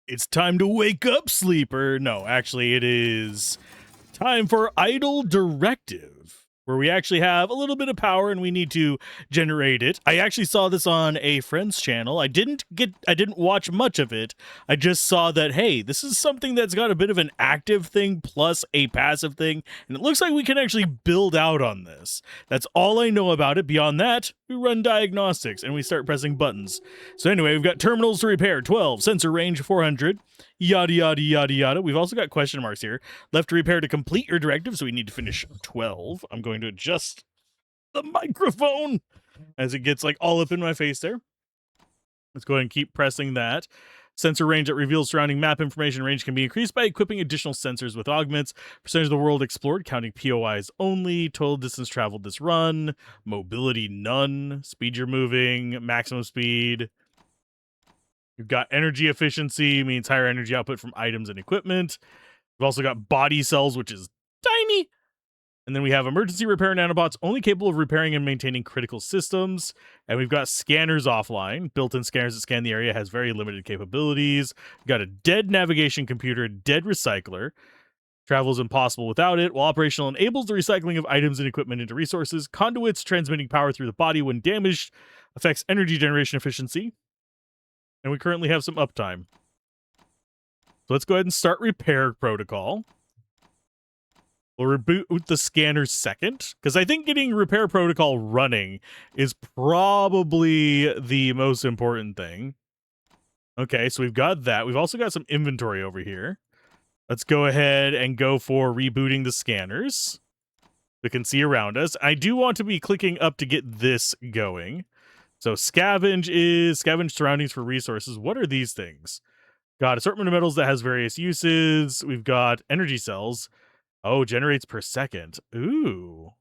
It's time to wake up, sleeper. No, actually, it is time for Idle Directive, where we actually have a little bit of power and we need to generate it. I actually saw this on a friend's channel. I didn't watch much of it. I just saw that, hey, this is something that's got a bit of an active thing plus a passive thing, and it looks like we can actually build out on this. That's all I know about it. Beyond that, we run diagnostics and we start pressing buttons. So anyway, we've got terminals to repair, 12, sensor range 400, yada yada yada yada. We've also got question marks here. Left to repair to complete your directive, so we need to finish 12. I'm going to adjust the microphone as it gets like all up in my face there. Let's go ahead and keep pressing that. Sensor range that reveals surrounding map information range can be increased by equipping additional sensors with augments. Percentage of the world explored, counting POIs only. Total distance traveled this run. Mobility none. Speed you're moving. Maximum speed. You've got energy efficiency, means higher energy output from items and equipment. We've also got body cells, which is tiny. And then we have emergency repair nanobots, only capable of repairing and maintaining critical systems. And we've got scanners offline. Built-in scanners that scan the area, has very limited capabilities. We've got a dead navigation computer, dead recycler. Travel is impossible without it. While operational, enables the recycling of items and equipment into resources. Conduits transmitting power through the body when damaged. Affects energy generation efficiency. And we currently have some uptime. So let's go ahead and start repair protocol. We'll reboot the scanner second, because I think getting repair protocol running is probably the most important thing. Okay, so we've got that. We've also got some inventory over here. Let's go ahead and go for rebooting the scanners. We can see around us. I do want to be clicking up to get this going. So scavenge surroundings for resources. What are these things? Got assortment of metals that has various uses. We've got energy cells. Oh, generates per second. Ooh.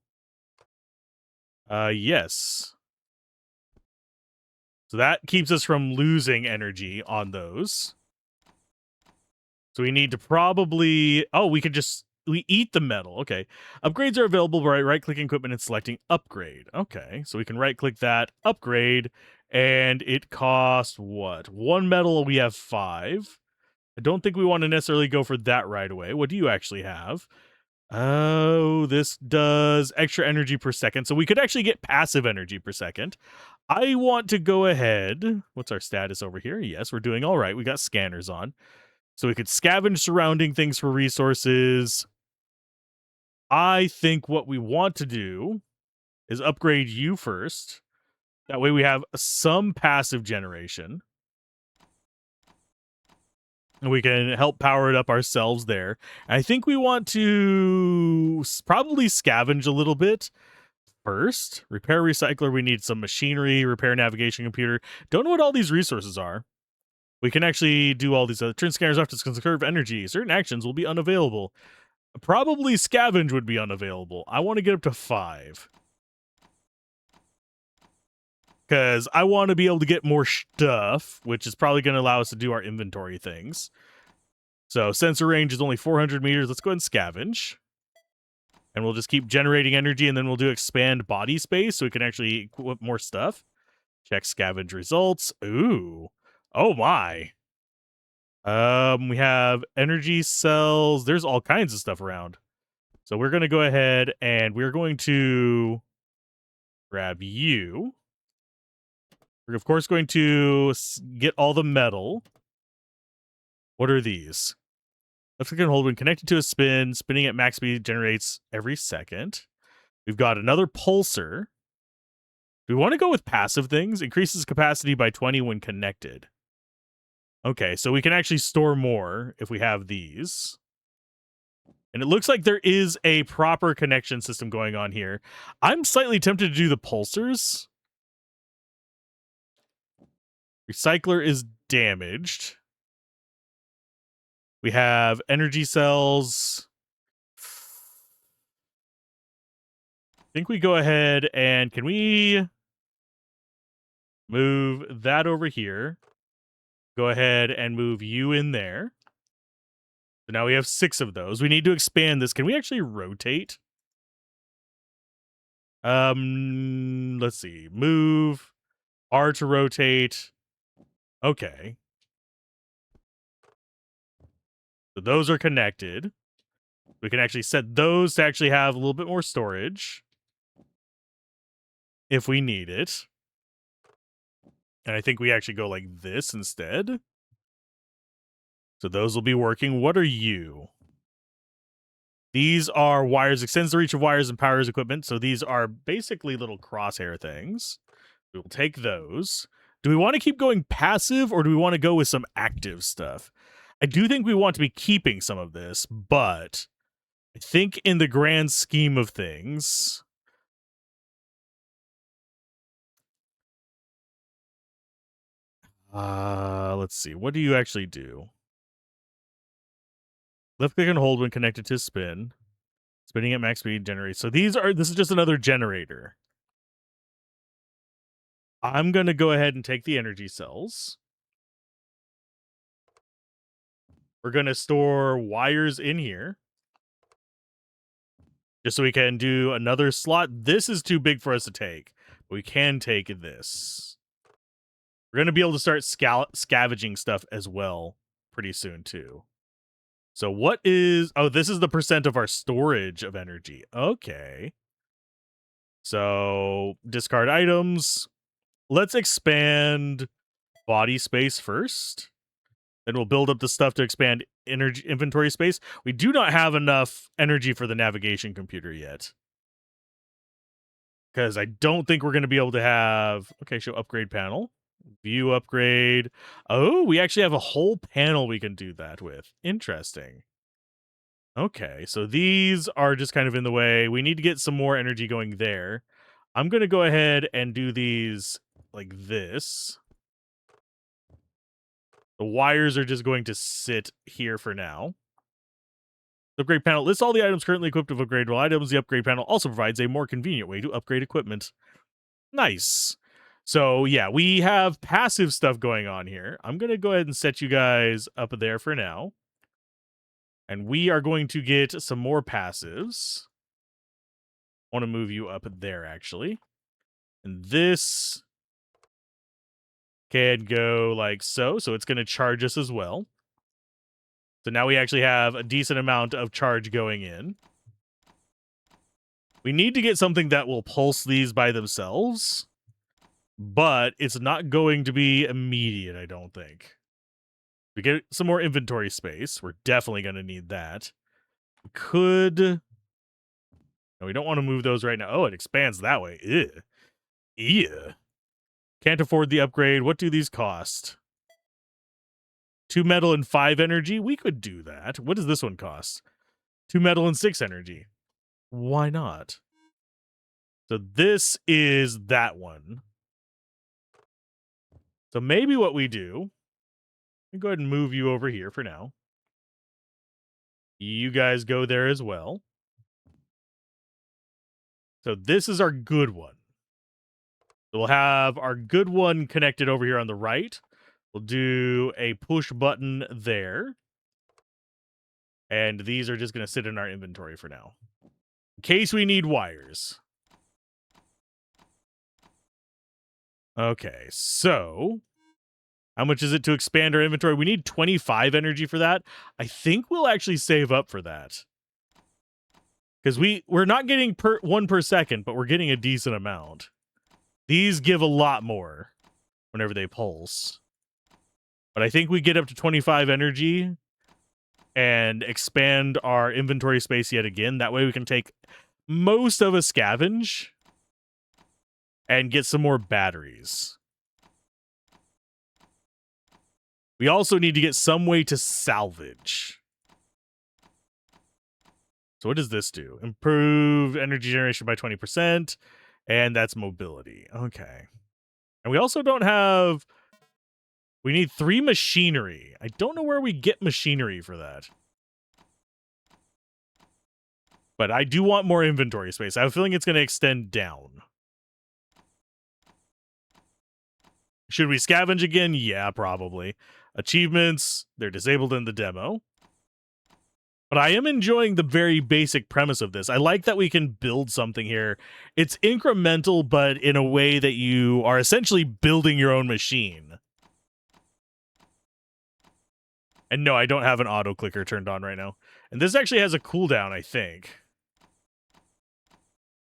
Yes. So that keeps us from losing energy on those. So we need to probably... Oh, we eat the metal. Okay. Upgrades are available by right-clicking equipment and selecting upgrade. Okay. So we can right-click that, upgrade, and it costs what? 1 metal, we have 5. I don't think we want to necessarily go for that right away. What do you actually have? Oh, this does extra energy per second. So we could actually get passive energy per second. I want to go ahead. What's our status over here? Yes, we're doing all right. We got scanners on. So we could scavenge surrounding things for resources. I think what we want to do is upgrade you first. That way we have some passive generation. And we can help power it up ourselves there. I think we want to probably scavenge a little bit first. Repair recycler, we need some machinery, repair navigation computer. Don't know what all these resources are. We can actually do all these other... Turn scanners off to conserve energy. Certain actions will be unavailable. Probably scavenge would be unavailable. I want to get up to 5. Because I want to be able to get more stuff, which is probably going to allow us to do our inventory things. So sensor range is only 400 meters. Let's go ahead and scavenge. And we'll just keep generating energy, and then we'll do expand body space so we can actually equip more stuff. Check scavenge results. Ooh. Oh my. We have energy cells. There's all kinds of stuff around. So we're going to go ahead and we're going to grab you. We're, of course, going to get all the metal. What are these? Left click and hold when connected to a spin. Spinning at max speed generates every second. We've got another pulsar. Do we want to go with passive things? Increases capacity by 20 when connected. Okay, so we can actually store more if we have these. And it looks like there is a proper connection system going on here. I'm slightly tempted to do the pulsars. Recycler is damaged. We have energy cells. I think we go ahead and can we move that over here? Go ahead and move you in there. So now we have 6 of those. We need to expand this. Can we actually rotate? Let's see. Move. R to rotate. Okay. So those are connected. We can actually set those to actually have a little bit more storage if we need it. And I think we actually go like this instead. So those will be working. What are you? These are wires, extends the reach of wires and powers equipment. So these are basically little crosshair things. We will take those. Do we want to keep going passive or do we want to go with some active stuff? I do think we want to be keeping some of this, but I think in the grand scheme of things, let's see. What do you actually do? Left click and hold when connected to spin. Spinning at max speed generates. So this is just another generator. I'm going to go ahead and take the energy cells. We're going to store wires in here. Just so we can do another slot. This is too big for us to take. But we can take this. We're going to be able to start scavenging stuff as well pretty soon too. So what is... Oh, this is the percent of our storage of energy. Okay. So discard items. Let's expand body space first. Then we'll build up the stuff to expand energy inventory space. We do not have enough energy for the navigation computer yet. Because I don't think we're going to be able to have... Okay, show upgrade panel. View upgrade. Oh, we actually have a whole panel we can do that with. Interesting. Okay, so these are just kind of in the way. We need to get some more energy going there. I'm going to go ahead and do these like this. The wires are just going to sit here for now. The upgrade panel lists all the items currently equipped with upgradable items. The upgrade panel also provides a more convenient way to upgrade equipment. Nice. So, yeah, we have passive stuff going on here. I'm going to go ahead and set you guys up there for now. And we are going to get some more passives. I want to move you up there, actually. And this can go like so. So it's going to charge us as well. So now we actually have a decent amount of charge going in. We need to get something that will pulse these by themselves. But it's not going to be immediate, I don't think. We get some more inventory space. We're definitely going to need that. We could... No, we don't want to move those right now. Oh, it expands that way. Ew. Ew. Can't afford the upgrade. What do these cost? 2 metal and 5 energy? We could do that. What does this one cost? 2 metal and 6 energy. Why not? So this is that one. So maybe what we do... Go ahead and move you over here for now. You guys go there as well. So this is our good one. So we'll have our good one connected over here on the right. We'll do a push button there. And these are just going to sit in our inventory for now. In case we need wires. Okay, so... How much is it to expand our inventory? We need 25 energy for that. I think we'll actually save up for that. Because we're not getting one per second, but we're getting a decent amount. These give a lot more whenever they pulse. But I think we get up to 25 energy and expand our inventory space yet again. That way we can take most of a scavenge and get some more batteries. We also need to get some way to salvage. So what does this do? Improve energy generation by 20%. And that's mobility. Okay. And we also don't have... We need 3 machinery. I don't know where we get machinery for that. But I do want more inventory space. I have a feeling it's going to extend down. Should we scavenge again? Yeah, probably. Achievements, they're disabled in the demo. But I am enjoying the very basic premise of this. I like that we can build something here. It's incremental, but in a way that you are essentially building your own machine. And no, I don't have an auto clicker turned on right now. And this actually has a cooldown, I think,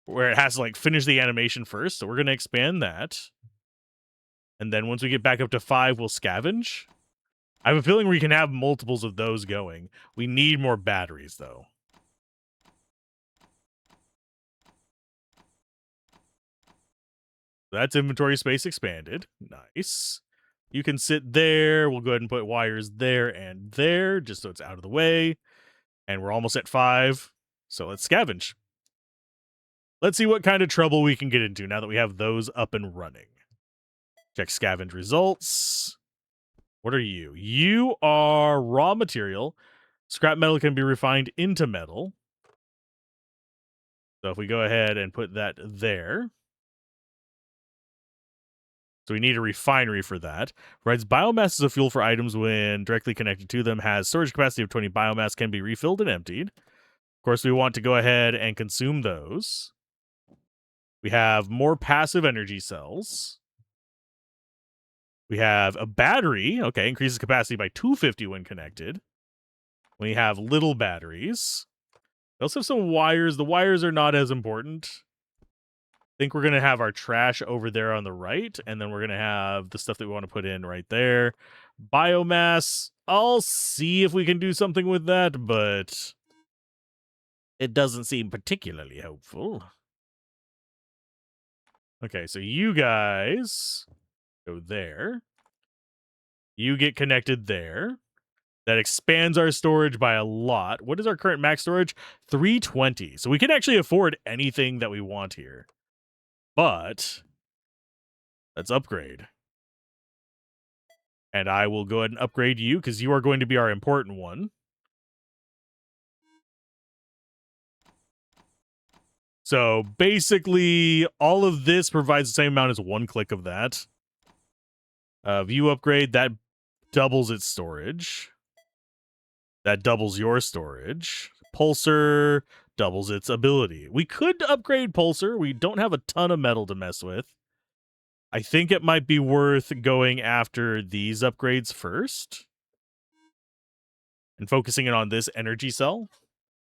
where it has to like finish the animation first. So we're going to expand that. And then once we get back up to 5, we'll scavenge. I have a feeling we can have multiples of those going. We need more batteries, though. That's inventory space expanded. Nice. You can sit there. We'll go ahead and put wires there and there, just so it's out of the way. And we're almost at 5. So let's scavenge. Let's see what kind of trouble we can get into now that we have those up and running. Check scavenge results. What are you? You are raw material. Scrap metal can be refined into metal. So if we go ahead and put that there. So we need a refinery for that. Provides biomass as a fuel for items when directly connected to them. Has storage capacity of 20 biomass, can be refilled and emptied. Of course, we want to go ahead and consume those. We have more passive energy cells. We have a battery. Okay, increases capacity by 250 when connected. We have little batteries. We also have some wires. The wires are not as important. I think we're going to have our trash over there on the right, and then we're going to have the stuff that we want to put in right there. Biomass, I'll see if we can do something with that, but it doesn't seem particularly hopeful. Okay, so you guys go there. You get connected there. That expands our storage by a lot. What is our current max storage? 320. So we can actually afford anything that we want here. But let's upgrade. And I will go ahead and upgrade you because you are going to be our important one. So basically, all of this provides the same amount as one click of that. View upgrade, that doubles its storage. That doubles your storage. Pulsar doubles its ability. We could upgrade Pulsar. We don't have a ton of metal to mess with. I think it might be worth going after these upgrades first and focusing it on this energy cell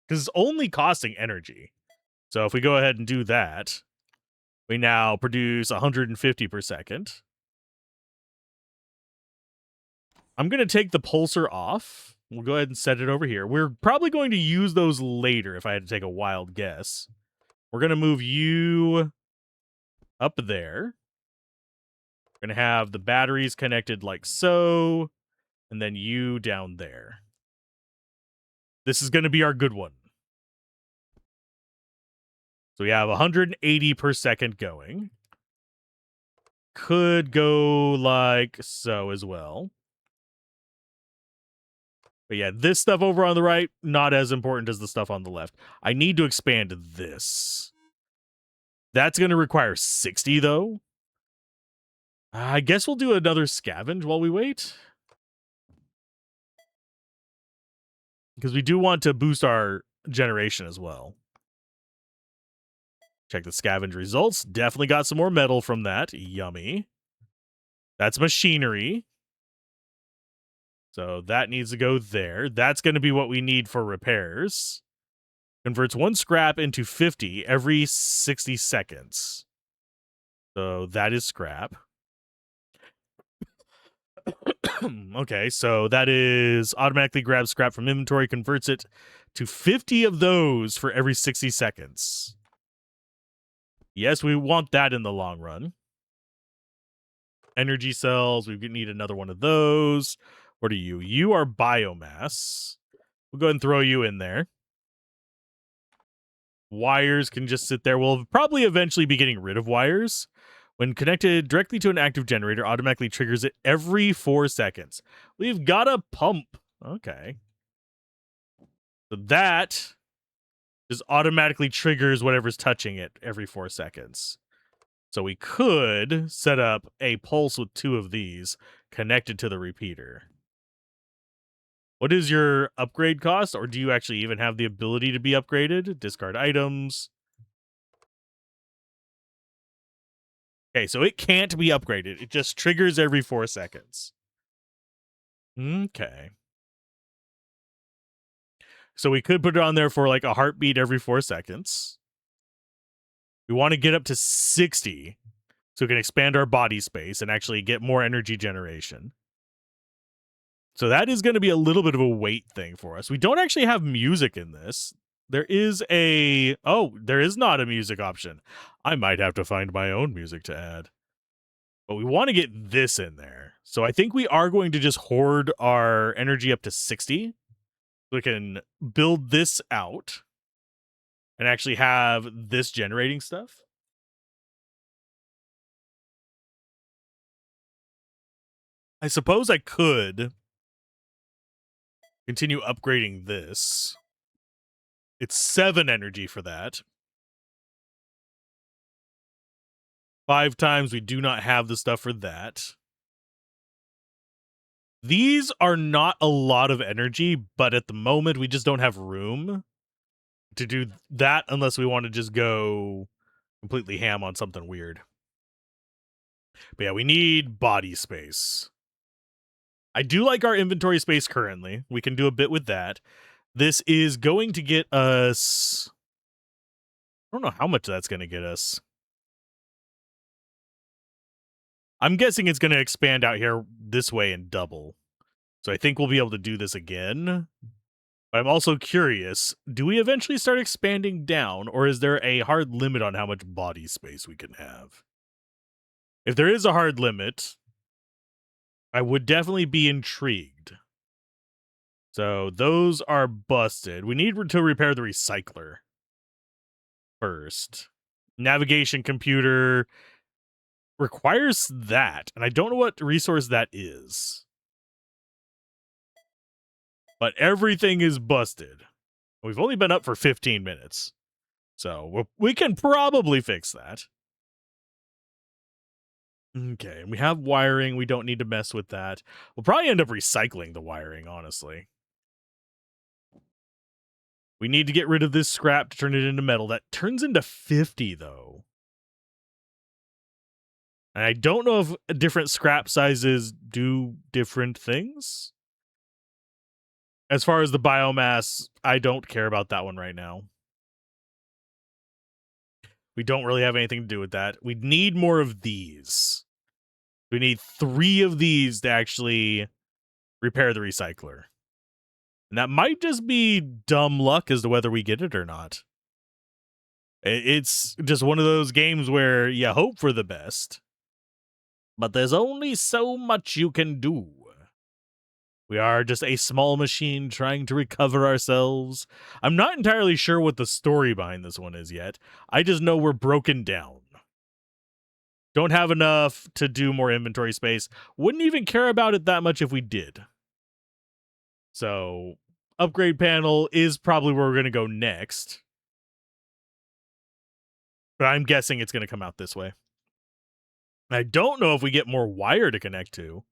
because it's only costing energy. So if we go ahead and do that, we now produce 150 per second. I'm going to take the pulsar off. We'll go ahead and set it over here. We're probably going to use those later if I had to take a wild guess. We're going to move you up there. We're going to have the batteries connected like so, and then you down there. This is going to be our good one. So we have 180 per second going. Could go like so as well. But yeah, this stuff over on the right, not as important as the stuff on the left. I need to expand this. That's going to require 60, though. I guess we'll do another scavenge while we wait. Because we do want to boost our generation as well. Check the scavenge results. Definitely got some more metal from that. Yummy. That's machinery. So that needs to go there. That's going to be what we need for repairs. Converts 1 scrap into 50 every 60 seconds. So that is scrap. Okay, so that is automatically grabs scrap from inventory, converts it to 50 of those for every 60 seconds. Yes, we want that in the long run. Energy cells, we need another one of those. What are you? You are biomass. We'll go ahead and throw you in there. Wires can just sit there. We'll probably eventually be getting rid of wires. When connected directly to an active generator, automatically triggers it every 4 seconds. We've got a pump. Okay. So that just automatically triggers whatever's touching it every 4 seconds. So we could set up a pulse with 2 of these connected to the repeater. What is your upgrade cost? Or do you actually even have the ability to be upgraded? Discard items. Okay, so it can't be upgraded. It just triggers every 4 seconds. Okay. So we could put it on there for like a heartbeat every 4 seconds. We want to get up to 60 so we can expand our body space and actually get more energy generation. So that is going to be a little bit of a weight thing for us. We don't actually have music in this. There is there is not a music option. I might have to find my own music to add. But we want to get this in there. So I think we are going to just hoard our energy up to 60. We can build this out and actually have this generating stuff. I suppose I could continue upgrading this. It's 7 energy for that. 5 times, we do not have the stuff for that. These are not a lot of energy, but at the moment, we just don't have room to do that unless we want to just go completely ham on something weird. But yeah, we need body space. I do like our inventory space currently. We can do a bit with that. This is going to get us... I don't know how much that's going to get us. I'm guessing it's going to expand out here this way and double. So I think we'll be able to do this again. But I'm also curious, do we eventually start expanding down, or is there a hard limit on how much body space we can have? If there is a hard limit, I would definitely be intrigued. So those are busted. We need to repair the recycler first. Navigation computer requires that, and I don't know what resource that is. But everything is busted. We've only been up for 15 minutes. So we can probably fix that. Okay, we have wiring. We don't need to mess with that. We'll probably end up recycling the wiring, honestly. We need to get rid of this scrap to turn it into metal. That turns into 50, though. And I don't know if different scrap sizes do different things. As far as the biomass, I don't care about that one right now. We don't really have anything to do with that. We need more of these. We need 3 of these to actually repair the recycler. And that might just be dumb luck as to whether we get it or not. It's just one of those games where you hope for the best, but there's only so much you can do. We are just a small machine trying to recover ourselves. I'm not entirely sure what the story behind this one is yet. I just know we're broken down. Don't have enough to do more inventory space. Wouldn't even care about it that much if we did. So, upgrade panel is probably where we're going to go next. But I'm guessing it's going to come out this way. I don't know if we get more wire to connect to.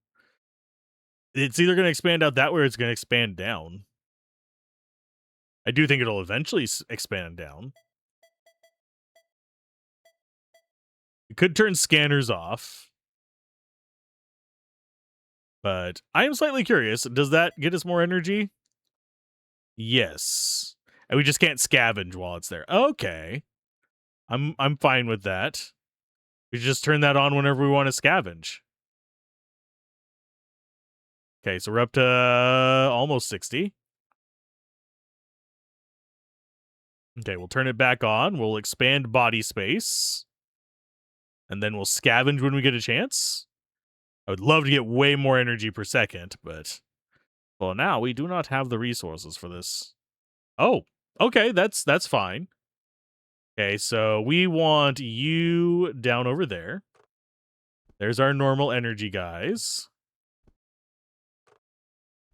It's either going to expand out that way or it's going to expand down. I do think it'll eventually expand down. We could turn scanners off. But I am slightly curious. Does that get us more energy? Yes. And we just can't scavenge while it's there. Okay. I'm fine with that. We just turn that on whenever we want to scavenge. Okay, so we're up to almost 60. Okay, we'll turn it back on. We'll expand body space. And then we'll scavenge when we get a chance. I would love to get way more energy per second, but... well, now we do not have the resources for this. Oh, okay, that's fine. Okay, so we want you down over there. There's our normal energy guys.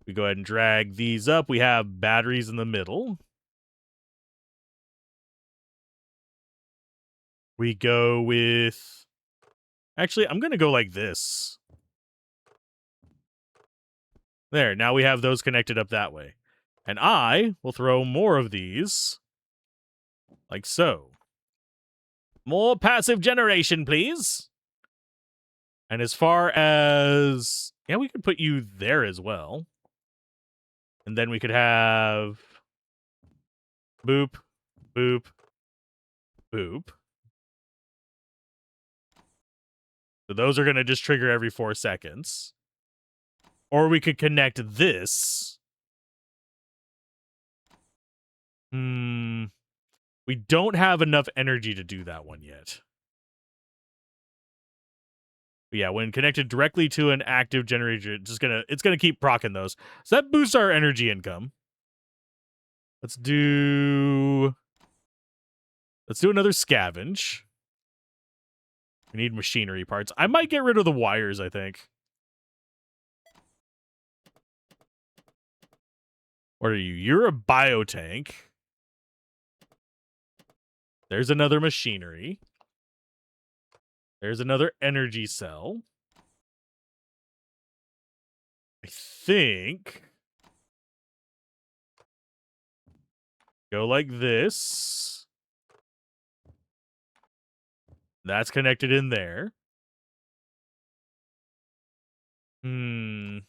We go ahead and drag these up. We have batteries in the middle. We go with... actually, I'm going to go like this. There, now we have those connected up that way. And I will throw more of these. Like so. More passive generation, please. And as far as... yeah, we could put you there as well. And then we could have Boop, boop, boop. So those are going to just trigger every 4 seconds. Or we could connect this. We don't have enough energy to do that one yet. But yeah, when connected directly to an active generator, it's gonna keep proccing those. So that boosts our energy income. Let's do another scavenge. We need machinery parts. I might get rid of the wires, I think. What are you? You're a biotank. There's another machinery. There's another energy cell. I think go like this. That's connected in there. Will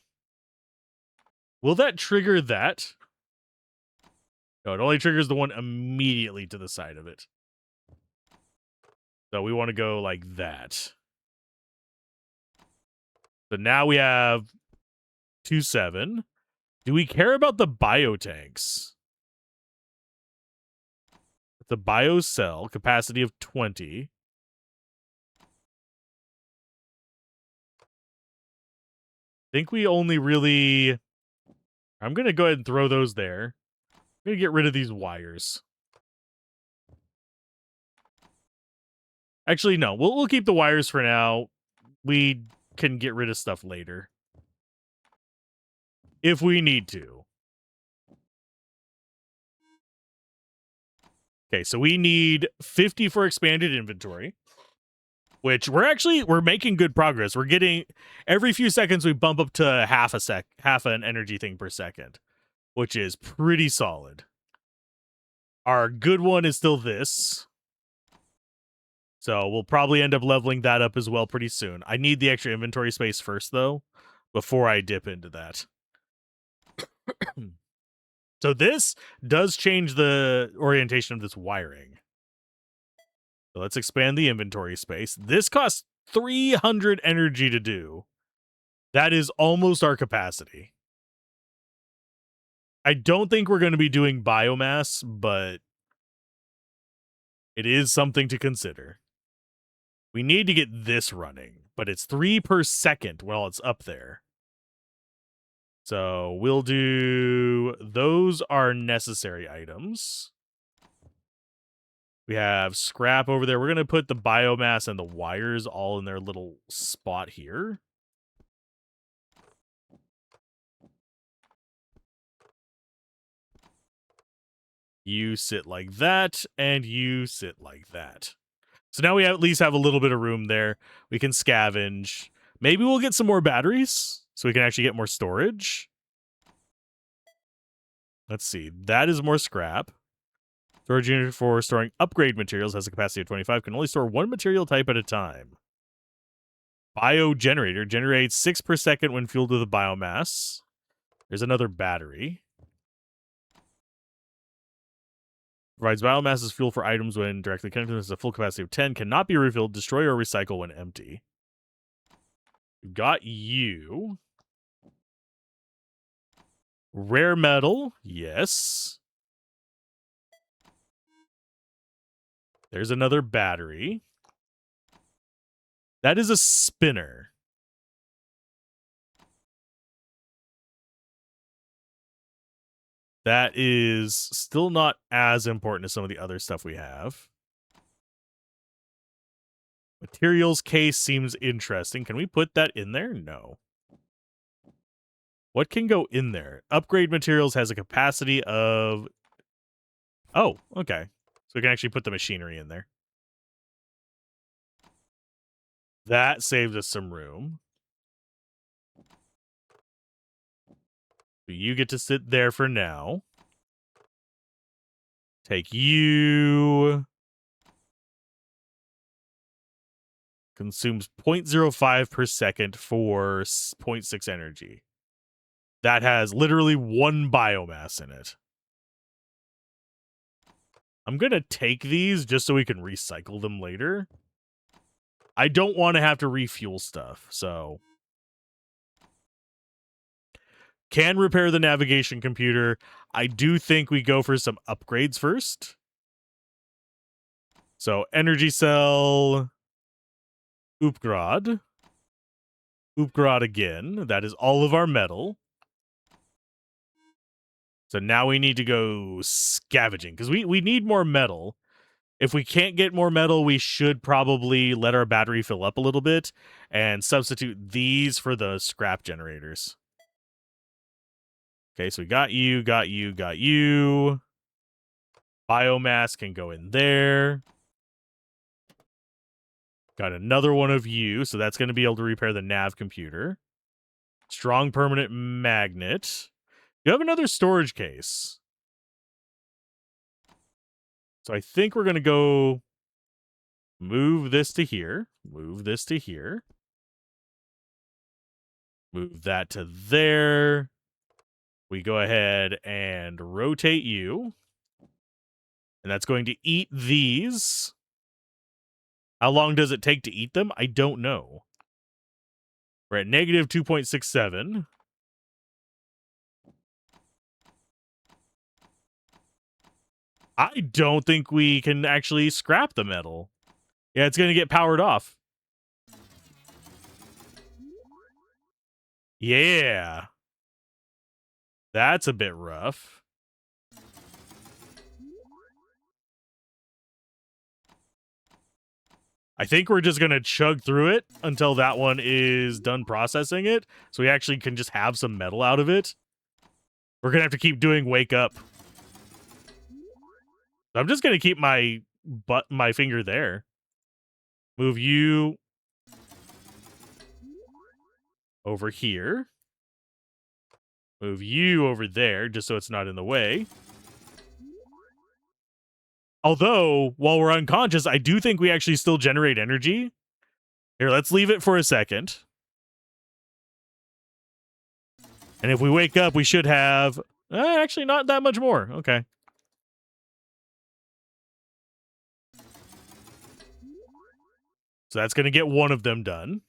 that trigger that? No, it only triggers the one immediately to the side of it. So we want to go like that. So now we have 2-7. Do we care about the biotanks? It's a bio cell, capacity of 20. I think we only really... I'm going to go ahead and throw those there. I'm going to get rid of these wires. Actually, no. We'll keep the wires for now. We can get rid of stuff later. If we need to. Okay, so we need 50 for expanded inventory. Which we're making good progress. We're getting every few seconds we bump up to half an energy thing per second, which is pretty solid. Our good one is still this. So we'll probably end up leveling that up as well pretty soon. I need the extra inventory space first though, before I dip into that. So this does change the orientation of this wiring. So let's expand the inventory space. This costs 300 energy to do. That is almost our capacity. I don't think we're going to be doing biomass, but it is something to consider. We need to get this running, but it's 3 per second while it's up there. So we'll do... Those are necessary items. We have scrap over there. We're going to put the biomass and the wires all in their little spot here. You sit like that, and you sit like that. So now we at least have a little bit of room there. We can scavenge. Maybe we'll get some more batteries, so we can actually get more storage. Let's see. That is more scrap. Storage unit for storing upgrade materials has a capacity of 25. Can only store one material type at a time. Biogenerator generates 6 per second when fueled with a biomass. There's another battery. Provides biomass as fuel for items when directly connected. Has a full capacity of 10. Cannot be refilled. Destroy or recycle when empty. We've got you. Rare metal. Yes. There's another battery. That is a spinner. That is still not as important as some of the other stuff we have. Materials case seems interesting. Can we put that in there? No. What can go in there? Upgrade materials has a capacity of... Oh, okay. So we can actually put the machinery in there. That saves us some room. You get to sit there for now. Take you. Consumes 0.05 per second for 0.6 energy. That has literally 1 biomass in it. I'm going to take these just so we can recycle them later. I don't want to have to refuel stuff, so... Can repair the navigation computer. I do think we go for some upgrades first. So, energy cell... Upgrad. Upgrad again. That is all of our metal. So now we need to go scavenging, because we need more metal. If we can't get more metal, we should probably let our battery fill up a little bit and substitute these for the scrap generators. Okay, so we got you. Biomass can go in there. Got another one of you, so that's going to be able to repair the nav computer. Strong permanent magnet. You have another storage case. So I think we're going to go move this to here. Move this to here. Move that to there. We go ahead and rotate you. And that's going to eat these. How long does it take to eat them? I don't know. We're at negative 2.67. I don't think we can actually scrap the metal. Yeah, it's going to get powered off. Yeah. That's a bit rough. I think we're just going to chug through it until that one is done processing it, so we actually can just have some metal out of it. We're going to have to keep doing wake up. I'm just going to keep my finger there. Move you over here. Move you over there, just so it's not in the way. Although, while we're unconscious, I do think we actually still generate energy. Here, let's leave it for a second. And if we wake up, we should have... actually, not that much more. Okay. So that's going to get one of them done.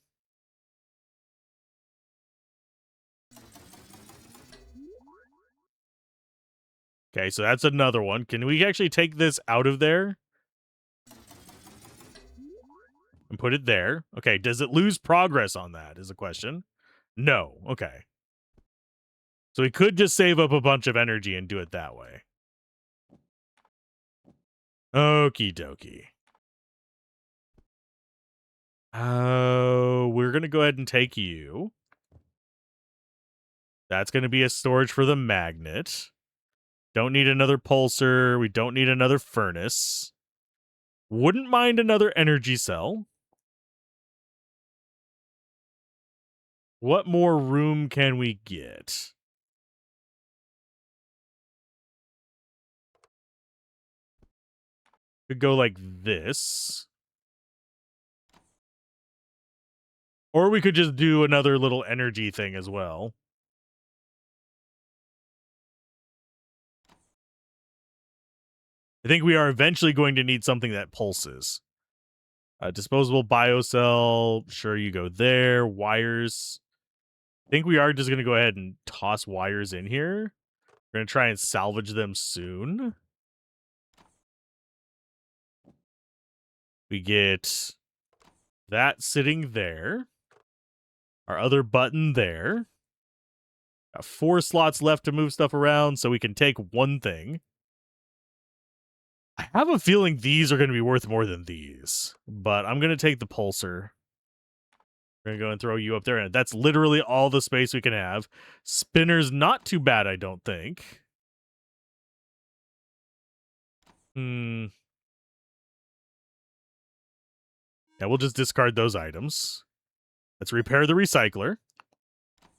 Okay, so that's another one. Can we actually take this out of there? And put it there. Okay, does it lose progress on that is the question. No. Okay. So we could just save up a bunch of energy and do it that way. Okie dokie. We're going to go ahead and take you. That's going to be a storage for the magnet. Don't need another pulsar. We don't need another furnace. Wouldn't mind another energy cell. What more room can we get? Could go like this. Or we could just do another little energy thing as well. I think we are eventually going to need something that pulses. Disposable biocell. Sure, you go there. Wires. I think we are just going to go ahead and toss wires in here. We're going to try and salvage them soon. We get that sitting there. Our other button there. Got 4 slots left to move stuff around, so we can take one thing. I have a feeling these are going to be worth more than these, but I'm going to take the pulsar. We're going to go and throw you up there, and that's literally all the space we can have. Spinner's not too bad, I don't think. Yeah, we'll just discard those items. Let's repair the recycler.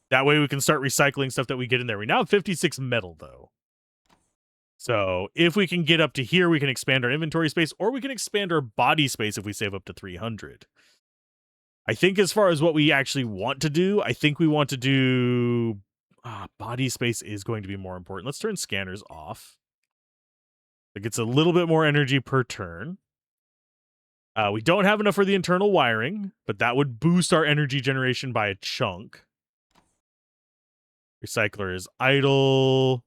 That way we can start recycling stuff that we get in there. We now have 56 metal, though. So if we can get up to here, we can expand our inventory space, or we can expand our body space if we save up to 300. I think as far as what we actually want to do, I think we want to do... body space is going to be more important. Let's turn scanners off. It gets a little bit more energy per turn. We don't have enough for the internal wiring, but that would boost our energy generation by a chunk. Recycler is idle.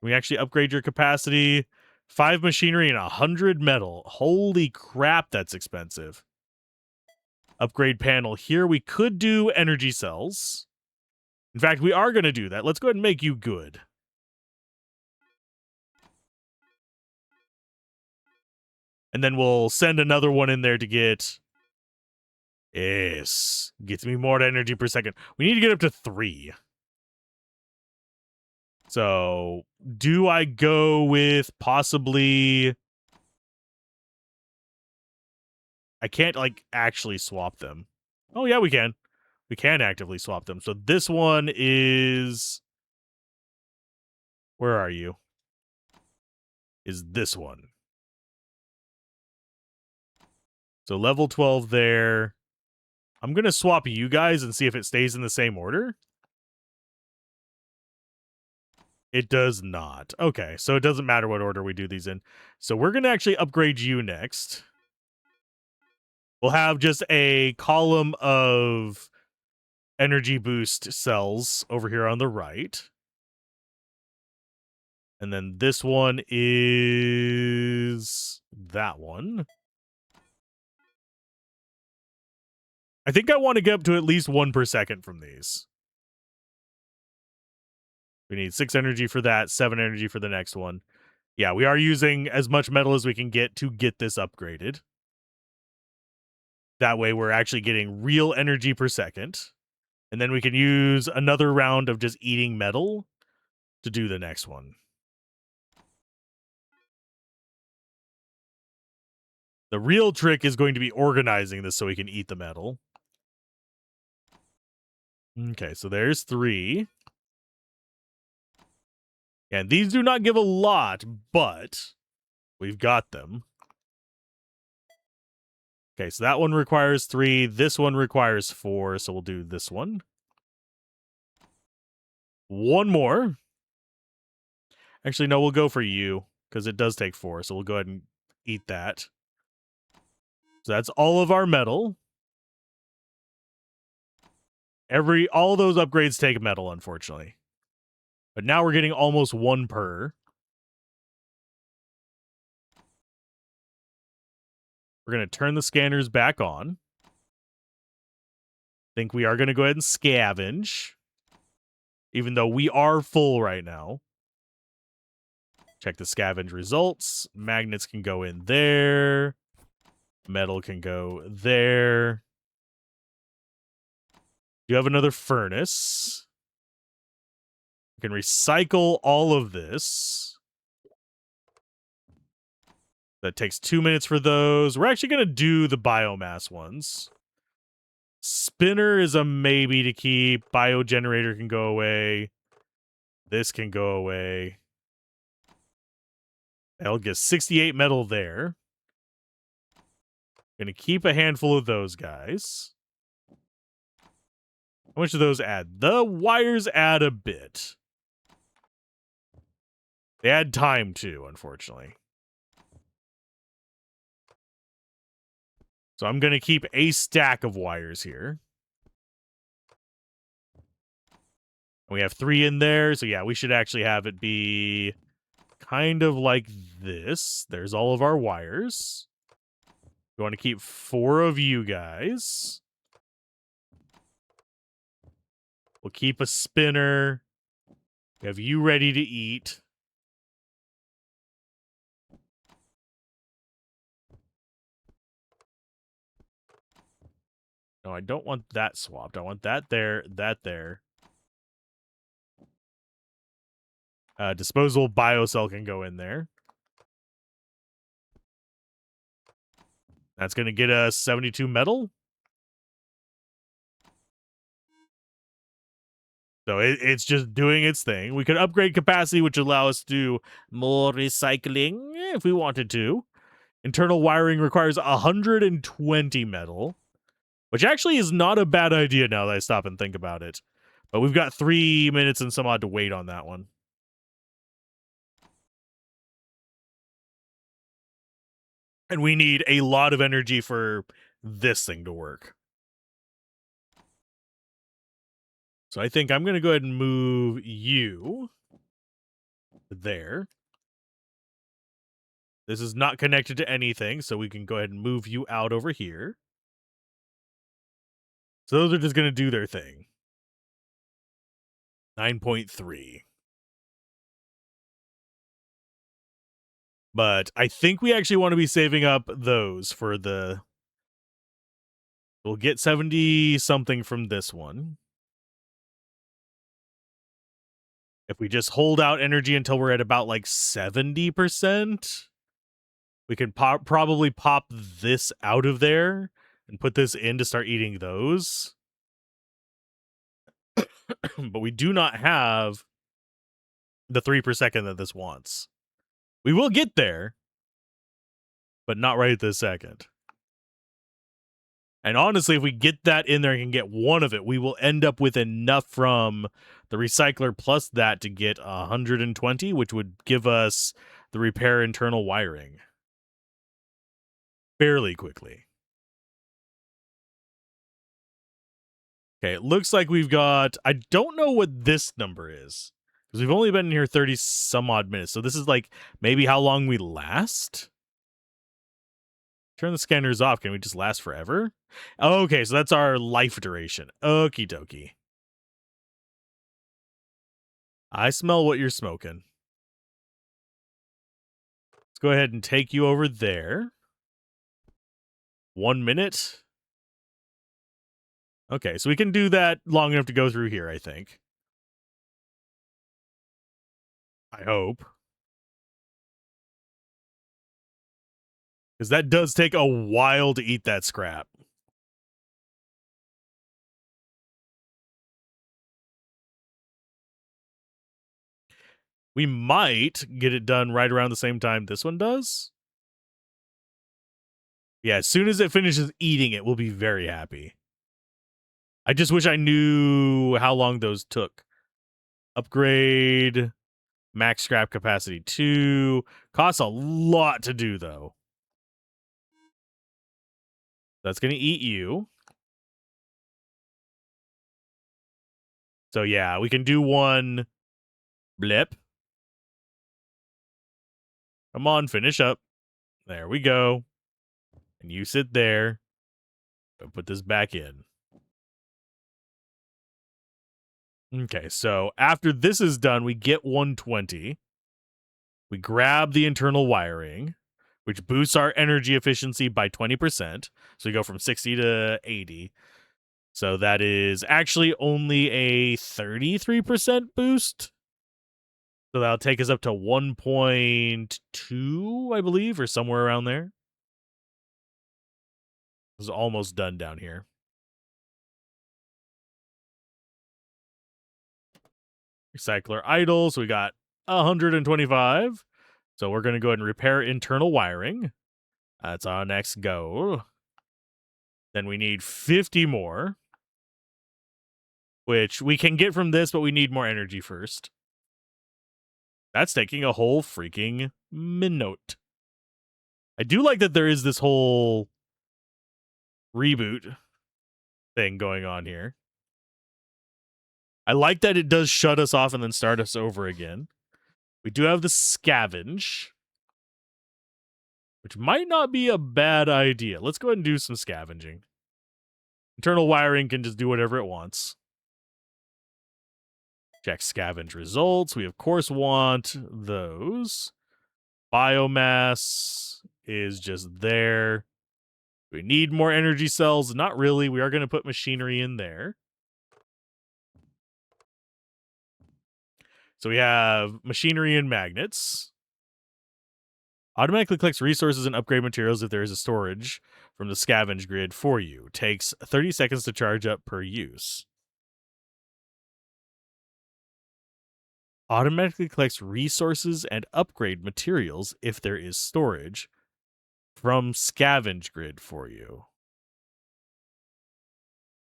We actually upgrade your capacity. 5 machinery and 100 metal. Holy crap, that's expensive. Upgrade panel here. We could do energy cells. In fact, we are going to do that. Let's go ahead and make you good. And then we'll send another one in there to get... Yes. Gets me more energy per second. We need to get up to 3. So, do I go with possibly... I can't, like, actually swap them. Oh, yeah, we can. We can actively swap them. So this one is... Where are you? Is this one. So level 12 there. I'm going to swap you guys and see if it stays in the same order. It does not. Okay, so it doesn't matter what order we do these in. So we're going to actually upgrade you next. We'll have just a column of energy boost cells over here on the right. And then this one is that one. I think I want to get up to at least 1 per second from these. We need 6 energy for that, 7 energy for the next one. Yeah, we are using as much metal as we can get to get this upgraded. That way we're actually getting real energy per second. And then we can use another round of just eating metal to do the next one. The real trick is going to be organizing this so we can eat the metal. Okay, so there's 3. And these do not give a lot, but we've got them. Okay, so that one requires 3. This one requires 4, so we'll do this one. One more. Actually, no, we'll go for you, because it does take 4, so we'll go ahead and eat that. So that's all of our metal. All those upgrades take metal, unfortunately. But now we're getting almost 1 per. We're going to turn the scanners back on. Think we are going to go ahead and scavenge. Even though we are full right now. Check the scavenge results. Magnets can go in there. Metal can go there. You have another furnace. We can recycle all of this. That takes 2 minutes for those. We're actually going to do the biomass ones. Spinner is a maybe to keep. Biogenerator can go away. This can go away. I'll get 68 metal there. Gonna keep a handful of those guys. How much do those add? The wires add a bit. They add time too, unfortunately. So I'm gonna keep a stack of wires here. We have 3 in there, so yeah, we should actually have it be kind of like this. There's all of our wires. We want to keep 4 of you guys. We'll keep a spinner. We have you ready to eat. No, I don't want that swapped. I want that there, that there. Disposable biocell can go in there. That's going to get us 72 metal. So it's just doing its thing. We could upgrade capacity, which allow us to do more recycling if we wanted to. Internal wiring requires 120 metal, which actually is not a bad idea now that I stop and think about it. But we've got 3 minutes and some odd to wait on that one. And we need a lot of energy for this thing to work. So I think I'm going to go ahead and move you there. This is not connected to anything, so we can go ahead and move you out over here. So those are just going to do their thing. 9.3. But I think we actually want to be saving up those for the... We'll get 70 something from this one. If we just hold out energy until we're at about like 70%, we can probably pop this out of there and put this in to start eating those. But we do not have the 3 per second that this wants. We will get there, but not right this second. And honestly, if we get that in there and can get one of it, we will end up with enough from the recycler plus that to get 120, which would give us the repair internal wiring fairly quickly. Okay, it looks like we've got... I don't know what this number is, because we've only been in here 30 some odd minutes. So this is like maybe how long we last? Turn the scanners off. Can we just last forever? Okay, so that's our life duration. Okie dokie. I smell what you're smoking. Let's go ahead and take you over there. 1 minute. Okay, so we can do that long enough to go through here, I think. I hope. Because that does take a while to eat that scrap. We might get it done right around the same time this one does. Yeah, as soon as it finishes eating it, we'll be very happy. I just wish I knew how long those took. Upgrade, max scrap capacity 2. Costs a lot to do, though. That's going to eat you. So, yeah, we can do one blip. Come on, finish up. There we go. And you sit there. I'll put this back in. Okay, so after this is done, we get 120. We grab the internal wiring, which boosts our energy efficiency by 20%. So we go from 60 to 80. So that is actually only a 33% boost. So that'll take us up to 1.2, I believe, or somewhere around there. This is almost done down here. Recycler idle. So we got 125. So we're going to go ahead and repair internal wiring. That's our next goal. Then we need 50 more, which we can get from this, but we need more energy first. That's taking a whole freaking minute. I do like that there is this whole reboot thing going on here. I like that it does shut us off and then start us over again. We do have the scavenge, which might not be a bad idea. Let's go ahead and do some scavenging. Internal wiring can just do whatever it wants. Check scavenge results. We, of course, want those. Biomass is just there. We need more energy cells. Not really. We are going to put machinery in there. So we have machinery and magnets. Automatically collects resources and upgrade materials if there is a storage from the scavenge grid for you. Takes 30 seconds to charge up per use. Automatically collects resources and upgrade materials if there is storage from scavenge grid for you.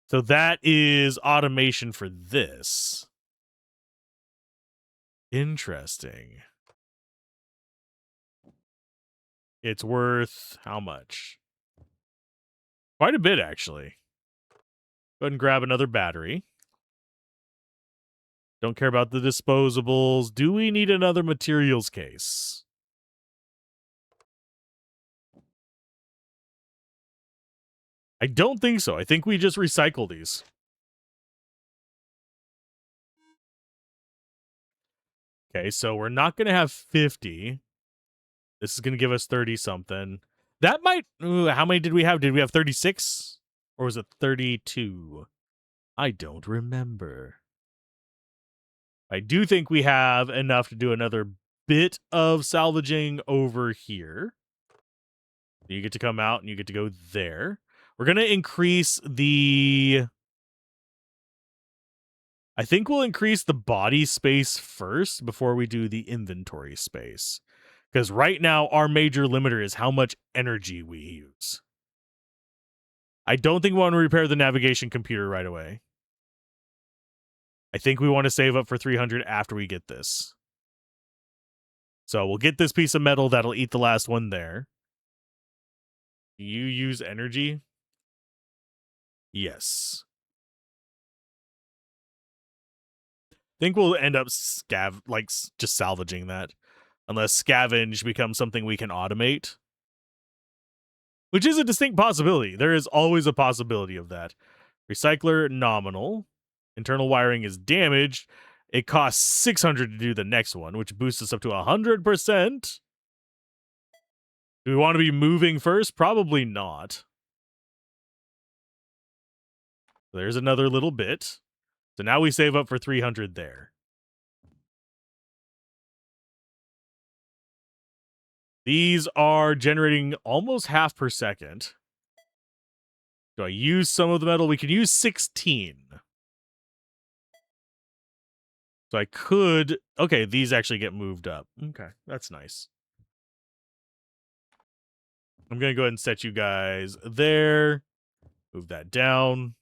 So that is automation for this. Interesting. It's worth how much? Quite a bit, actually. Go ahead and grab another battery. Don't care about the disposables. Do we need another materials case? I don't think so. I think we just recycle these. Okay, so we're not going to have 50. This is going to give us 30 something. That might... how many did we have? Did we have 36? Or was it 32? I don't remember. I do think we have enough to do another bit of salvaging over here. You get to come out and you get to go there. We're going to increase the... I think we'll increase the body space first before we do the inventory space. Because right now, our major limiter is how much energy we use. I don't think we want to repair the navigation computer right away. I think we want to save up for 300 after we get this. So we'll get this piece of metal that'll eat the last one there. You use energy? Yes. Think we'll end up just salvaging that. Unless scavenge becomes something we can automate. Which is a distinct possibility. There is always a possibility of that. Recycler, nominal. Internal wiring is damaged. It costs 600 to do the next one, which boosts us up to 100%. Do we want to be moving first? Probably not. There's another little bit. So now we save up for 300 there. These are generating almost half per second. Do I use some of the metal? We can use 16. So I could... Okay, these actually get moved up. Okay, that's nice. I'm going to go ahead and set you guys there. Move that down.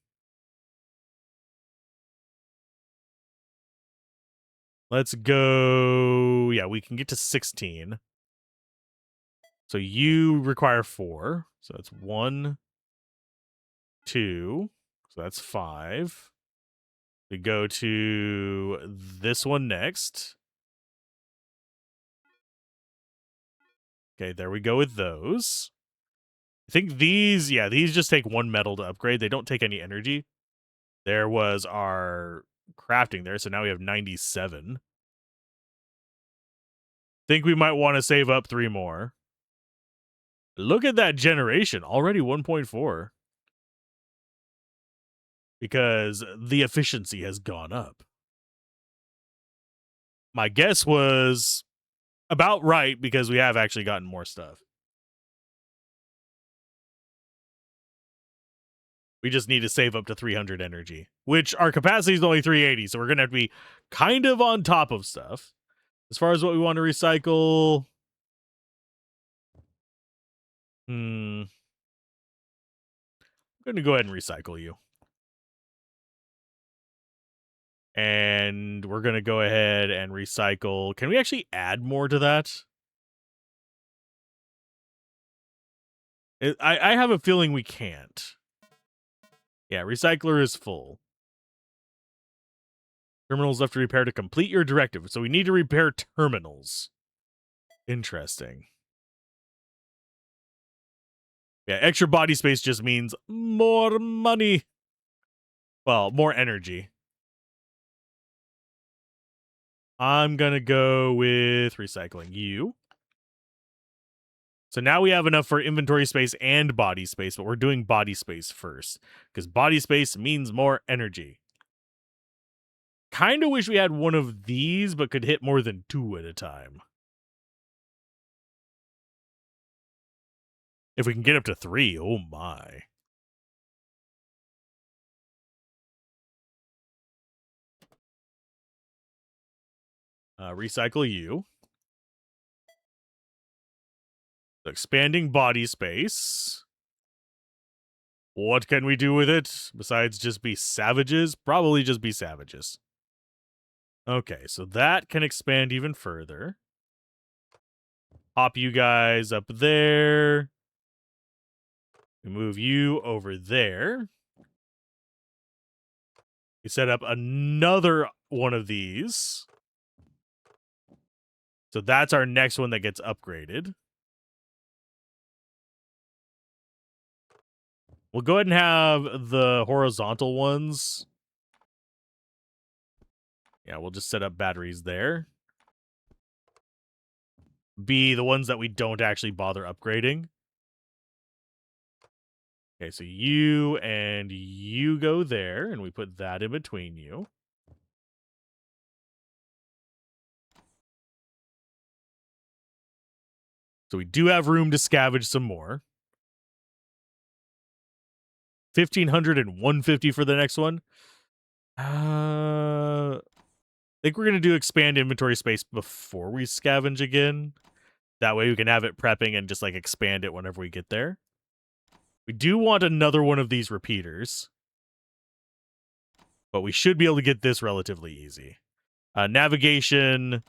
Let's go... Yeah, we can get to 16. So you require 4. So that's 1, 2. So that's 5. We go to this one next. Okay, there we go with those. I think these, yeah, these just take 1 metal to upgrade. They don't take any energy. There was our crafting there, so now we have 97. Think we might want to save up 3 more. Look at that generation, already 1.4. Because the efficiency has gone up. My guess was about right because we have actually gotten more stuff. We just need to save up to 300 energy, which our capacity is only 380, so we're going to have to be kind of on top of stuff. As far as what we want to recycle... I'm going to go ahead and recycle you. And we're going to go ahead and recycle... Can we actually add more to that? I have a feeling we can't. Yeah, recycler is full. Terminals left to repair to complete your directive. So we need to repair terminals. Interesting. Yeah, extra body space just means more money. Well, more energy. I'm going to go with recycling you. So now we have enough for inventory space and body space, but we're doing body space first because body space means more energy. Kind of wish we had one of these, but could hit more than 2 at a time. If we can get up to 3, oh my. Recycle you. So expanding body space. What can we do with it besides just be savages? Probably just be savages. Okay, so that can expand even further. Pop you guys up there. We move you over there. We set up another one of these. So that's our next one that gets upgraded. We'll go ahead and have the horizontal ones. Yeah, we'll just set up batteries there. Be the ones that we don't actually bother upgrading. Okay, so you and you go there, and we put that in between you. So we do have room to scavenge some more. 1,500 and 150 for the next one. I think we're going to do expand inventory space before we scavenge again. That way we can have it prepping and just like expand it whenever we get there. We do want another one of these repeaters, but we should be able to get this relatively easy. Navigation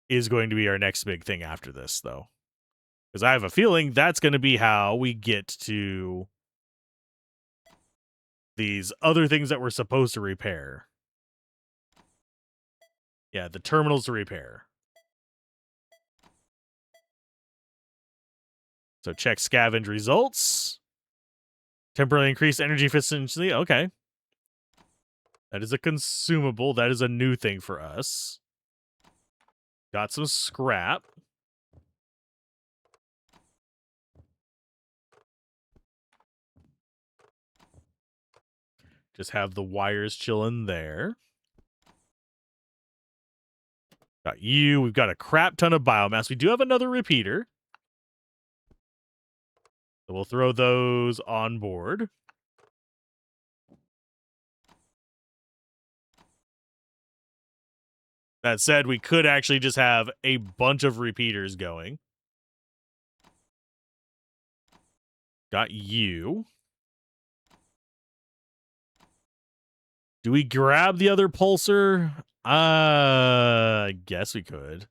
is going to be our next big thing after this, though. Because I have a feeling that's going to be how we get to these other things that we're supposed to repair. Yeah, the terminals to repair. So check scavenge results. Temporarily increase energy efficiency. Okay. That is a consumable. That is a new thing for us. Got some scrap. Just have the wires chilling there. Got you. We've got a crap ton of biomass. We do have another repeater. So we'll throw those on board. That said, we could actually just have a bunch of repeaters going. Got you. Do we grab the other pulsar? I guess we could.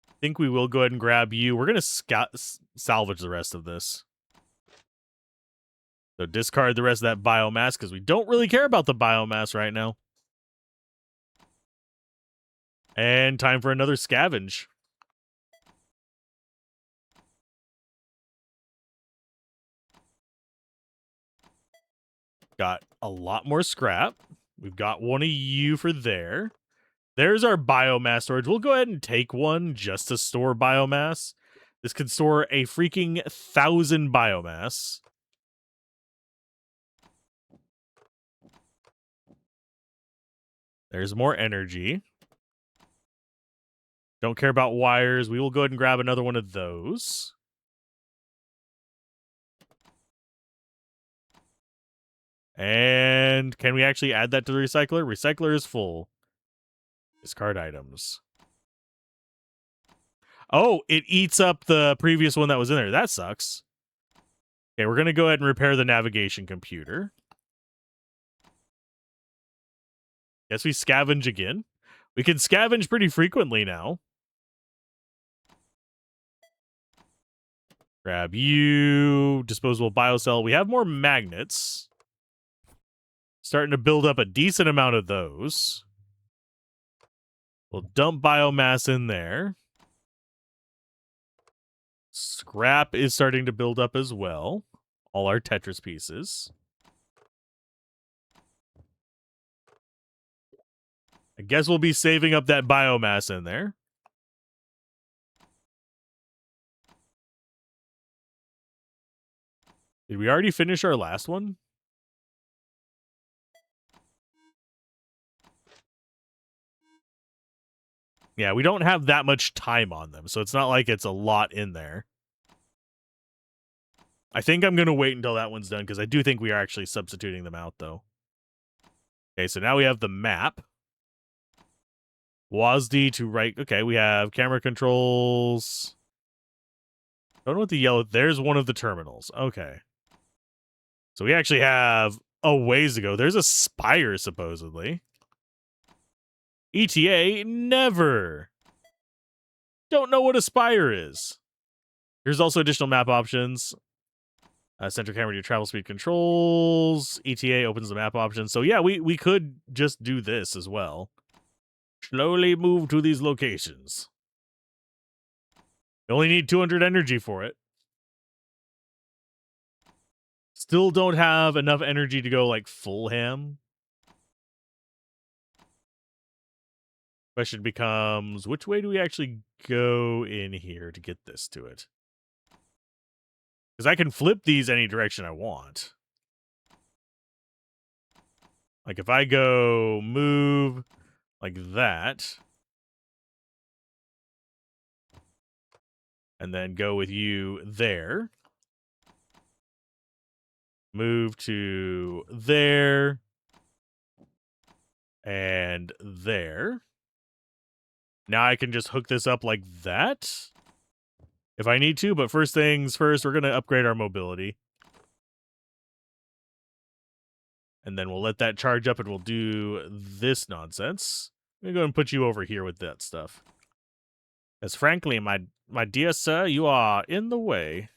I think we will go ahead and grab you. We're going to salvage the rest of this. So discard the rest of that biomass because we don't really care about the biomass right now. And time for another scavenge. Got a lot more scrap. We've got one of you for there. There's our biomass storage. We'll go ahead and take one just to store biomass. This could store a freaking 1,000 biomass. There's more energy. Don't care about wires. We will go ahead and grab another one of those. And can we actually add that to the recycler? Recycler is full. Discard items. Oh, it eats up the previous one that was in there. That sucks. Okay, we're going to go ahead and repair the navigation computer. Guess we scavenge again. We can scavenge pretty frequently now. Grab you. Disposable biocell. We have more magnets. Starting to build up a decent amount of those. We'll dump biomass in there. Scrap is starting to build up as well. All our Tetris pieces. I guess we'll be saving up that biomass in there. Did we already finish our last one? Yeah, we don't have that much time on them, so it's not like it's a lot in there. I think I'm going to wait until that one's done, because I do think we are actually substituting them out, though. Okay, so now we have the map. WASD to right. Okay, we have camera controls. Don't know what the yellow... There's one of the terminals. Okay. So we actually have a ways to go. There's a spire, supposedly. ETA, never. Don't know what a spire is. Here's also additional map options. Center camera to travel speed controls. ETA opens the map options. So yeah, we could just do this as well. Slowly move to these locations. You only need 200 energy for it. Still don't have enough energy to go like full ham. Question becomes, which way do we actually go in here to get this to it? Because I can flip these any direction I want. Like if I go move like that, and then go with you there, move to there, and there. Now I can just hook this up like that if I need to, but first things first, we're going to upgrade our mobility. And then we'll let that charge up and we'll do this nonsense. I'm going to go and put you over here with that stuff. As frankly, my dear sir, you are in the way.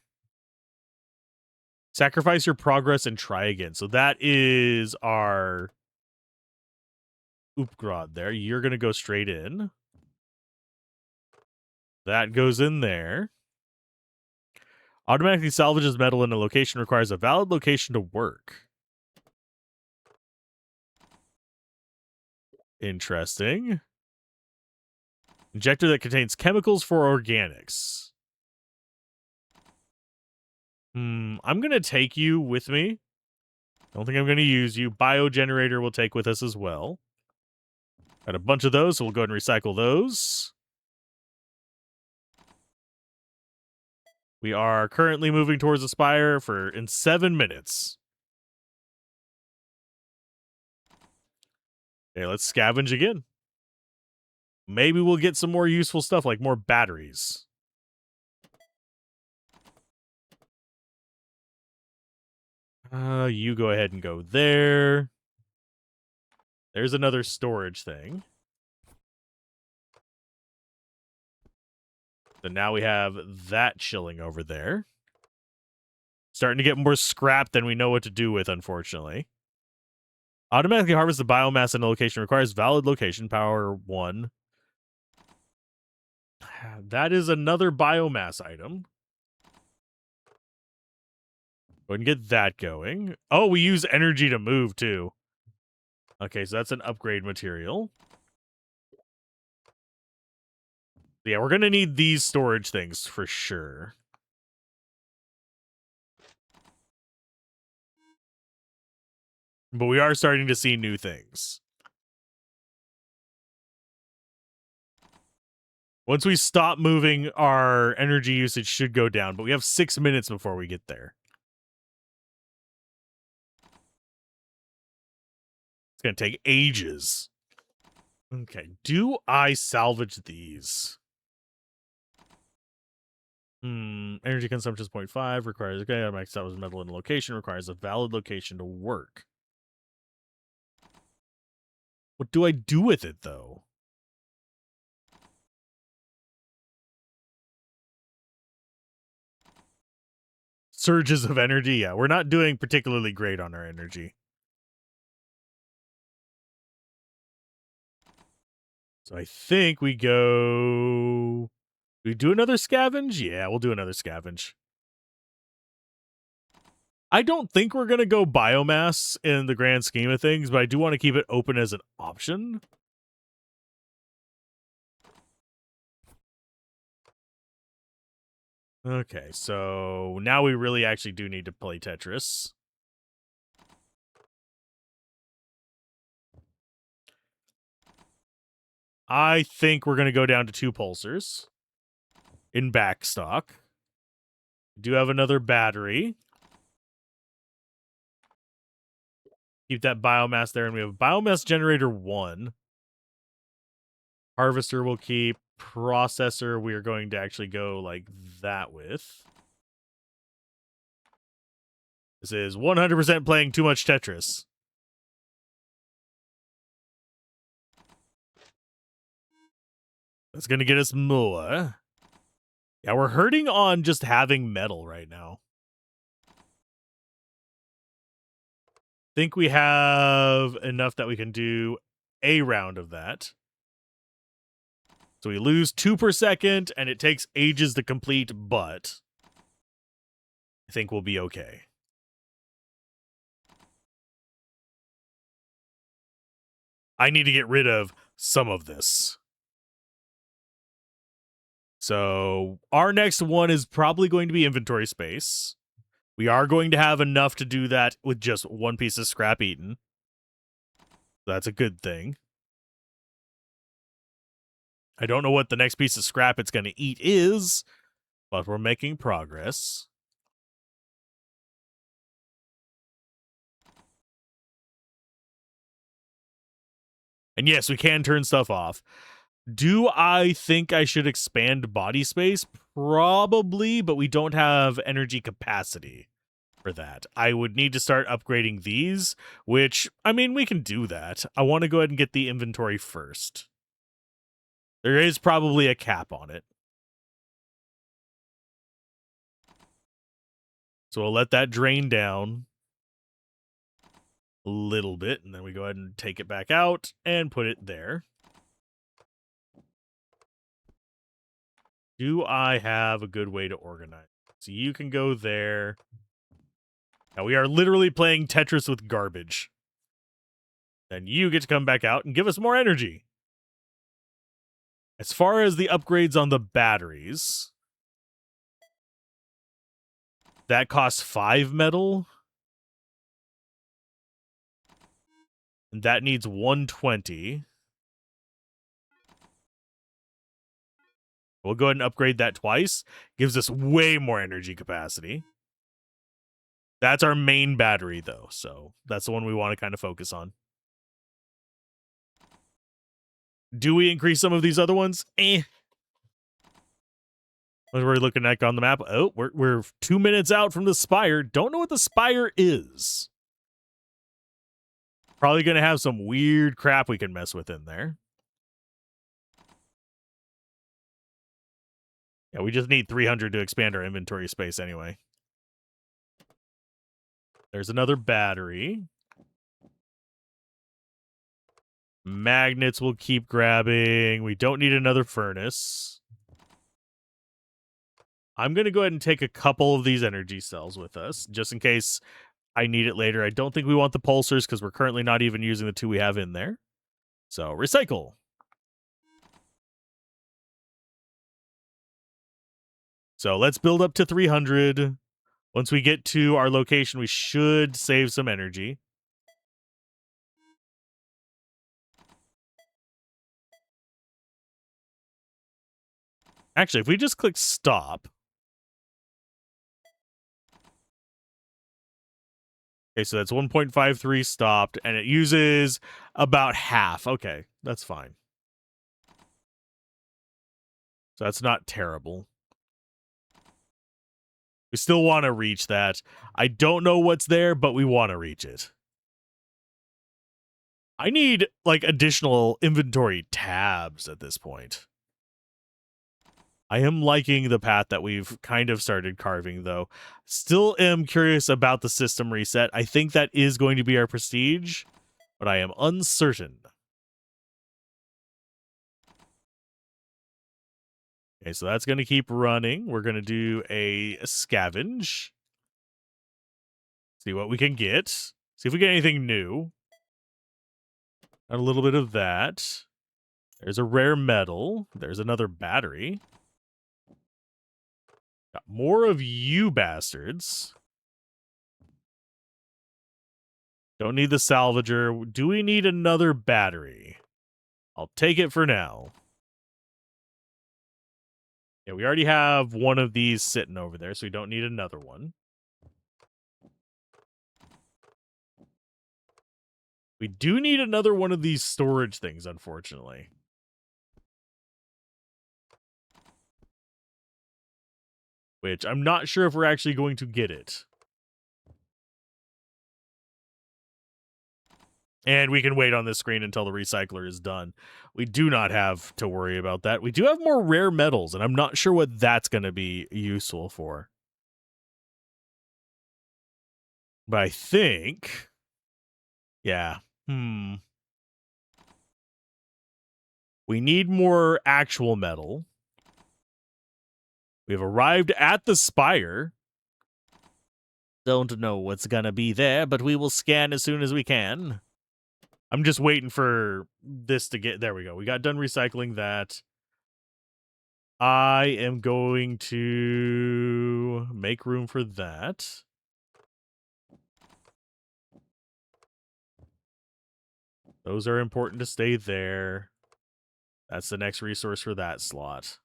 Sacrifice your progress and try again. So that is our Oopgrad there. You're going to go straight in. That goes in there. Automatically salvages metal in a location requires a valid location to work. Interesting. Injector that contains chemicals for organics. I'm going to take you with me. Don't think I'm going to use you. Biogenerator we'll take with us as well. Got a bunch of those, so we'll go ahead and recycle those. We are currently moving towards the spire in 7 minutes. Okay, let's scavenge again. Maybe we'll get some more useful stuff, like more batteries. You go ahead and go there. There's another storage thing. So now we have that chilling over there. Starting to get more scrap than we know what to do with, unfortunately. Automatically harvest the biomass in a location requires valid location, power 1. That is another biomass item. Go ahead and get that going. Oh, we use energy to move, too. Okay, so that's an upgrade material. Yeah, we're going to need these storage things for sure. But we are starting to see new things. Once we stop moving, our energy usage should go down, but we have 6 minutes before we get there. It's going to take ages. Okay, do I salvage these? Energy consumption is 0.5, requires, okay, max salvage metal in a location, requires a valid location to work. What do I do with it, though? Surges of energy, yeah, we're not doing particularly great on our energy. So I think we go... Do we do another scavenge? Yeah, we'll do another scavenge. I don't think we're going to go biomass in the grand scheme of things, but I do want to keep it open as an option. Okay, so now we really actually do need to play Tetris. I think we're going to go down to 2 pulsars in backstock. We do have another battery. Keep that biomass there, and we have biomass generator 1. Harvester will keep. Processor we are going to actually go like that with. This is 100% playing too much Tetris. That's going to get us more. Yeah, we're hurting on just having metal right now. Think we have enough that we can do a round of that. So we lose 2 per second, and it takes ages to complete, but I think we'll be okay. I need to get rid of some of this. So our next one is probably going to be inventory space. We are going to have enough to do that with just one piece of scrap eaten. That's a good thing. I don't know what the next piece of scrap it's going to eat is, but we're making progress. And yes, we can turn stuff off. Do I think I should expand body space? Probably, but we don't have energy capacity for that. I would need to start upgrading these, which, I mean, we can do that. I want to go ahead and get the inventory first. There is probably a cap on it. So we'll let that drain down a little bit, and then we go ahead and take it back out and put it there. Do I have a good way to organize? So you can go there. Now we are literally playing Tetris with garbage. Then you get to come back out and give us more energy. As far as the upgrades on the batteries, that costs 5 metal. And that needs 120. We'll go ahead and upgrade that twice. Gives us way more energy capacity. That's our main battery, though, so that's the one we want to kind of focus on. Do we increase some of these other ones? What we're looking at on the map. Oh, we're 2 minutes out from the spire. Don't know what the spire is. Probably going to have some weird crap we can mess with in there. Yeah, we just need 300 to expand our inventory space anyway. There's another battery. Magnets will keep grabbing. We don't need another furnace. I'm going to go ahead and take a couple of these energy cells with us, just in case I need it later. I don't think we want the pulsars because we're currently not even using the 2 we have in there. So, recycle. So, let's build up to 300. Once we get to our location, we should save some energy. Actually, if we just click stop. Okay, so that's 1.53 stopped, and it uses about half. Okay, that's fine. So that's not terrible. We still want to reach that. I don't know what's there, but we want to reach it. I need, like, additional inventory tabs at this point. I am liking the path that we've kind of started carving, though. Still am curious about the system reset. I think that is going to be our prestige, but I am uncertain. Okay, so that's going to keep running. We're going to do a scavenge. See what we can get. See if we get anything new. A little bit of that. There's a rare metal. There's another battery. Got more of you bastards. Don't need the salvager. Do we need another battery? I'll take it for now. Yeah, we already have one of these sitting over there, so we don't need another one. We do need another one of these storage things, unfortunately. Which I'm not sure if we're actually going to get it. And we can wait on this screen until the recycler is done. We do not have to worry about that. We do have more rare metals, and I'm not sure what that's going to be useful for. But I think... yeah. We need more actual metal. We have arrived at the spire. Don't know what's going to be there, but we will scan as soon as we can. I'm just waiting for this to get... there we go. We got done recycling that. I am going to make room for that. Those are important to stay there. That's the next resource for that slot.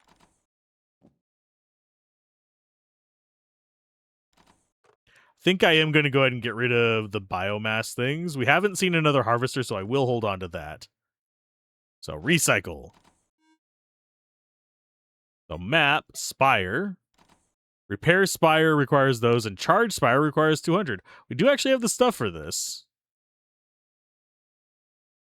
Think I am going to go ahead and get rid of the biomass things. We haven't seen another harvester, so I will hold on to that. So recycle. So map, spire. Repair spire requires those, and charge spire requires 200. We do actually have the stuff for this.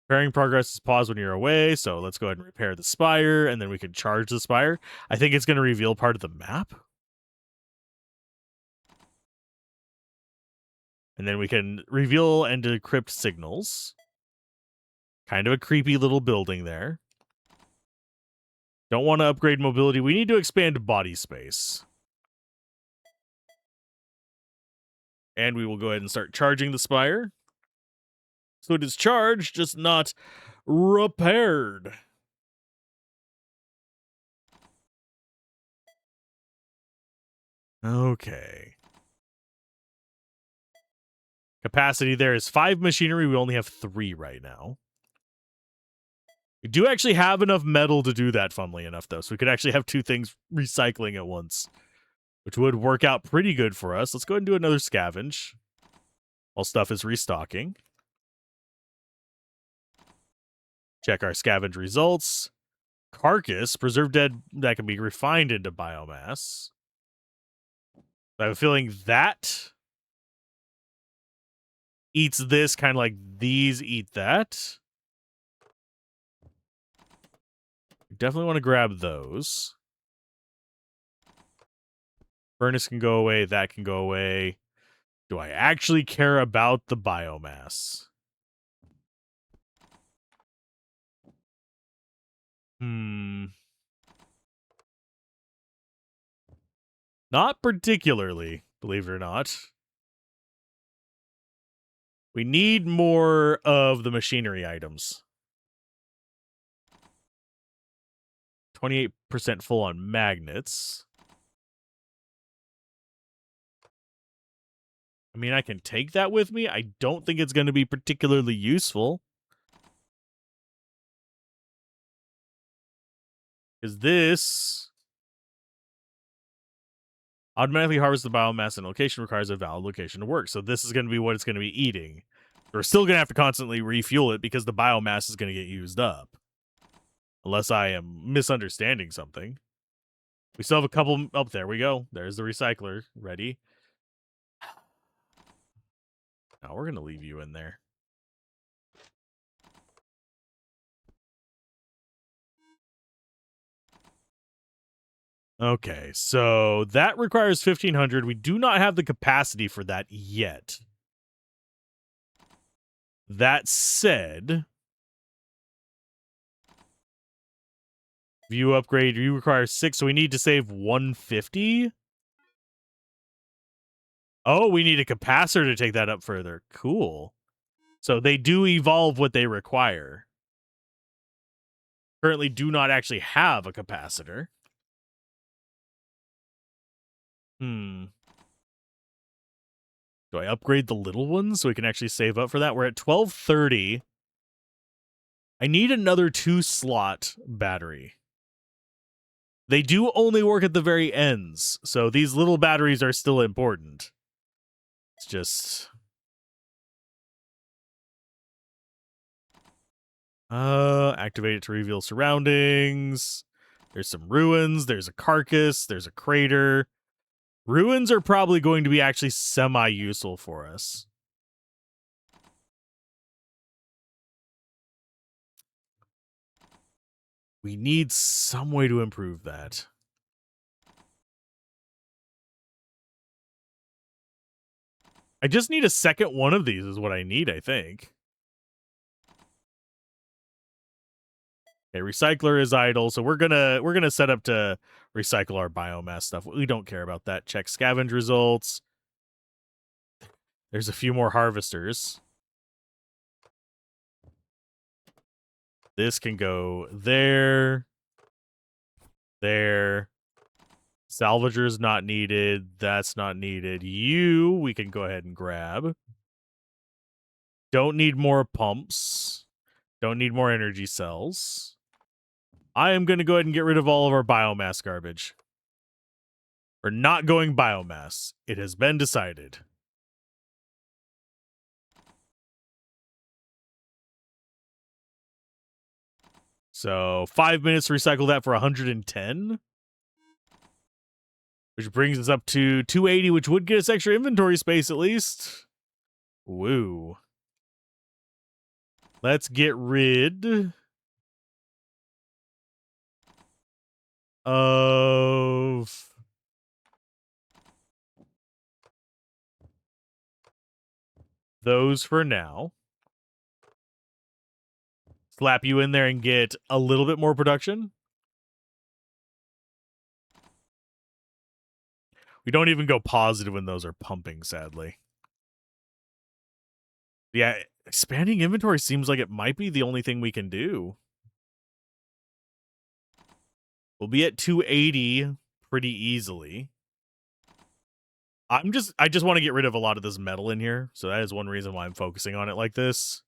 Repairing progress is paused when you're away, so let's go ahead and repair the spire, and then we can charge the spire. I think it's going to reveal part of the map. And then we can reveal and decrypt signals. Kind of a creepy little building there. Don't want to upgrade mobility. We need to expand body space. And we will go ahead and start charging the spire. So it is charged, just not repaired. Okay. Capacity there is 5 machinery. We only have 3 right now. We do actually have enough metal to do that, funnily enough, though. So we could actually have 2 things recycling at once, which would work out pretty good for us. Let's go ahead and do another scavenge while stuff is restocking. Check our scavenge results. Carcass, preserved dead that can be refined into biomass. I have a feeling that eats this kind of like these eat that. Definitely want to grab those. Furnace can go away. That can go away. Do I actually care about the biomass? Not particularly, believe it or not. We need more of the machinery items. 28% full on magnets. I mean, I can take that with me. I don't think it's going to be particularly useful. Because this automatically harvests the biomass and location requires a valid location to work. So this is going to be what it's going to be eating. We're still going to have to constantly refuel it because the biomass is going to get used up. Unless I am misunderstanding something. We still have a couple... oh, there we go. There's the recycler. Ready? Now we're going to leave you in there. Okay, so that requires 1,500. We do not have the capacity for that yet. That said, view upgrade, you require 6, so we need to save 150. Oh, we need a capacitor to take that up further. Cool. So they do evolve what they require. Currently do not actually have a capacitor. Do I upgrade the little ones so we can actually save up for that? We're at 1230. I need another 2-slot battery. They do only work at the very ends, so these little batteries are still important. It's just... activate it to reveal surroundings. There's some ruins. There's a carcass. There's a crater. Ruins are probably going to be actually semi-useful for us. We need some way to improve that. I just need a second one of these is what I need, I think. Okay, recycler is idle, so we're gonna set up to recycle our biomass stuff. We don't care about that. Check scavenge results. There's a few more harvesters. This can go there. There. Salvager's not needed. That's not needed. You, we can go ahead and grab. Don't need more pumps. Don't need more energy cells. I am going to go ahead and get rid of all of our biomass garbage. We're not going biomass. It has been decided. So 5 minutes to recycle that for 110. Which brings us up to 280, which would get us extra inventory space at least. Woo. Let's get rid of those for now. Slap you in there and get a little bit more production. We don't even go positive when those are pumping, sadly. Yeah, expanding inventory seems like it might be the only thing we can do. We'll be at 280 pretty easily. I just want to get rid of a lot of this metal in here, so that is one reason why I'm focusing on it like this.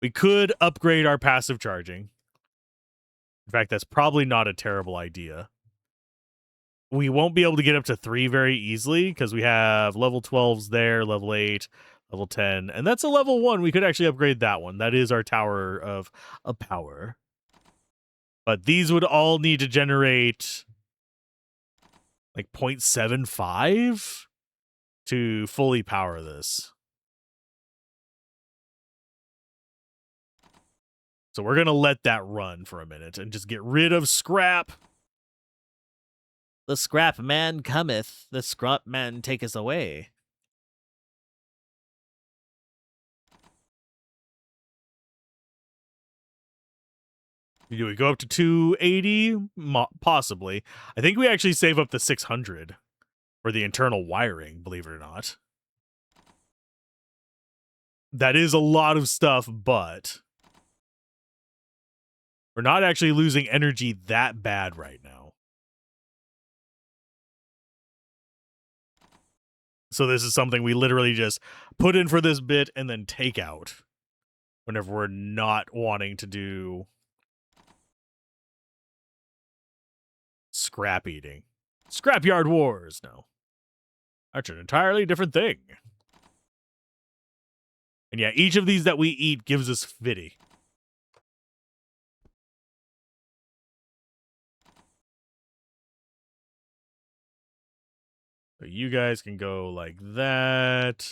We could upgrade our passive charging. In fact, that's probably not a terrible idea. We won't be able to get up to 3 very easily because we have level 12s there, level 8, level 10, and that's a level 1. We could actually upgrade that one. That is our tower of power. But these would all need to generate like 0.75 to fully power this. So we're going to let that run for a minute and just get rid of scrap. The scrap man cometh, the scrap man taketh away. Do we go up to 280? Possibly. I think we actually save up to 600 for the internal wiring, believe it or not. That is a lot of stuff, but we're not actually losing energy that bad right now. So this is something we literally just put in for this bit and then take out whenever we're not wanting to do scrap eating. Scrapyard wars, no. That's an entirely different thing. And yeah, each of these that we eat gives us 50. So you guys can go like that.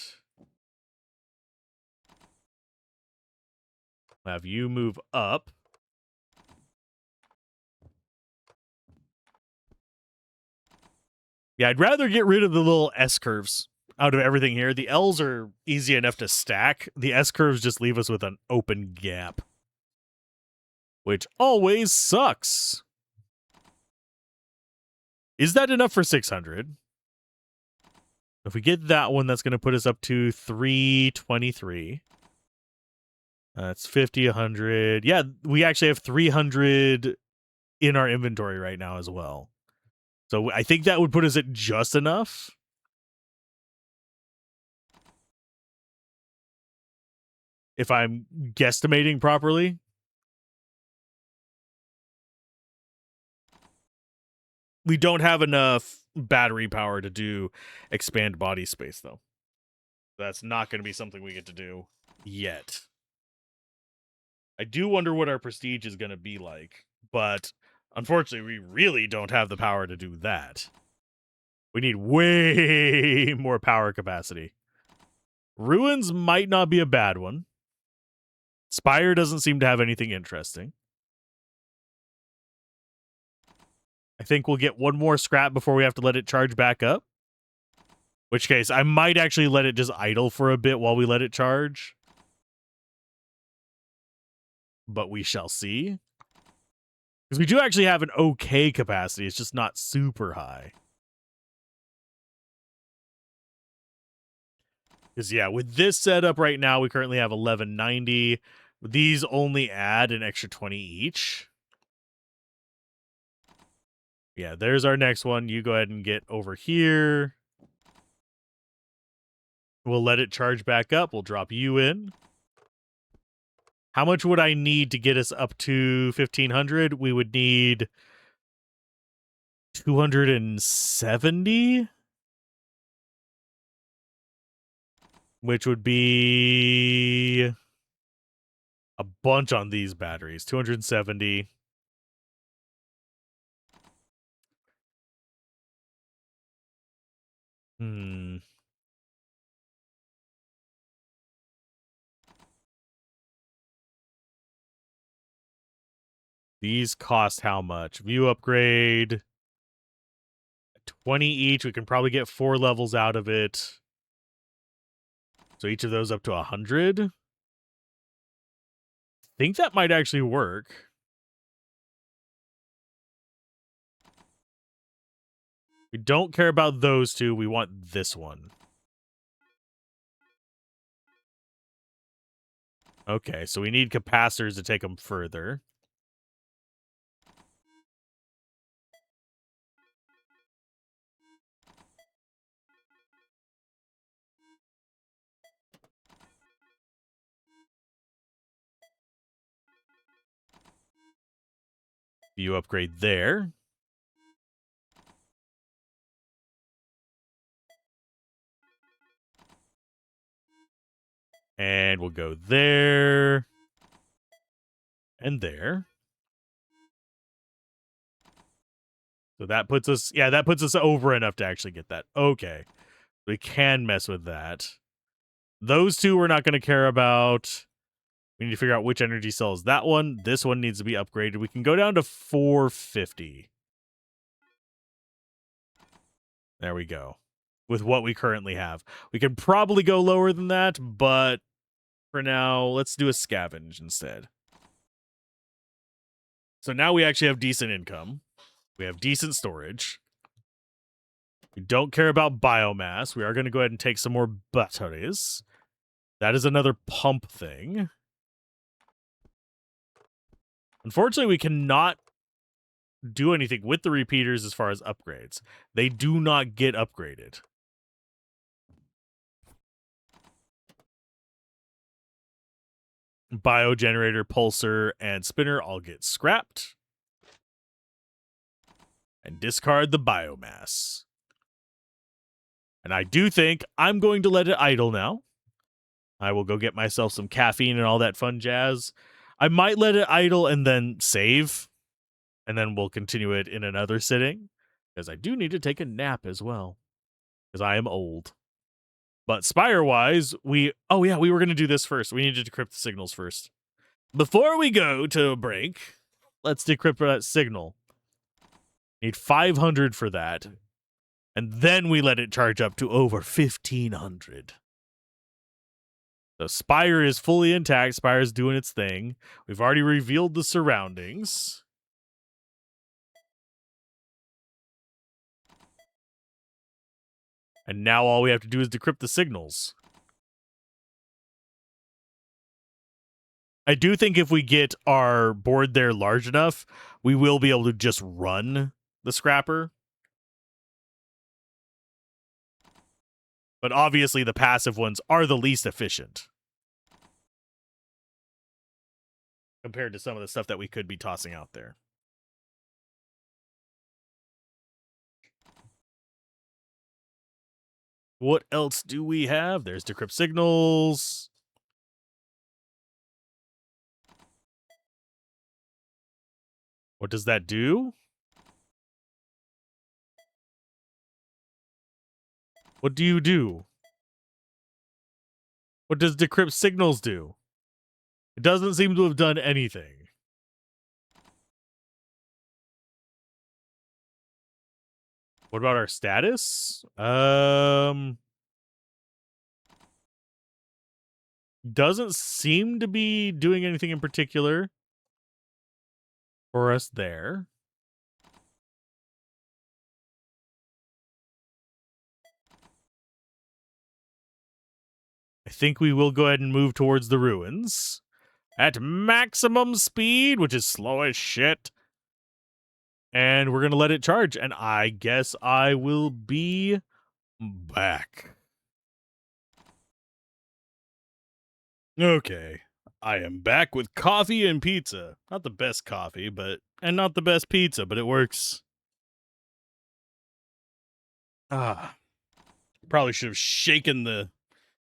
Have you move up. Yeah, I'd rather get rid of the little S-curves out of everything here. The L's are easy enough to stack. The S-curves just leave us with an open gap, which always sucks. Is that enough for 600? If we get that one, that's going to put us up to 323. That's 50, 100. Yeah, we actually have 300 in our inventory right now as well. So I think that would put us at just enough. If I'm guesstimating properly. We don't have enough battery power to do expand body space, though. That's not going to be something we get to do yet. I do wonder what our prestige is going to be like, but unfortunately, we really don't have the power to do that. We need way more power capacity. Ruins might not be a bad one. Spire doesn't seem to have anything interesting. I think we'll get one more scrap before we have to let it charge back up. Which case, I might actually let it just idle for a bit while we let it charge. But we shall see. Because we do actually have an okay capacity. It's just not super high. Because, yeah, with this setup right now, we currently have 1190. These only add an extra 20 each. Yeah, there's our next one. You go ahead and get over here. We'll let it charge back up. We'll drop you in. How much would I need to get us up to 1500? We would need 270, which would be a bunch on these batteries. 270. These cost how much? View upgrade. 20 each. We can probably get 4 levels out of it. So each of those up to 100. I think that might actually work. We don't care about those two. We want this one. Okay, so we need capacitors to take them further. You upgrade there. And we'll go there. And there. So that puts us, yeah, that puts us over enough to actually get that. Okay. We can mess with that. Those two we're not going to care about. We need to figure out which energy cell is that one. This one needs to be upgraded. We can go down to 450. There we go. With what we currently have. We can probably go lower than that, but for now, let's do a scavenge instead. So now we actually have decent income. We have decent storage. We don't care about biomass. We are going to go ahead and take some more batteries. That is another pump thing. Unfortunately, we cannot do anything with the repeaters as far as upgrades. They do not get upgraded. Biogenerator, pulsar, and spinner all get scrapped. And discard the biomass. And I do think I'm going to let it idle now. I will go get myself some caffeine and all that fun jazz. I might let it idle and then save. And then we'll continue it in another sitting. Because I do need to take a nap as well. Because I am old. But Spire-wise, we were going to do this first. We need to decrypt the signals first. Before we go to a break, let's decrypt that signal. Need 500 for that. And then we let it charge up to over 1,500. So Spire is fully intact. Spire is doing its thing. We've already revealed the surroundings. And now all we have to do is decrypt the signals. I do think if we get our board there large enough, we will be able to just run the scrapper. But obviously the passive ones are the least efficient compared to some of the stuff that we could be tossing out there. What else do we have? There's decrypt signals. What does that do? What do you do? What does decrypt signals do? It doesn't seem to have done anything. What about our status? Doesn't seem to be doing anything in particular for us there. I think we will go ahead and move towards the ruins at maximum speed, which is slow as shit. And we're going to let it charge. And I guess I will be back. Okay. I am back with coffee and pizza. Not the best coffee, and not the best pizza, but it works. Probably should have shaken the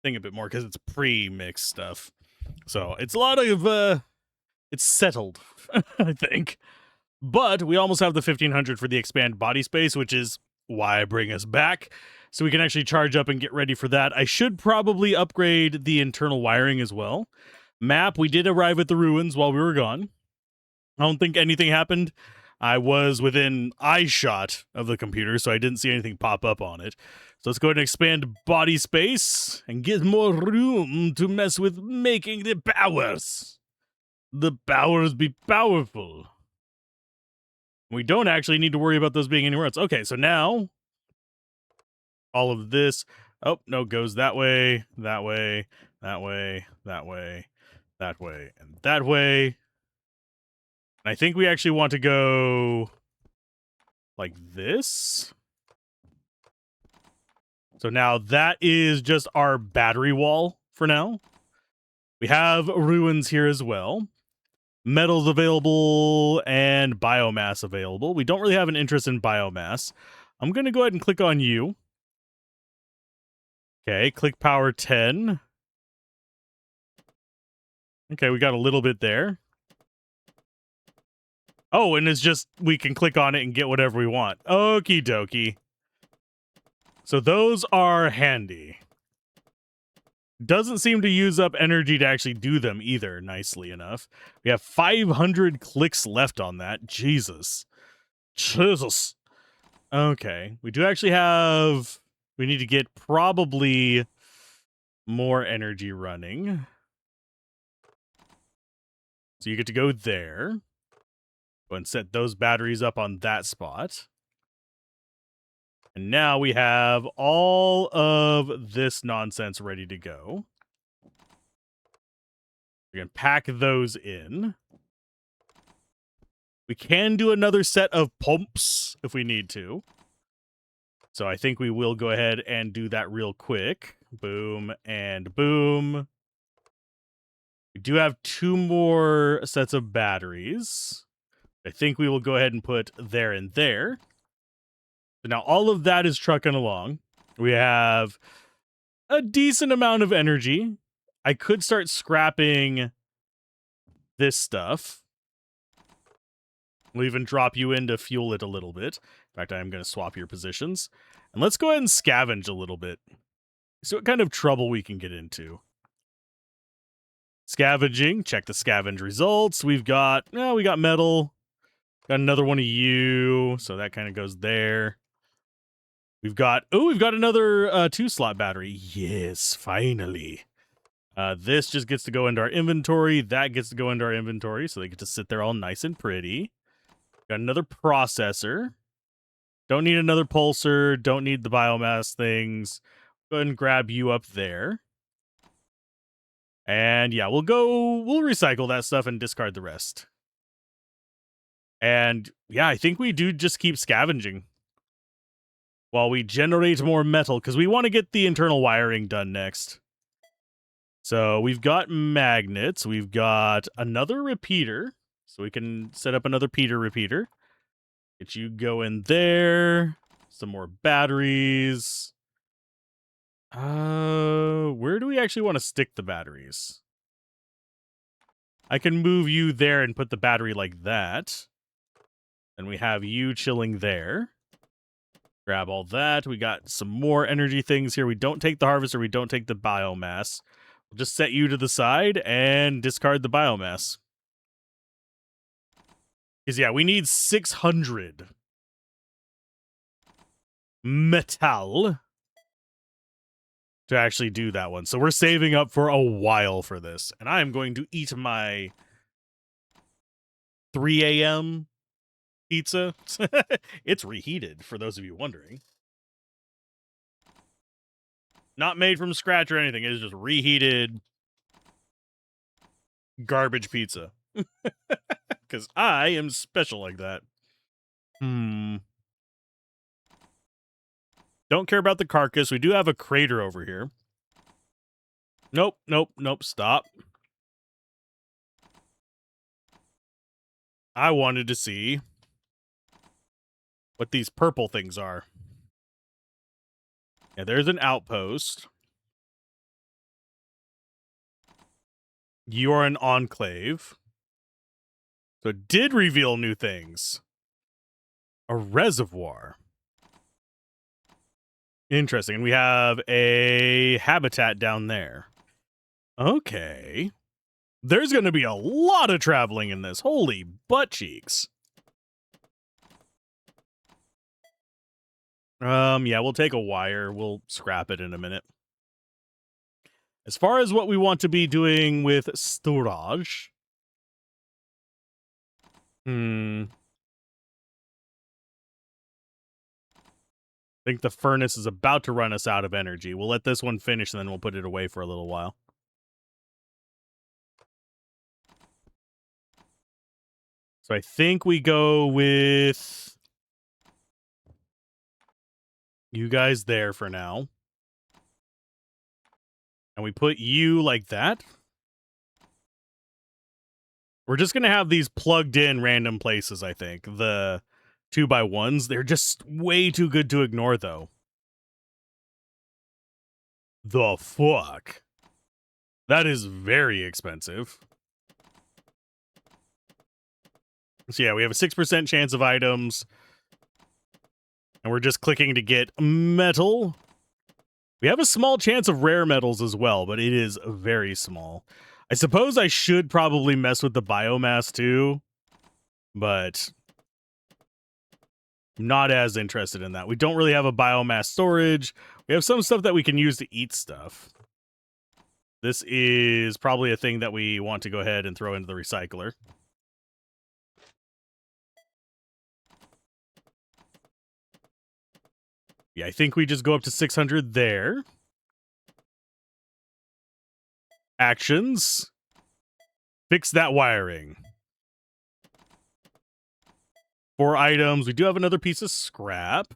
thing a bit more because it's pre-mixed stuff. So it's a lot of it's settled, I think. But we almost have the 1500 for the expand body space, which is why I bring us back. So we can actually charge up and get ready for that. I should probably upgrade the internal wiring as well. Map, we did arrive at the ruins while we were gone. I don't think anything happened. I was within eye shot of the computer, so I didn't see anything pop up on it. So let's go ahead and expand body space and get more room to mess with making the powers. The powers be powerful. We don't actually need to worry about those being anywhere else. Okay, so now all of this, oh, no, goes that way, that way, that way, that way, that way, and that way. And I think we actually want to go like this. So now that is just our battery wall for now. We have ruins here as well. Metals available and biomass available. We don't really have an interest in biomass. I'm going to go ahead and click on you. Okay, click power 10. Okay, we got a little bit there. Oh, and it's just, we can click on it and get whatever we want. Okie dokie. So those are handy. Doesn't seem to use up energy to actually do them either, nicely enough. We have 500 clicks left on that. Jesus. Jesus. Okay. We do actually have... We need to get probably more energy running. So you get to go there. Go and set those batteries up on that spot. And now we have all of this nonsense ready to go. We can pack those in. We can do another set of pumps if we need to. So I think we will go ahead and do that real quick. Boom and boom. We do have 2 more sets of batteries. I think we will go ahead and put there and there. So now all of that is trucking along. We have a decent amount of energy. I could start scrapping this stuff. We'll even drop you in to fuel it a little bit. In fact, I am going to swap your positions. And let's go ahead and scavenge a little bit. See what kind of trouble we can get into. Scavenging. Check the scavenge results. We got metal. Got another one of you. So that kind of goes there. We've got another 2-slot battery. Yes, finally. This just gets to go into our inventory. That gets to go into our inventory. So they get to sit there all nice and pretty. Got another processor. Don't need another pulsar. Don't need the biomass things. Go ahead and grab you up there. And yeah, we'll recycle that stuff and discard the rest. And yeah, I think we do just keep scavenging while we generate more metal because we want to get the internal wiring done next. So we've got magnets. We've got another repeater. So we can set up another repeater. Get you going there. Some more batteries. Where do we actually want to stick the batteries? I can move you there and put the battery like that. And we have you chilling there. Grab all that. We got some more energy things here. We don't take the harvester. We don't take the biomass. We'll just set you to the side and discard the biomass. Because, yeah, we need 600. metal to actually do that one. So we're saving up for a while for this. And I am going to eat my 3 a.m. pizza. It's reheated, for those of you wondering. Not made from scratch or anything. It is just reheated garbage pizza. Because I am special like that. Don't care about the carcass. We do have a crater over here. Nope, nope, nope. Stop. I wanted to see what these purple things are. Yeah, there's an outpost. You are an enclave. So it did reveal new things. A reservoir. Interesting. And we have a habitat down there. Okay. There's going to be a lot of traveling in this. Holy butt cheeks. Yeah, we'll take a wire. We'll scrap it in a minute. As far as what we want to be doing with storage. I think the furnace is about to run us out of energy. We'll let this one finish and then we'll put it away for a little while. So I think we go with you guys there for now. And we put you like that. We're just going to have these plugged in random places, I think. The 2x1s, they're just way too good to ignore, though. The fuck? That is very expensive. So yeah, we have a 6% chance of items. And we're just clicking to get metal. We have a small chance of rare metals as well, but it is very small. I suppose I should probably mess with the biomass too, but I'm not as interested in that. We don't really have a biomass storage. We have some stuff that we can use to eat stuff. This is probably a thing that we want to go ahead and throw into the recycler. Yeah, I think we just go up to 600 there. Actions. Fix that wiring. 4 items. We do have another piece of scrap.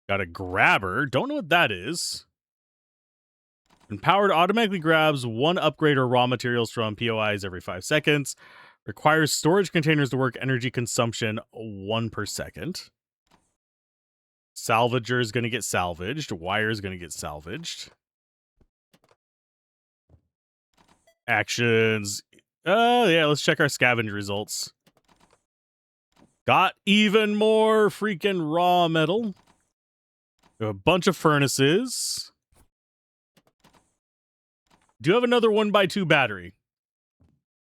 Got a grabber. Don't know what that is. Empowered automatically grabs 1 upgrade or raw materials from POIs every 5 seconds. Requires storage containers to work energy consumption 1 per second. Salvager is going to get salvaged. Wire is going to get salvaged. Actions. Yeah, let's check our scavenge results. Got even more freaking raw metal. We have a bunch of furnaces. Do have another 1x2 battery.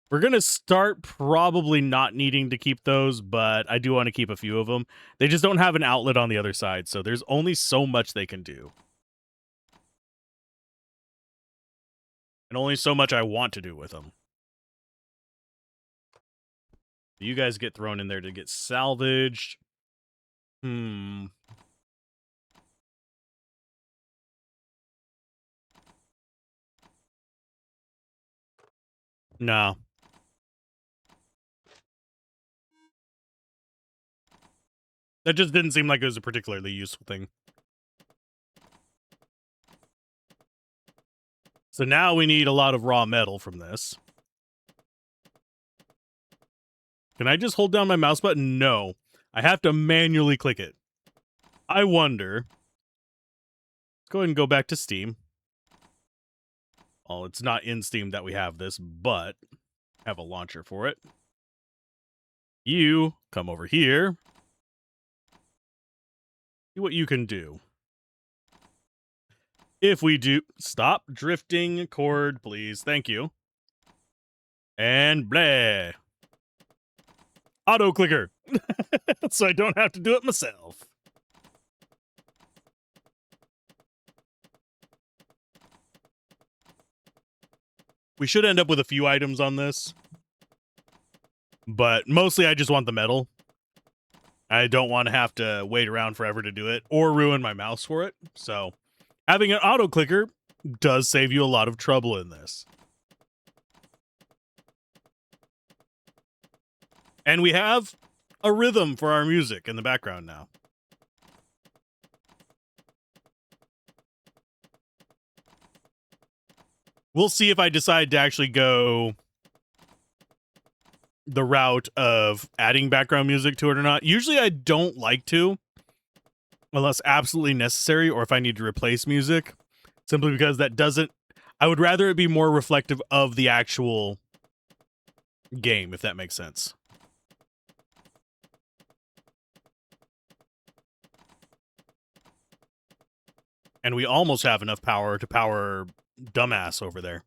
We're going to start probably not needing to keep those, but I do want to keep a few of them. They just don't have an outlet on the other side, so there's only so much they can do. And only so much I want to do with them. You guys get thrown in there to get salvaged. No. That just didn't seem like it was a particularly useful thing. So now we need a lot of raw metal from this. Can I just hold down my mouse button? No. I have to manually click it. I wonder. Let's go ahead and go back to Steam. Oh, it's not in Steam that we have this, but I have a launcher for it. You come over here. See what you can do. If we do... Stop drifting cord, please. Thank you. And blah. Auto clicker. So I don't have to do it myself. We should end up with a few items on this, but mostly I just want the metal. I don't want to have to wait around forever to do it or ruin my mouse for it. So having an auto clicker does save you a lot of trouble in this. And we have a rhythm for our music in the background now. We'll see if I decide to actually go the route of adding background music to it or not. Usually I don't like to, unless absolutely necessary, or if I need to replace music, simply because that doesn't, I would rather it be more reflective of the actual game, if that makes sense. And we almost have enough power to power dumbass over there.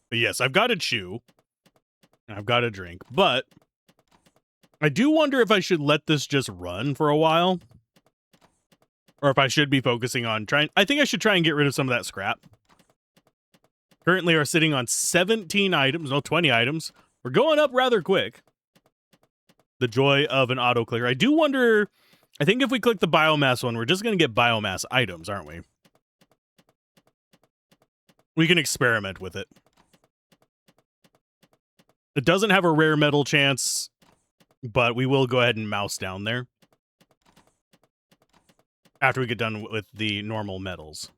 But yes, I've got to chew. I've got to drink. But I do wonder if I should let this just run for a while. Or if I should be focusing on trying. I think I should try and get rid of some of that scrap. Currently are sitting on 17 items. No, 20 items. We're going up rather quick. The joy of an auto clicker. I do wonder. I think if we click the biomass one, we're just going to get biomass items, aren't we? We can experiment with it. It doesn't have a rare metal chance, but we will go ahead and mouse down there after we get done with the normal metals.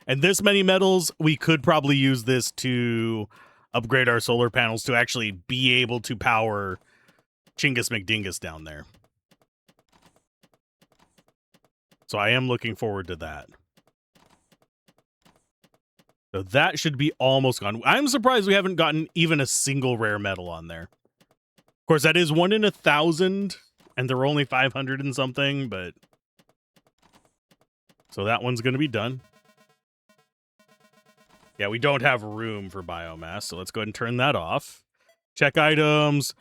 And this many metals, we could probably use this to upgrade our solar panels to actually be able to power Chingus McDingus down there. So I am looking forward to that. So that should be almost gone. I'm surprised we haven't gotten even a single rare metal on there. Of course, that is 1 in 1,000, and there were only 500 and something, but... So that one's going to be done. Yeah, we don't have room for biomass, so let's go ahead and turn that off. Check items.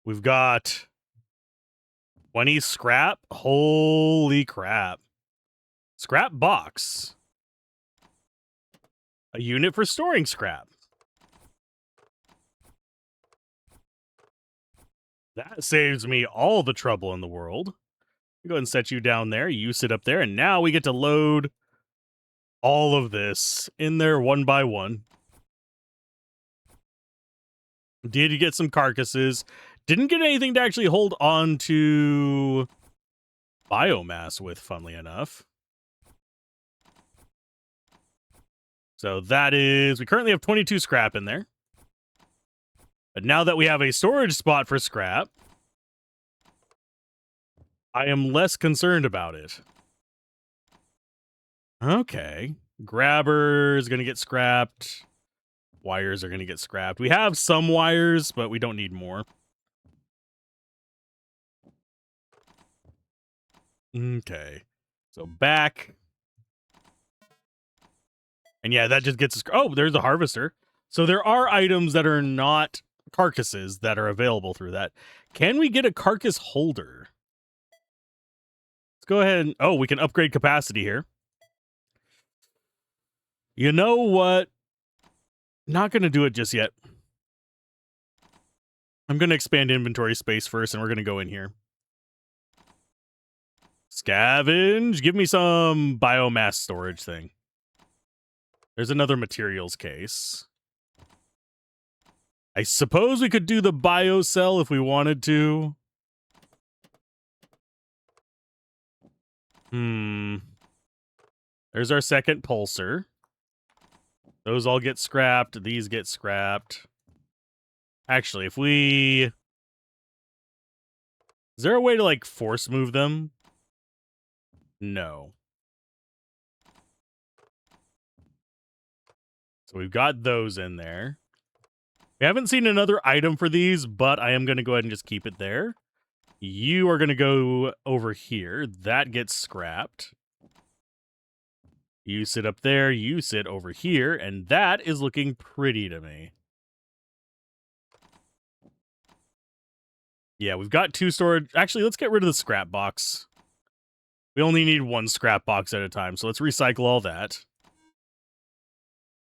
We've got 20 scrap. Holy crap. Scrap box. A unit for storing scrap. That saves me all the trouble in the world. Go ahead and set you down there. You sit up there, and now we get to load all of this in there one by one. Did get some carcasses. Didn't get anything to actually hold on to biomass with, funnily enough. So that is, we currently have 22 scrap in there. But now that we have a storage spot for scrap, I am less concerned about it. Okay. Grabber is going to get scrapped. Wires are going to get scrapped. We have some wires, but we don't need more. Okay. So back. And yeah, that just gets us... Oh, there's a harvester. So there are items that are not carcasses that are available through that. Can we get a carcass holder? Let's go ahead and... Oh, we can upgrade capacity here. You know what? Not going to do it just yet. I'm going to expand inventory space first, and we're going to go in here. Scavenge. Give me some biomass storage thing. There's another materials case. I suppose we could do the bio cell if we wanted to. There's our second pulsar. Those all get scrapped. These get scrapped. Actually, if we... Is there a way to, like, force move them? No. So we've got those in there. We haven't seen another item for these, but I am going to go ahead and just keep it there. You are going to go over here. That gets scrapped. You sit up there. You sit over here. And that is looking pretty to me. Yeah, we've got 2 storage. Actually, let's get rid of the scrap box. We only need 1 scrap box at a time, so let's recycle all that.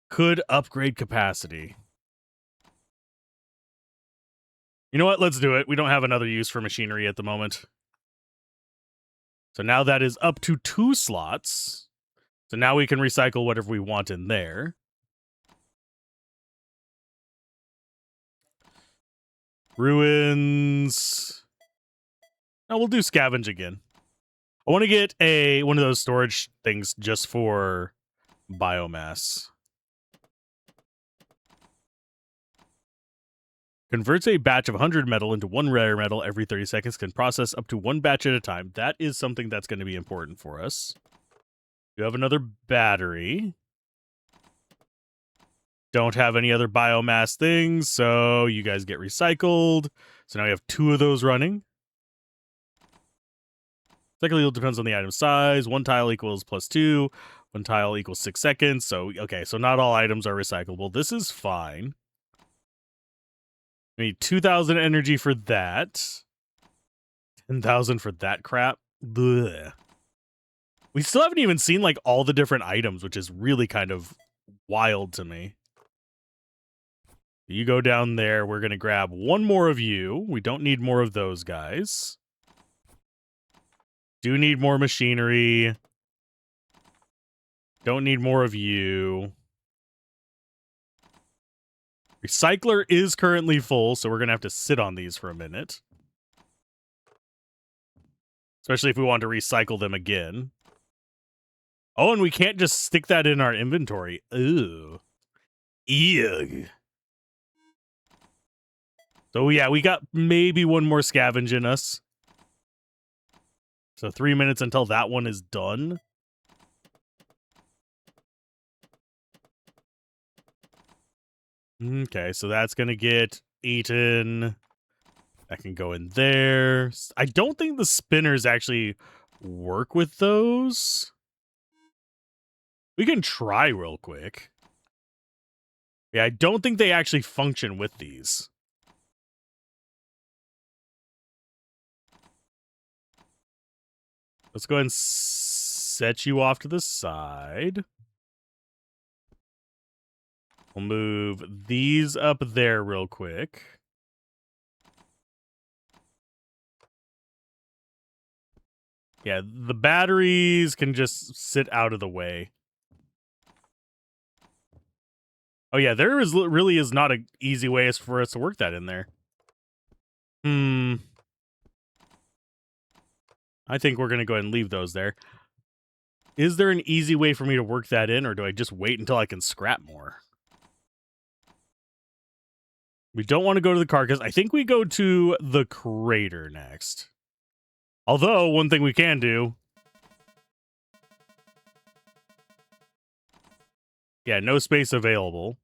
Could upgrade capacity. You know what? Let's do it. We don't have another use for machinery at the moment. So now that is up to 2 slots. So now we can recycle whatever we want in there. Ruins. No, we'll do scavenge again. I want to get one of those storage things just for biomass. Converts a batch of 100 metal into 1 rare metal every 30 seconds. Can process up to 1 batch at a time. That is something that's going to be important for us. We have another battery. Don't have any other biomass things, so you guys get recycled. So now we have 2 of those running. Cycle yield depends on the item size. 1 tile equals +2. 1 tile equals 6 seconds. So, okay, so not all items are recyclable. This is fine. We need 2,000 energy for that. 10,000 for that crap. Blech. We still haven't even seen, like, all the different items, which is really kind of wild to me. You go down there. We're going to grab 1 more of you. We don't need more of those guys. Do need more machinery. Don't need more of you. Recycler is currently full, so we're going to have to sit on these for a minute. Especially if we want to recycle them again. Oh, and we can't just stick that in our inventory. Ooh. Ew. So yeah, we got maybe 1 more scavenge in us. So 3 minutes until that one is done. Okay, so that's going to get eaten. That can go in there. I don't think the spinners actually work with those. We can try real quick. Yeah, I don't think they actually function with these. Let's go ahead and set you off to the side. We'll move these up there real quick. Yeah, the batteries can just sit out of the way. Oh yeah, there really is not an easy way for us to work that in there. I think we're going to go ahead and leave those there. Is there an easy way for me to work that in, or do I just wait until I can scrap more? We don't want to go to the carcass. I think we go to the crater next. Although, one thing we can do... Yeah, no space available.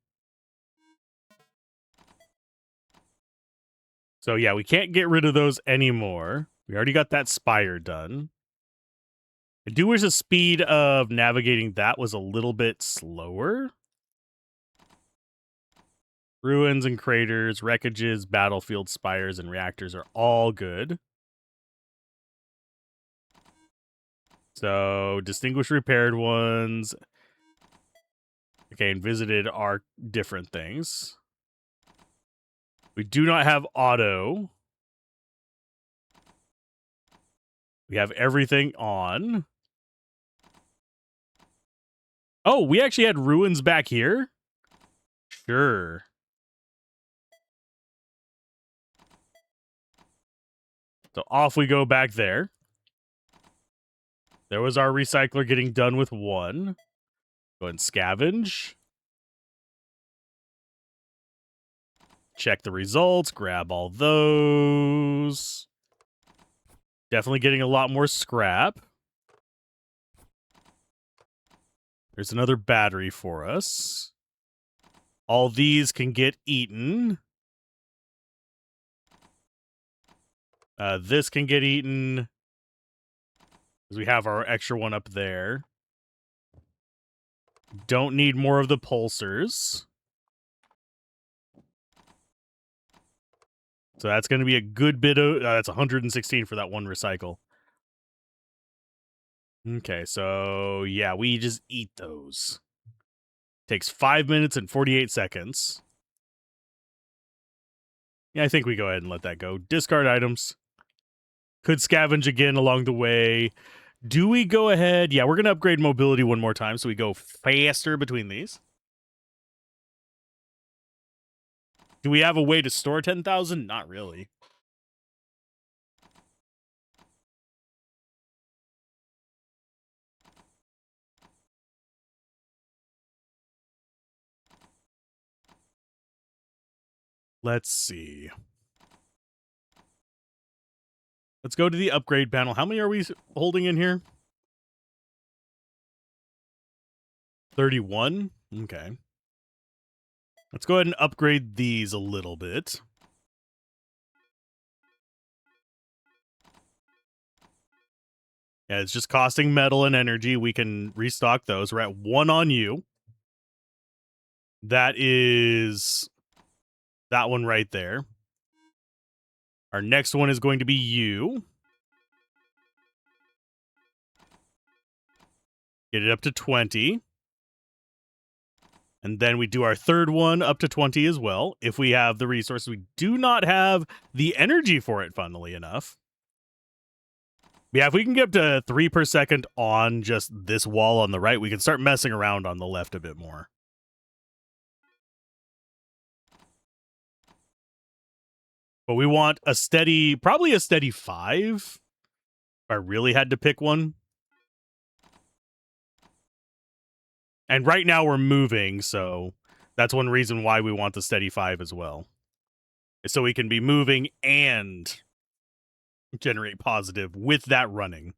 So yeah, we can't get rid of those anymore. We already got that spire done. I do wish the speed of navigating that was a little bit slower. Ruins and craters, wreckages, battlefield spires, and reactors are all good. So, distinguished repaired ones. Okay, and visited are different things. We do not have auto. We have everything on. Oh, we actually had ruins back here? Sure. So off we go back there. There was our recycler getting done with 1. Go ahead and scavenge. Check the results. Grab all those. Definitely getting a lot more scrap. There's another battery for us. All these can get eaten. This can get eaten. Because we have our extra one up there. Don't need more of the pulsers. So that's going to be a good bit of... that's 116 for that one recycle. Okay, so yeah, we just eat those. Takes 5 minutes and 48 seconds. Yeah, I think we go ahead and let that go. Discard items. Could scavenge again along the way. Do we go ahead? Yeah, we're going to upgrade mobility one more time so we go faster between these. Do we have a way to store 10,000? Not really. Let's see. Let's go to the upgrade panel. How many are we holding in here? 31? Okay. Let's go ahead and upgrade these a little bit. Yeah, it's just costing metal and energy. We can restock those. We're at 1 on you. That is that one right there. Our next one is going to be you. Get it up to 20. And then we do our third one up to 20 as well. If we have the resources, we do not have the energy for it, funnily enough. Yeah, if we can get up to 3 per second on just this wall on the right, we can start messing around on the left a bit more. But we want a steady, probably a steady 5. If I really had to pick one. And right now we're moving, so that's one reason why we want the steady 5 as well. So we can be moving and generate positive with that running.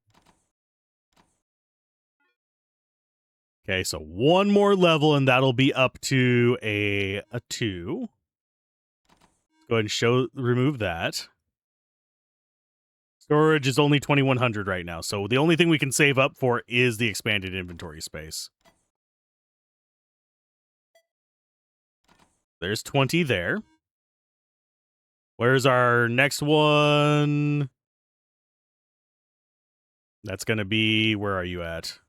Okay, so one more level and that'll be up to a 2. Let's go ahead and remove that. Storage is only 2,100 right now, so the only thing we can save up for is the expanded inventory space. There's 20 there. Where's our next one? That's going to be... where are you at?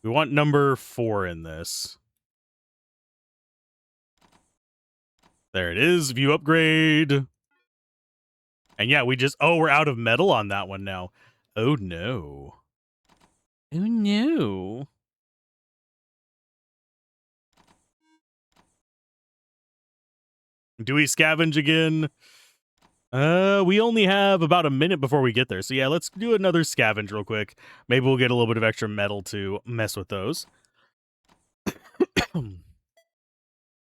We want number 4 in this. There it is. View upgrade. And yeah, we just... oh, we're out of metal on that one now. Oh, no. Oh, no. Do we scavenge again? We only have about a minute before we get there. So yeah, let's do another scavenge real quick. Maybe we'll get a little bit of extra metal to mess with those.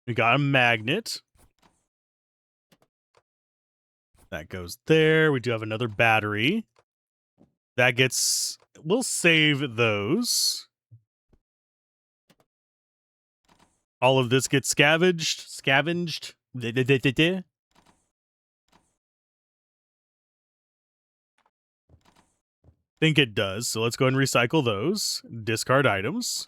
We got a magnet. That goes there. We do have another battery. That gets... we'll save those. All of this gets scavenged. Think it does. So let's go ahead and recycle those. Discard items.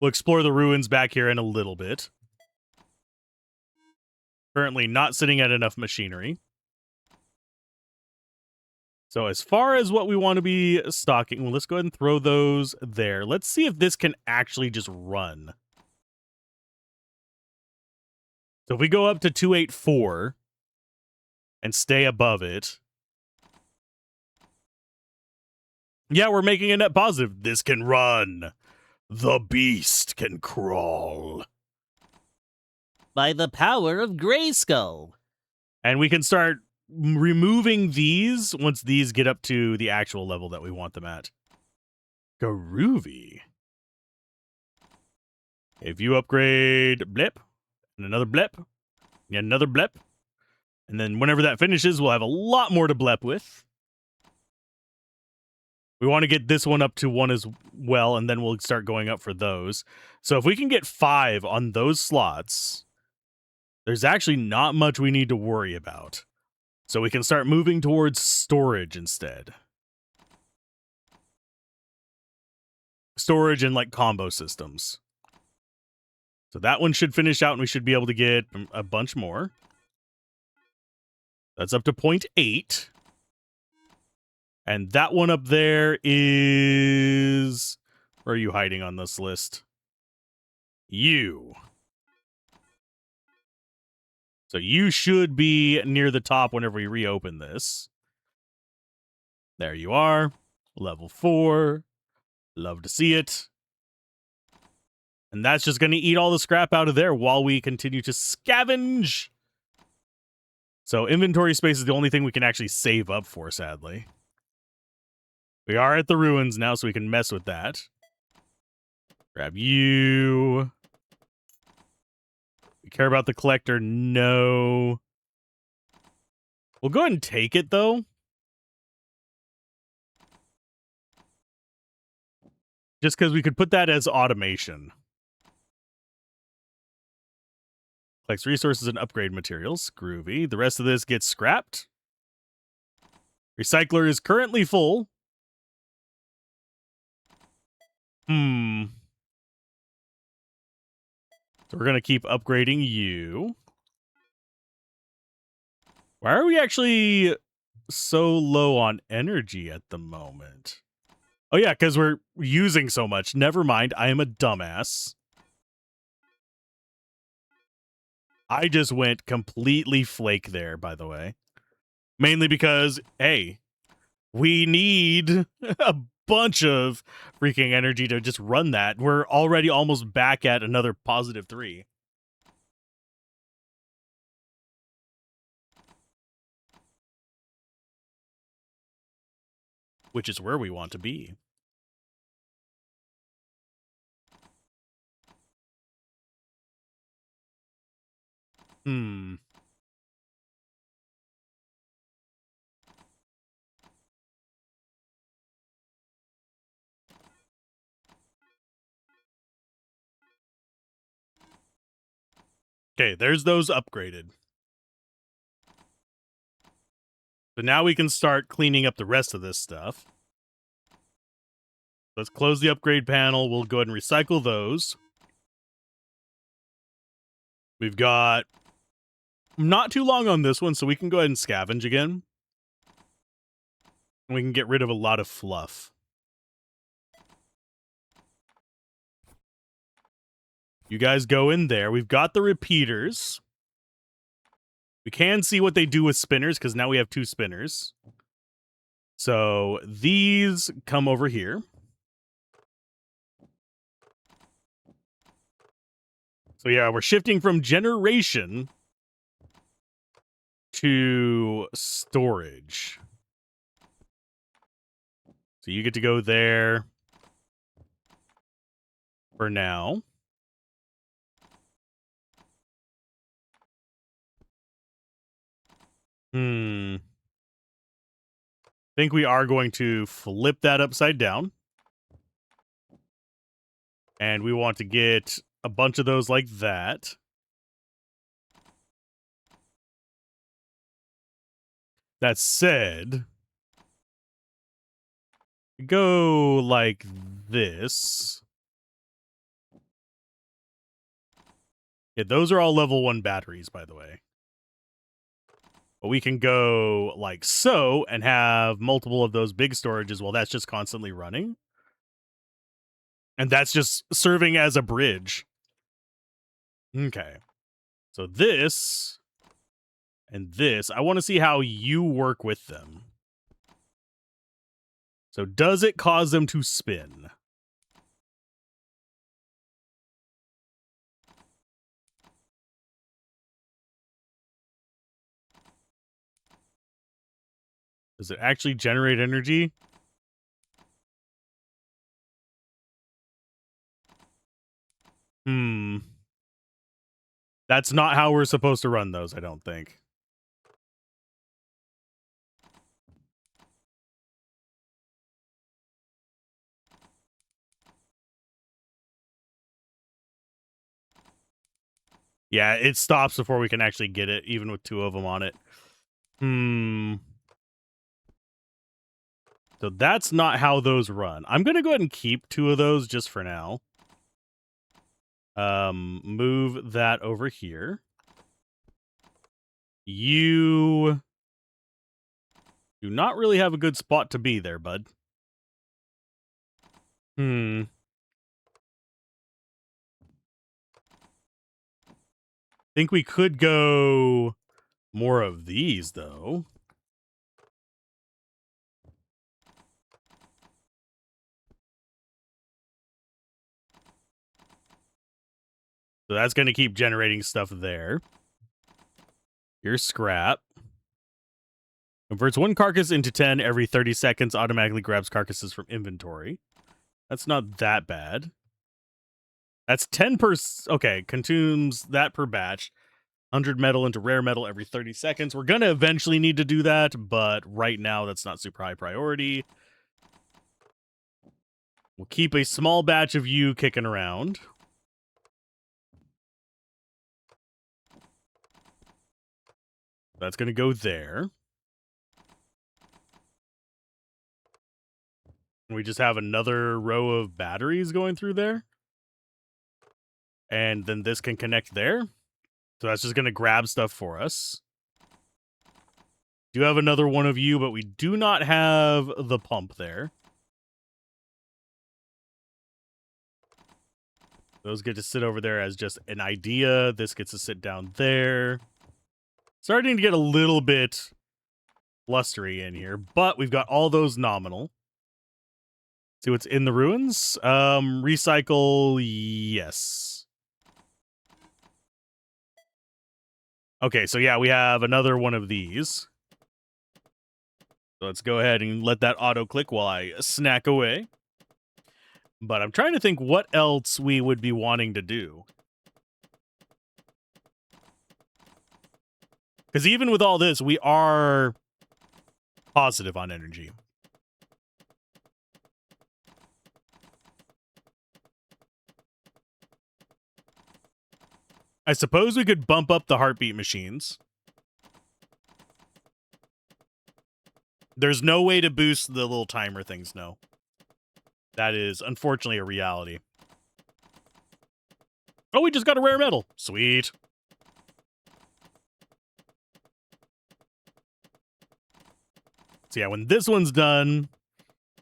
We'll explore the ruins back here in a little bit. Currently not sitting at enough machinery. So as far as what we want to be stocking, well, let's go ahead and throw those there. Let's see if this can actually just run. So if we go up to 284 and stay above it. Yeah, we're making a net positive. This can run. The beast can crawl. By the power of Grayskull. And we can start removing these once these get up to the actual level that we want them at. Groovy. If you upgrade blip, and another blip, and another blip, and then whenever that finishes, we'll have a lot more to blep with. We want to get this one up to 1 as well, and then we'll start going up for those. So if we can get 5 on those slots, there's actually not much we need to worry about. So we can start moving towards storage instead. Storage and like combo systems. So that one should finish out and we should be able to get a bunch more. That's up to 0.8. And that one up there is... Where are you hiding on this list? You. So you should be near the top whenever we reopen this. There you are. Level 4. Love to see it. And that's just going to eat all the scrap out of there while we continue to scavenge. So inventory space is the only thing we can actually save up for, sadly. We are at the ruins now, so we can mess with that. Grab you. We care about the collector? No. We'll go ahead and take it, though. Just because we could put that as automation. Collects resources and upgrade materials. Groovy. The rest of this gets scrapped. Recycler is currently full. So we're going to keep upgrading you. Why are we actually so low on energy at the moment? Oh, yeah, because we're using so much. Never mind. I am a dumbass. I just went completely flake there, by the way. Mainly because, hey, we need a bunch of freaking energy to just run that. We're already almost back at another +3. Which is where we want to be. Okay, there's those upgraded. So now we can start cleaning up the rest of this stuff. Let's close the upgrade panel. We'll go ahead and recycle those. We've got not too long on this one, so we can go ahead and scavenge again. We can get rid of a lot of fluff. You guys go in there. We've got the repeaters. We can see what they do with spinners, because now we have 2 spinners. So these come over here. So yeah, we're shifting from generation to storage. So you get to go there for now. I think we are going to flip that upside down. And we want to get a bunch of those like that. That said, go like this. Yeah, those are all level 1 batteries, by the way. But we can go like so and have multiple of those big storages while that's just constantly running. And that's just serving as a bridge. Okay. So this and this, I want to see how you work with them. So does it cause them to spin? Does it actually generate energy? That's not how we're supposed to run those, I don't think. Yeah, it stops before we can actually get it, even with 2 of them on it. So that's not how those run. I'm going to go ahead and keep 2 of those just for now. Move that over here. You do not really have a good spot to be there, bud. Think we could go more of these, though. So that's going to keep generating stuff there. Here's scrap. Converts one carcass into 10 every 30 seconds, automatically grabs carcasses from inventory. That's not that bad. That's 10 per... Okay, consumes that per batch. 100 metal into rare metal every 30 seconds. We're going to eventually need to do that, but right now that's not super high priority. We'll keep a small batch of you kicking around. That's going to go there. We just have another row of batteries going through there. And then this can connect there. So that's just going to grab stuff for us. Do have another one of you, but we do not have the pump there. Those get to sit over there as just an idea. This gets to sit down there. Starting to get a little bit blustery in here, but we've got all those nominal. See what's in the ruins? Recycle, yes. Okay, so yeah, we have another one of these. So let's go ahead and let that auto click while I snack away. But I'm trying to think what else we would be wanting to do. Because even with all this, we are positive on energy. I suppose we could bump up the heartbeat machines. There's no way to boost the little timer things, no. That is, unfortunately, a reality. Oh, we just got a rare metal. Sweet. So yeah, when this one's done,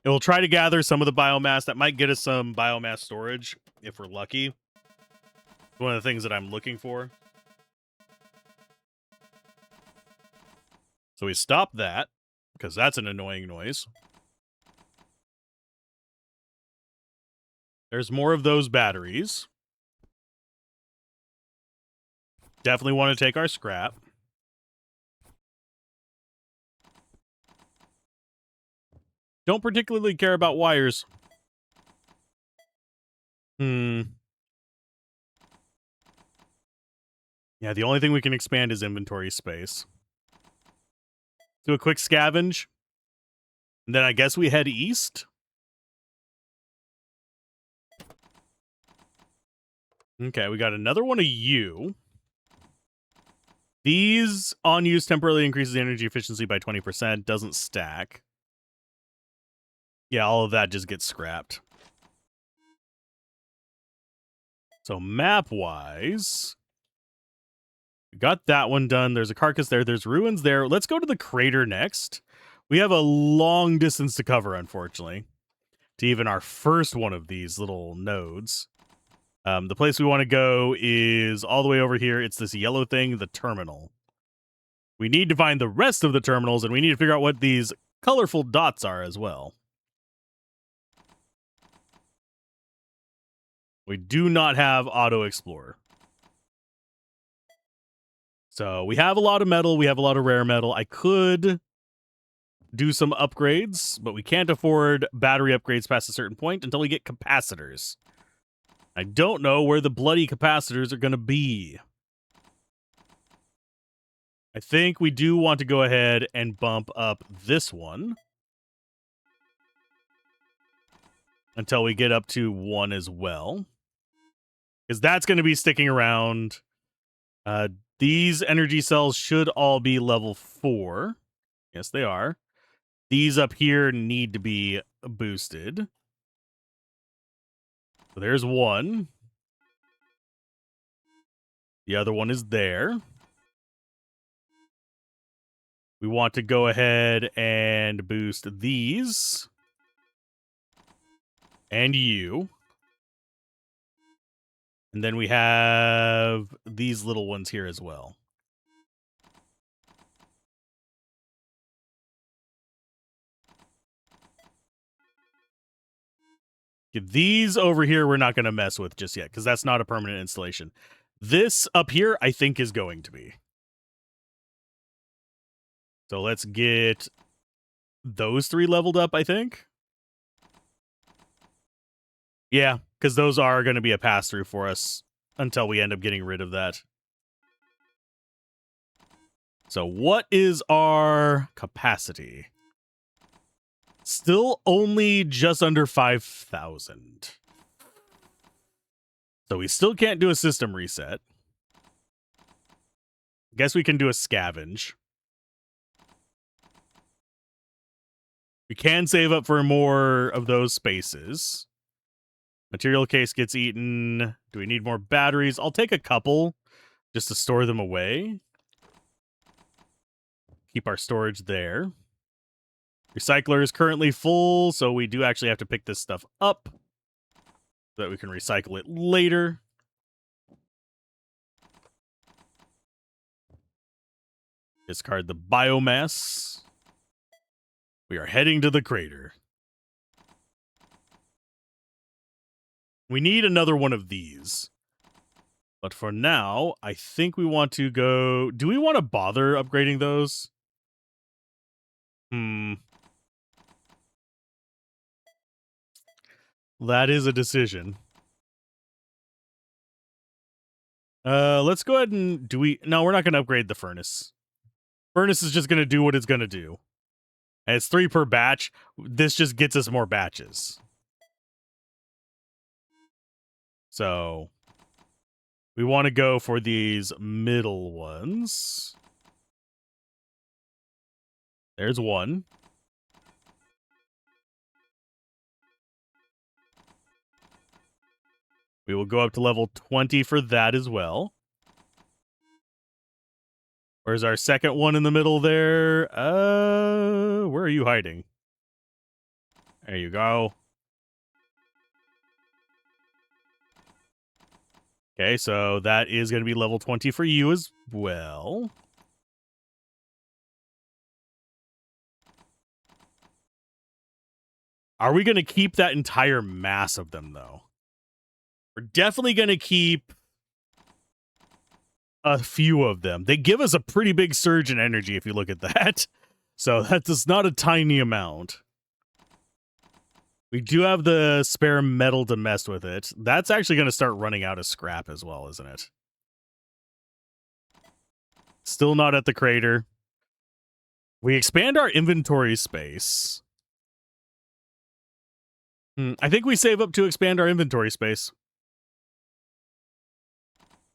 it will try to gather some of the biomass. That might get us some biomass storage, if we're lucky. One of the things that I'm looking for. So we stop that, because that's an annoying noise. There's more of those batteries. Definitely want to take our scrap. Don't particularly care about wires. Yeah, the only thing we can expand is inventory space. Do a quick scavenge. And then I guess we head east. Okay, we got another one of you. These on use temporarily increases energy efficiency by 20%. Doesn't stack. Yeah, all of that just gets scrapped. So map-wise, we got that one done. There's a carcass there. There's ruins there. Let's go to the crater next. We have a long distance to cover, unfortunately, to even our first one of these little nodes. The place we want to go is all the way over here. It's this yellow thing, the terminal. We need to find the rest of the terminals, and we need to figure out what these colorful dots are as well. We do not have Auto Explorer. So we have a lot of metal. We have a lot of rare metal. I could do some upgrades, but we can't afford battery upgrades past a certain point until we get capacitors. I don't know where the bloody capacitors are going to be. I think we do want to go ahead and bump up this one until we get up to 1 as well. Because that's going to be sticking around. These energy cells should all be level 4. Yes, they are. These up here need to be boosted. So there's one. The other one is there. We want to go ahead and boost these. And you. And then we have these little ones here as well. These over here we're not going to mess with just yet because that's not a permanent installation. This up here I think is going to be. So let's get those 3 leveled up, I think. Yeah, because those are going to be a pass-through for us until we end up getting rid of that. So what is our capacity? Still only just under 5,000. So we still can't do a system reset. Guess we can do a scavenge. We can save up for more of those spaces. Material case gets eaten. Do we need more batteries? I'll take a couple just to store them away. Keep our storage there. Recycler is currently full, so we do actually have to pick this stuff up so that we can recycle it later. Discard the biomass. We are heading to the crater. We need another one of these. But for now, I think we want to go... Do we want to bother upgrading those? That is a decision. Let's go ahead and... No, we're not going to upgrade the furnace. Furnace is just going to do what it's going to do. And it's 3 per batch. This just gets us more batches. So... we want to go for these middle ones. There's one. We will go up to level 20 for that as well. Where's our second one in the middle there? Where are you hiding? There you go. Okay, so that is going to be level 20 for you as well. Are we going to keep that entire mass of them, though? We're definitely going to keep a few of them. They give us a pretty big surge in energy if you look at that. So that's not a tiny amount. We do have the spare metal to mess with it. That's actually going to start running out of scrap as well, isn't it? Still not at the crater. We expand our inventory space. I think we save up to expand our inventory space.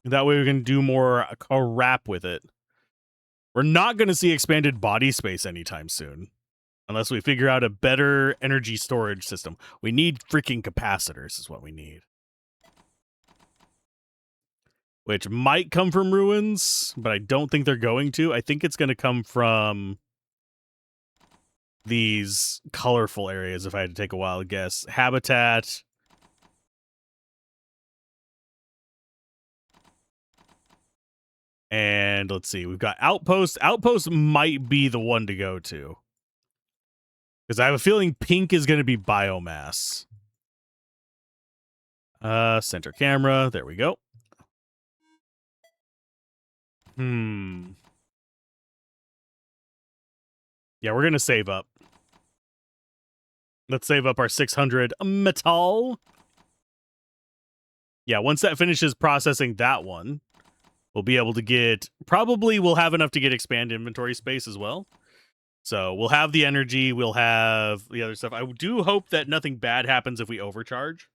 That way we can do more crap with it. We're not going to see expanded body space anytime soon. Unless we figure out a better energy storage system. We need freaking capacitors is what we need. Which might come from ruins, but I don't think they're going to. I think it's going to come from these colorful areas, if I had to take a wild guess. Habitat. And let's see, we've got Outpost. Outpost might be the one to go to. Because I have a feeling pink is going to be biomass. Center camera. There we go. Yeah, we're going to save up. Let's save up our 600 metal. Yeah, once that finishes processing that one, we'll be able to get... Probably we'll have enough to get expand inventory space as well. So we'll have the energy, we'll have the other stuff. I do hope that nothing bad happens if we overcharge.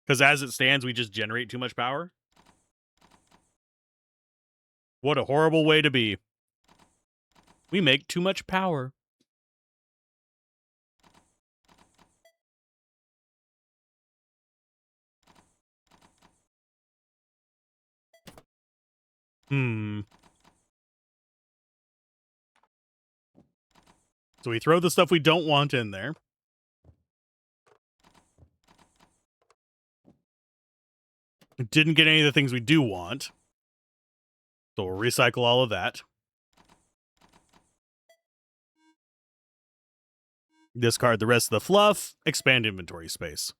Because as it stands, we just generate too much power. What a horrible way to be. We make too much power. Hmm. So we throw the stuff we don't want in there. Didn't get any of the things we do want. So we'll recycle all of that. Discard the rest of the fluff. Expand inventory space.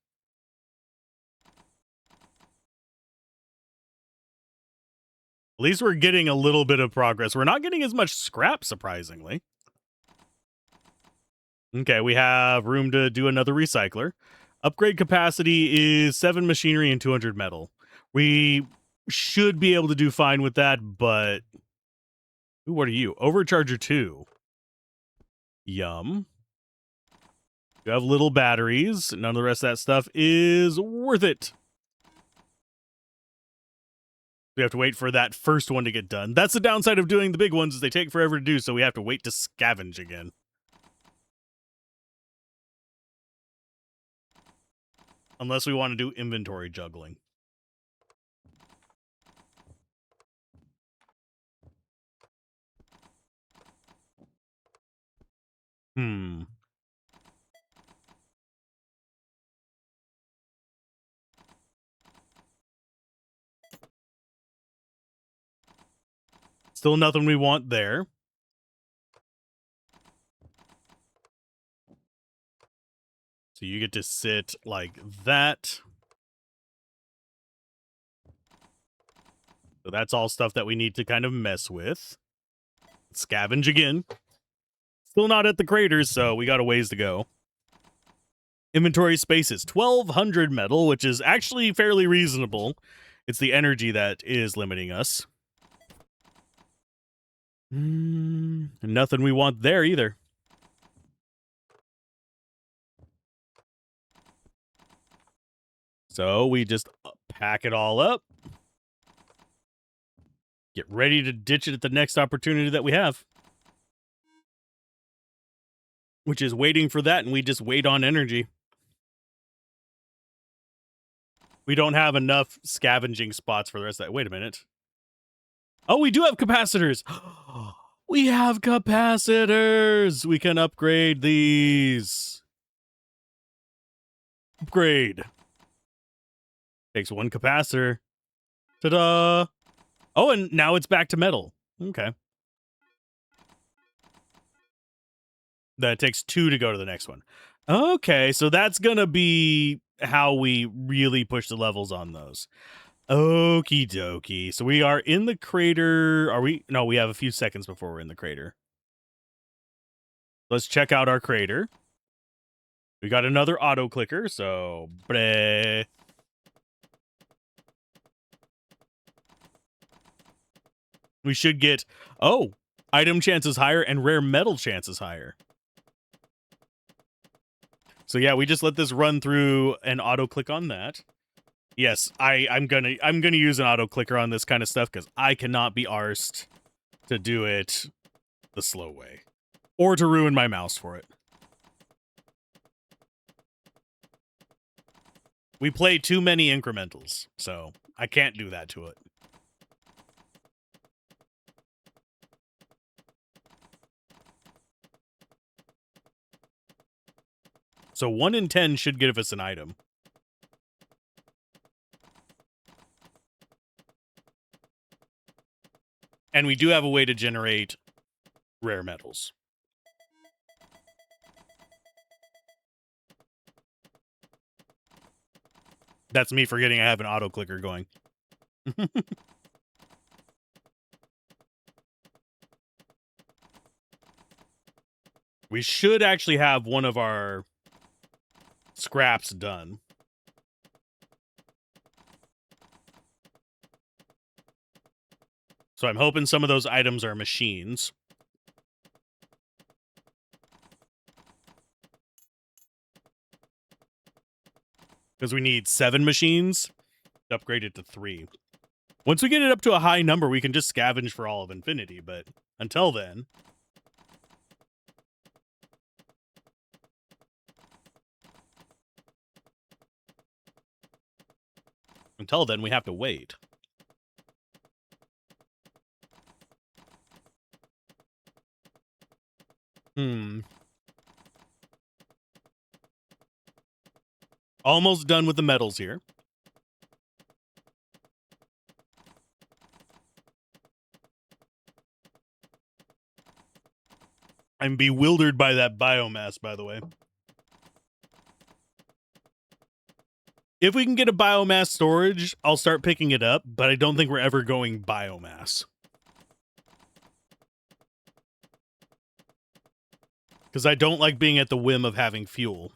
At least we're getting a little bit of progress. We're not getting as much scrap, surprisingly. Okay, we have room to do another recycler. Upgrade capacity is 7 machinery and 200 metal. We should be able to do fine with that, but... Ooh, what are you? Overcharger 2. Yum. You have little batteries. None of the rest of that stuff is worth it. We have to wait for that first one to get done. That's the downside of doing the big ones, is they take forever to do, so we have to wait to scavenge again. Unless we want to do inventory juggling. Still nothing we want there. So you get to sit like that. So that's all stuff that we need to kind of mess with. Scavenge again. Still not at the craters, so we got a ways to go. Inventory space is 1,200 metal, which is actually fairly reasonable. It's the energy that is limiting us. Nothing we want there either. So we just pack it all up. Get ready to ditch it at the next opportunity that we have. Which is waiting for that, and we just wait on energy. We don't have enough scavenging spots for the rest of that. Wait a minute. Oh, we do have capacitors. We have capacitors. We can upgrade these. Upgrade. Takes one capacitor. Ta-da. Oh, and now it's back to metal. Okay. Then it takes 2 to go to the next one. Okay, so that's going to be how we really push the levels on those. Okie dokie. So we are in the crater. Are we? No, we have a few seconds before we're in the crater. Let's check out our crater. We got another auto clicker, so bleh. We should get, oh, item chances higher and rare metal chances higher. So yeah, we just let this run through and auto click on that. Yes, I'm gonna use an auto clicker on this kind of stuff because I cannot be arsed to do it the slow way. Or to ruin my mouse for it. We play too many incrementals, so I can't do that to it. So 1 in 10 should give us an item. And we do have a way to generate rare metals. That's me forgetting I have an auto clicker going. We should actually have one of our scraps done. So I'm hoping some of those items are machines. Because we need 7 machines to upgrade it to 3. Once we get it up to a high number, we can just scavenge for all of infinity, but until then... Until then, we have to wait. Almost done with the metals here. I'm bewildered by that biomass, by the way. If we can get a biomass storage, I'll start picking it up, but I don't think we're ever going biomass. Because I don't like being at the whim of having fuel.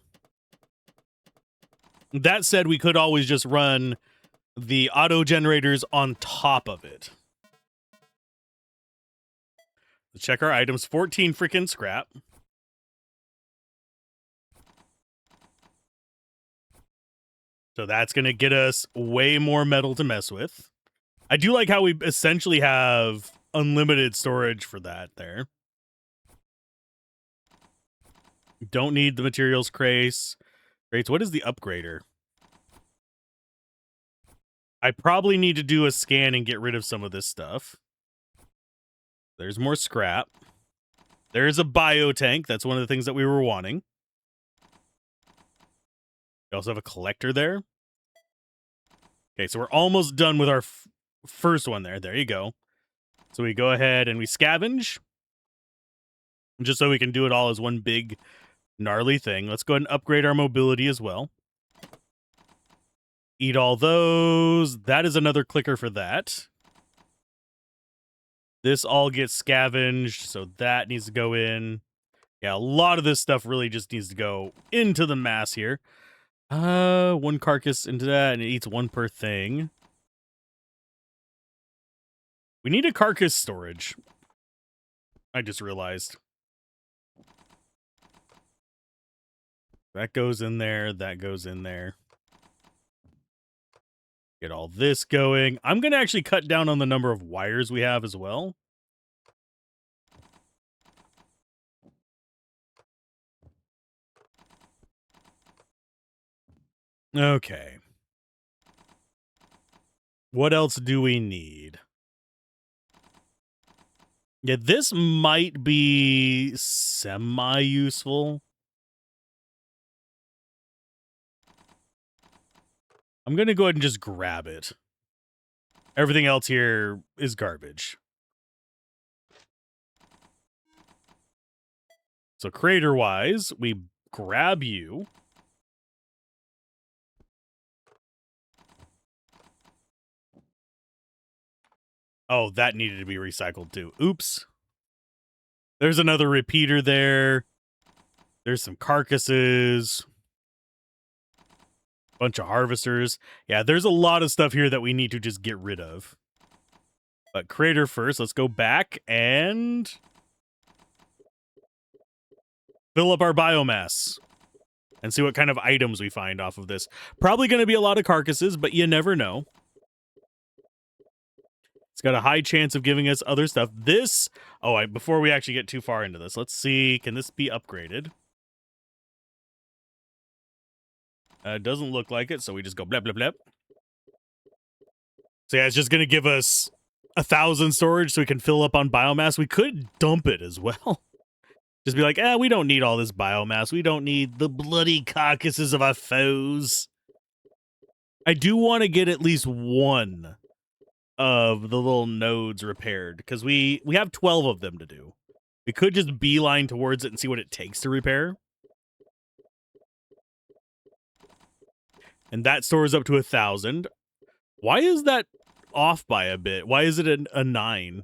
That said, we could always just run the auto generators on top of it. Let's check our items. 14 freaking scrap. So that's going to get us way more metal to mess with. I do like how we essentially have unlimited storage for that there. Don't need the materials crates. What is the upgrader? I probably need to do a scan and get rid of some of this stuff. There's more scrap. There's a biotank. That's one of the things that we were wanting. We also have a collector there. Okay, so we're almost done with our first one there. There you go. So we go ahead and we scavenge. Just so we can do it all as one big gnarly thing. Let's go ahead and upgrade our mobility as well. Eat all those. That is another clicker for that. This all gets scavenged, so that needs to go in. Yeah, a lot of this stuff really just needs to go into the mass here. One carcass into that, and it eats one per thing. We need a carcass storage. I just realized. That goes in there. That goes in there. Get all this going. I'm going to actually cut down on the number of wires we have as well. Okay. What else do we need? Yeah, this might be semi-useful. I'm going to go ahead and just grab it. Everything else here is garbage. So crater-wise, we grab you. Oh, that needed to be recycled too. Oops. There's another repeater there. There's some carcasses. Bunch of harvesters. Yeah, there's a lot of stuff here that we need to just get rid of. But crater first. Let's go back and fill up our biomass and see what kind of items we find off of this. Probably going to be a lot of carcasses, but you never know. It's got a high chance of giving us other stuff. This, before we actually get too far into this, let's see, can this be upgraded? It doesn't look like it, so we just go blep, blep, blep. So yeah, it's just going to give us 1,000 storage so we can fill up on biomass. We could dump it as well. Just be like, we don't need all this biomass. We don't need the bloody carcasses of our foes. I do want to get at least one of the little nodes repaired, because we have 12 of them to do. We could just beeline towards it and see what it takes to repair. And that stores up to 1,000. Why is that off by a bit? Why is it a 9?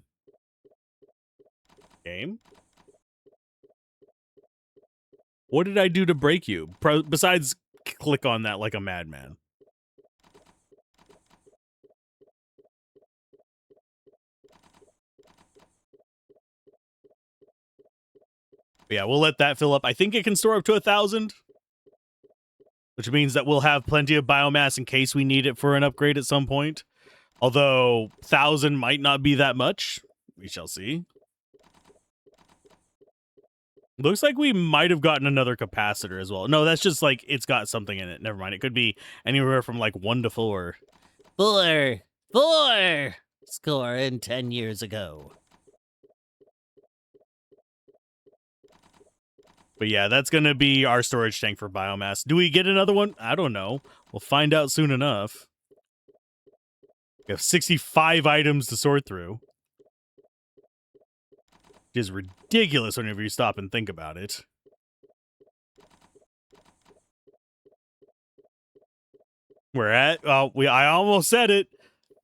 Game? What did I do to break you? Besides click on that like a madman. But yeah, we'll let that fill up. I think it can store up to 1,000. Which means that we'll have plenty of biomass in case we need it for an upgrade at some point. Although 1,000 might not be that much. We shall see. Looks like we might have gotten another capacitor as well. No, that's just like it's got something in it. Never mind. It could be anywhere from like 1 to 4. 4 score in 10 years ago. But yeah, that's going to be our storage tank for biomass. Do we get another one? I don't know. We'll find out soon enough. We have 65 items to sort through. It is ridiculous whenever you stop and think about it. We're at, I almost said it,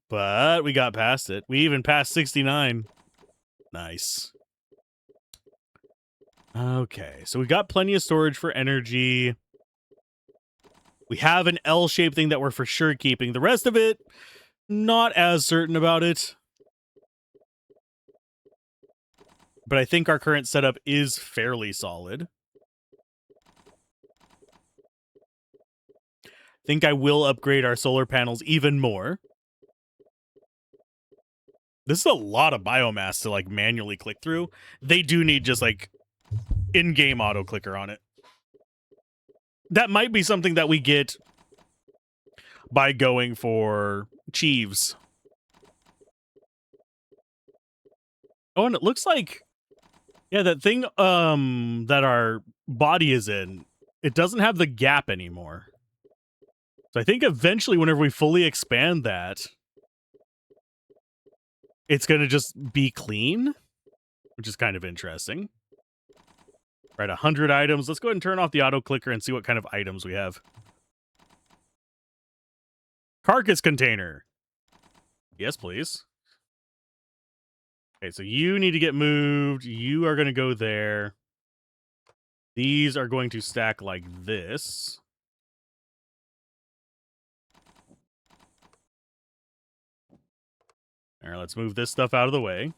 but we got past it. We even passed 69. Nice. Okay, so we got plenty of storage for energy. We have an L-shaped thing that we're for sure keeping. The rest of it, not as certain about it. But I think our current setup is fairly solid. Think I will upgrade our solar panels even more. This is a lot of biomass to like manually click through. They do need just like in-game auto clicker on it. That might be something that we get by going for Chiefs. Oh, and it looks like, yeah, that thing that our body is in, it doesn't have the gap anymore. So I think eventually whenever we fully expand that, it's going to just be clean, which is kind of interesting. Right, 100 items. Let's go ahead and turn off the auto clicker and see what kind of items we have. Carcass container. Yes, please. Okay, so you need to get moved. You are going to go there. These are going to stack like this. All right, let's move this stuff out of the way.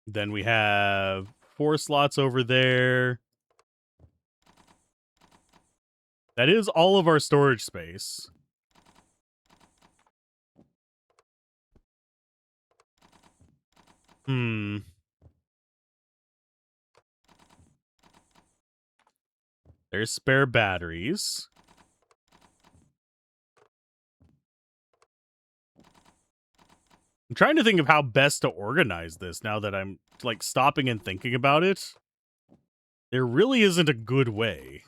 Then we have 4 slots over there. That is all of our storage space. There's spare batteries. I'm trying to think of how best to organize this now that I'm like stopping and thinking about it. There really isn't a good way.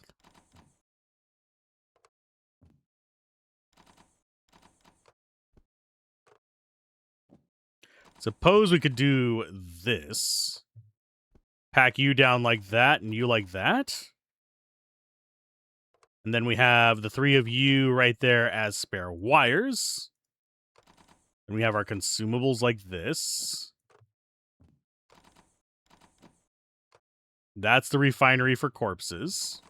Suppose we could do this. Pack you down like that and you like that. And then we have the 3 of you right there as spare wires. And we have our consumables like this. That's the refinery for corpses.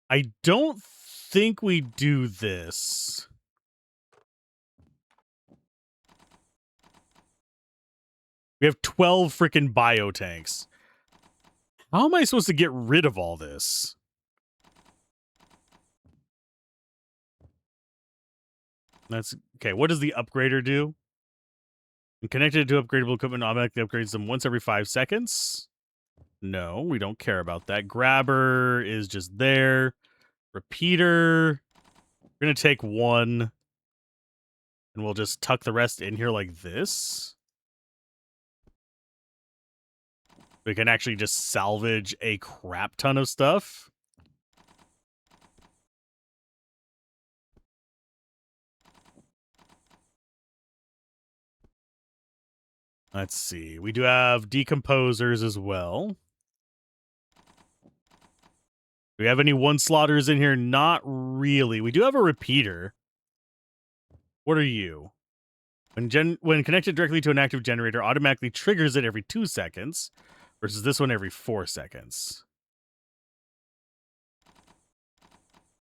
I don't think we do this. We have 12 freaking biotanks. How am I supposed to get rid of all this? That's okay. What does the upgrader do? And connected to upgradable equipment automatically upgrades them once every 5 seconds. No, we don't care about that. Grabber is just there. Repeater. We're going to take 1. And we'll just tuck the rest in here like this. We can actually just salvage a crap ton of stuff. Let's see. We do have decomposers as well. Do we have any 1-slotters in here? Not really. We do have a repeater. What are you? When connected directly to an active generator, automatically triggers it every 2 seconds, versus this one every 4 seconds.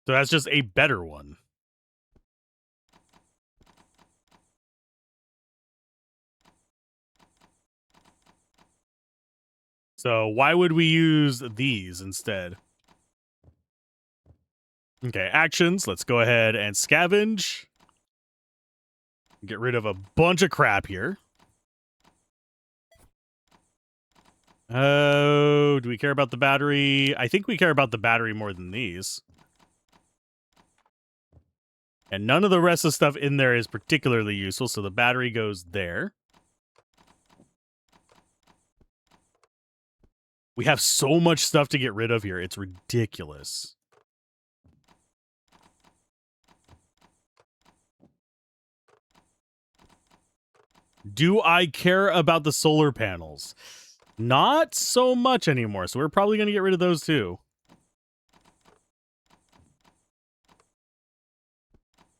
So that's just a better one. So why would we use these instead? Okay, actions. Let's go ahead and scavenge. Get rid of a bunch of crap here. Oh, do we care about the battery? I think we care about the battery more than these. And none of the rest of the stuff in there is particularly useful, so the battery goes there. We have so much stuff to get rid of here. It's ridiculous. Do I care about the solar panels? Not so much anymore, so we're probably going to get rid of those too.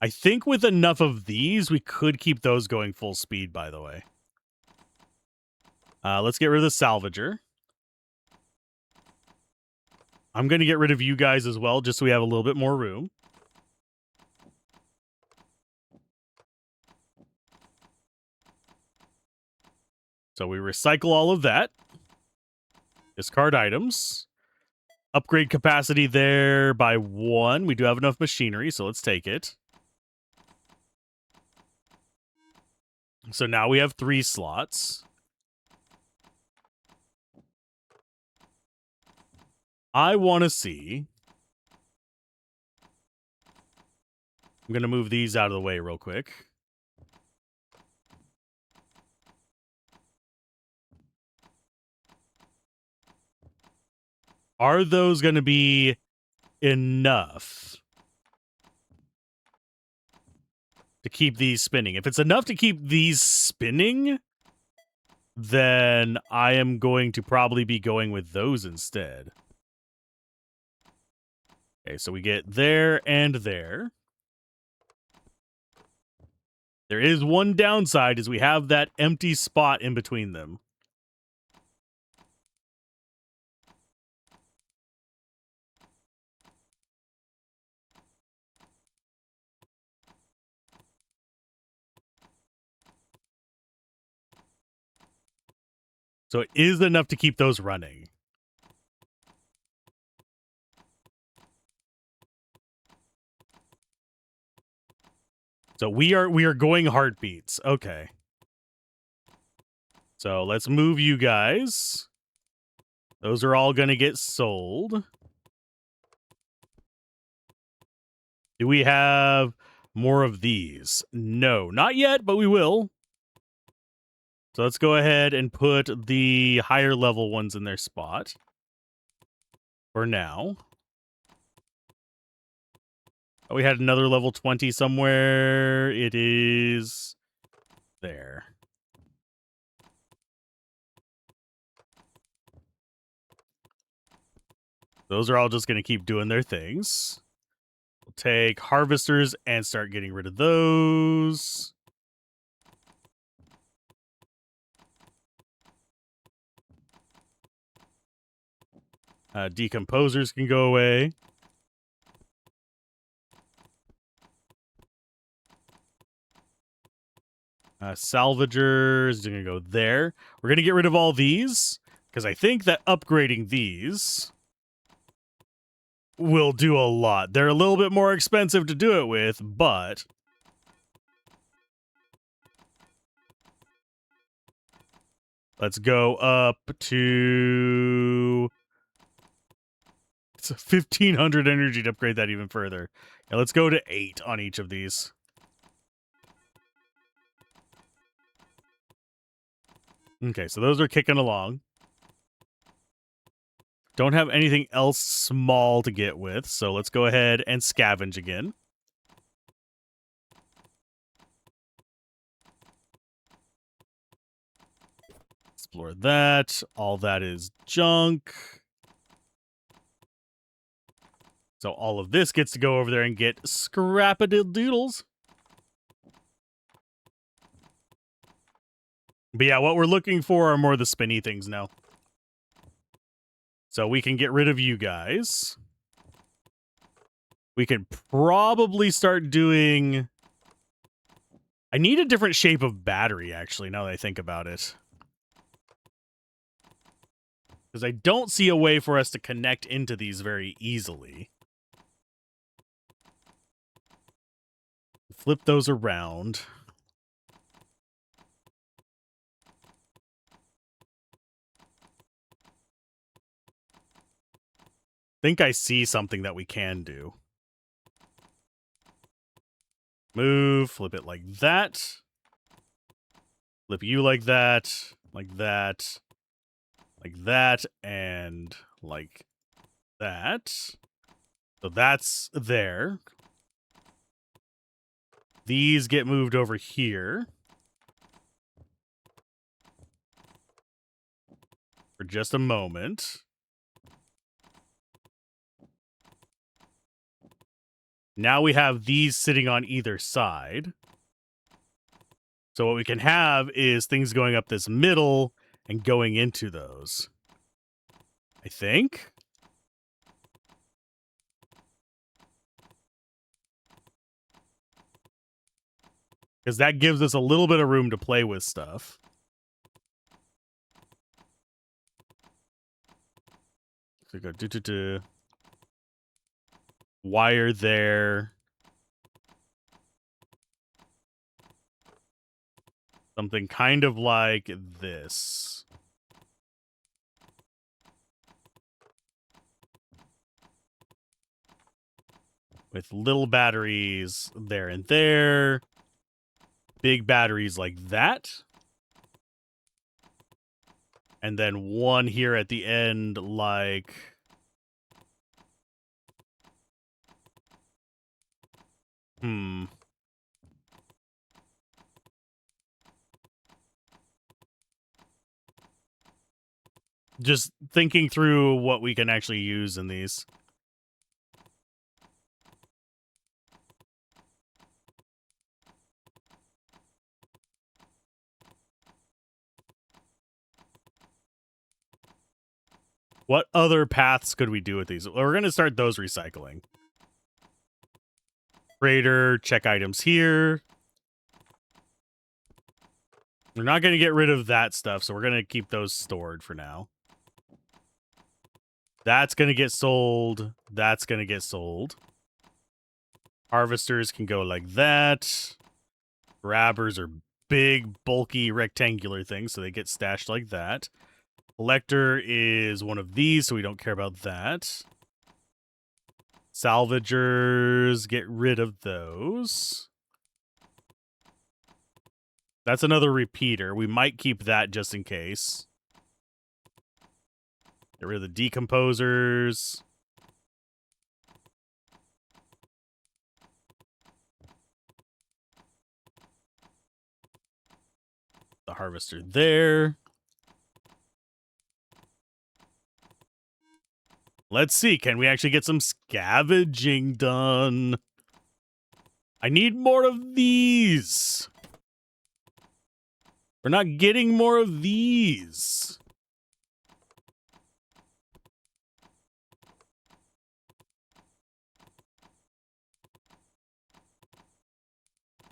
I think with enough of these, we could keep those going full speed, by the way. Let's get rid of the salvager. I'm going to get rid of you guys as well, just so we have a little bit more room. So we recycle all of that. Discard items. Upgrade capacity there by 1. We do have enough machinery, so let's take it. So now we have 3 slots. I want to see. I'm going to move these out of the way real quick. Are those going to be enough to keep these spinning? If it's enough to keep these spinning, then I am going to probably be going with those instead. Okay, so we get there and there. There is one downside, is we have that empty spot in between them. So it is enough to keep those running. So we are going heartbeats. Okay. So let's move you guys. Those are all going to get sold. Do we have more of these? No, not yet, but we will. So let's go ahead and put the higher level ones in their spot. For now. Oh, we had another level 20 somewhere. It is there. Those are all just going to keep doing their things. We'll take harvesters and start getting rid of those. Decomposers can go away. Salvagers are going to go there. We're going to get rid of all these, because I think that upgrading these will do a lot. They're a little bit more expensive to do it with, but let's go up to... It's 1,500 energy to upgrade that even further. Now let's go to 8 on each of these. Okay, so those are kicking along. Don't have anything else small to get with, so let's go ahead and scavenge again. Explore that. All that is junk. So all of this gets to go over there and get scrap-a-doodles. But yeah, what we're looking for are more the spinny things now. So we can get rid of you guys. We could probably start doing... I need a different shape of battery, actually, now that I think about it. Because I don't see a way for us to connect into these very easily. Flip those around. Think I see something that we can do. Move, flip it like that. Flip you like that, like that, like that, and like that. So that's there. These get moved over here for just a moment. Now we have these sitting on either side. So what we can have is things going up this middle and going into those. I think. Because that gives us a little bit of room to play with stuff. So go wire there. Something kind of like this. With little batteries there and there. Big batteries like that. And then one here at the end like... Just thinking through what we can actually use in these. What other paths could we do with these? We're going to start those recycling. Freighter, check items here. We're not going to get rid of that stuff, so we're going to keep those stored for now. That's going to get sold. That's going to get sold. Harvesters can go like that. Grabbers are big, bulky, rectangular things, so they get stashed like that. Collector is one of these, so we don't care about that. Salvagers, get rid of those. That's another repeater. We might keep that just in case. Get rid of the decomposers. The harvester there. Let's see. Can we actually get some scavenging done? I need more of these. We're not getting more of these.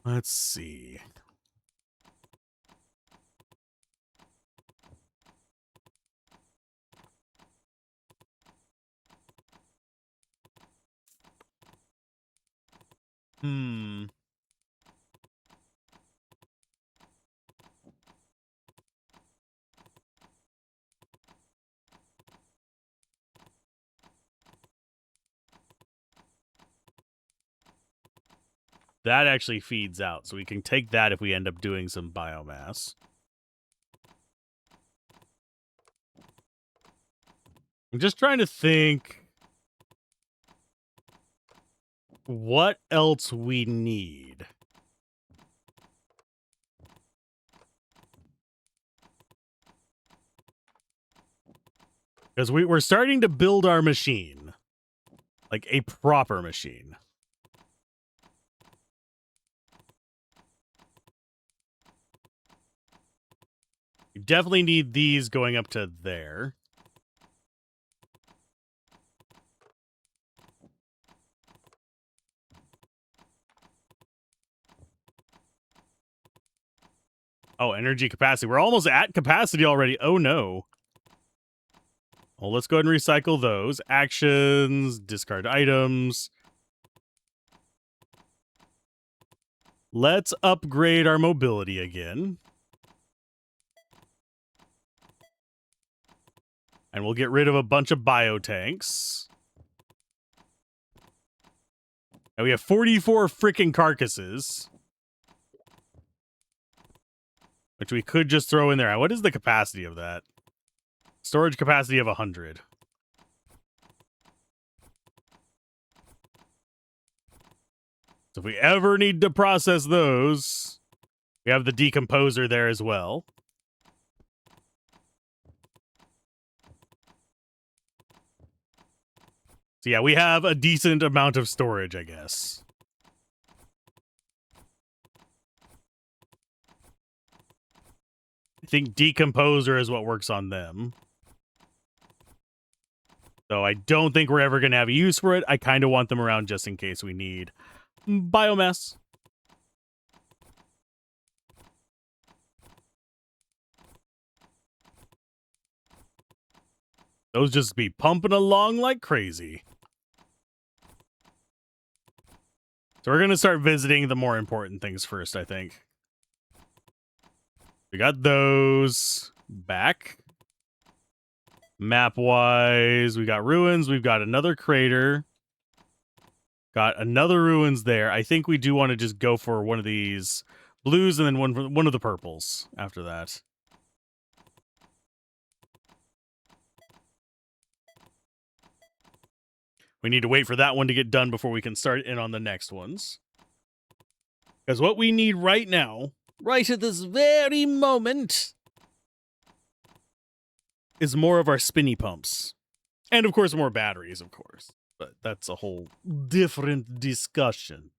Let's see. That actually feeds out, so we can take that if we end up doing some biomass. I'm just trying to think what else we need. Because we're starting to build our machine. Like a proper machine. You definitely need these going up to there. Oh, energy capacity. We're almost at capacity already. Oh, no. Well, let's go ahead and recycle those. Actions, discard items. Let's upgrade our mobility again. And we'll get rid of a bunch of biotanks. And we have 44 freaking carcasses, which we could just throw in there. What is the capacity of that? Storage capacity of 100. So if we ever need to process those, we have the decomposer there as well. So yeah, we have a decent amount of storage, I guess. I think decomposer is what works on them. So I don't think we're ever going to have a use for it. I kind of want them around just in case we need biomass. Those just be pumping along like crazy. So we're going to start visiting the more important things first, I think. We got those back. Map-wise, we got ruins. We've got another crater. Got another ruins there. I think we do want to just go for one of these blues and then one of the purples after that. We need to wait for that one to get done before we can start in on the next ones. Because what we need right now, right at this very moment, is more of our spinny pumps. And of course, more batteries, of course. But that's a whole different discussion.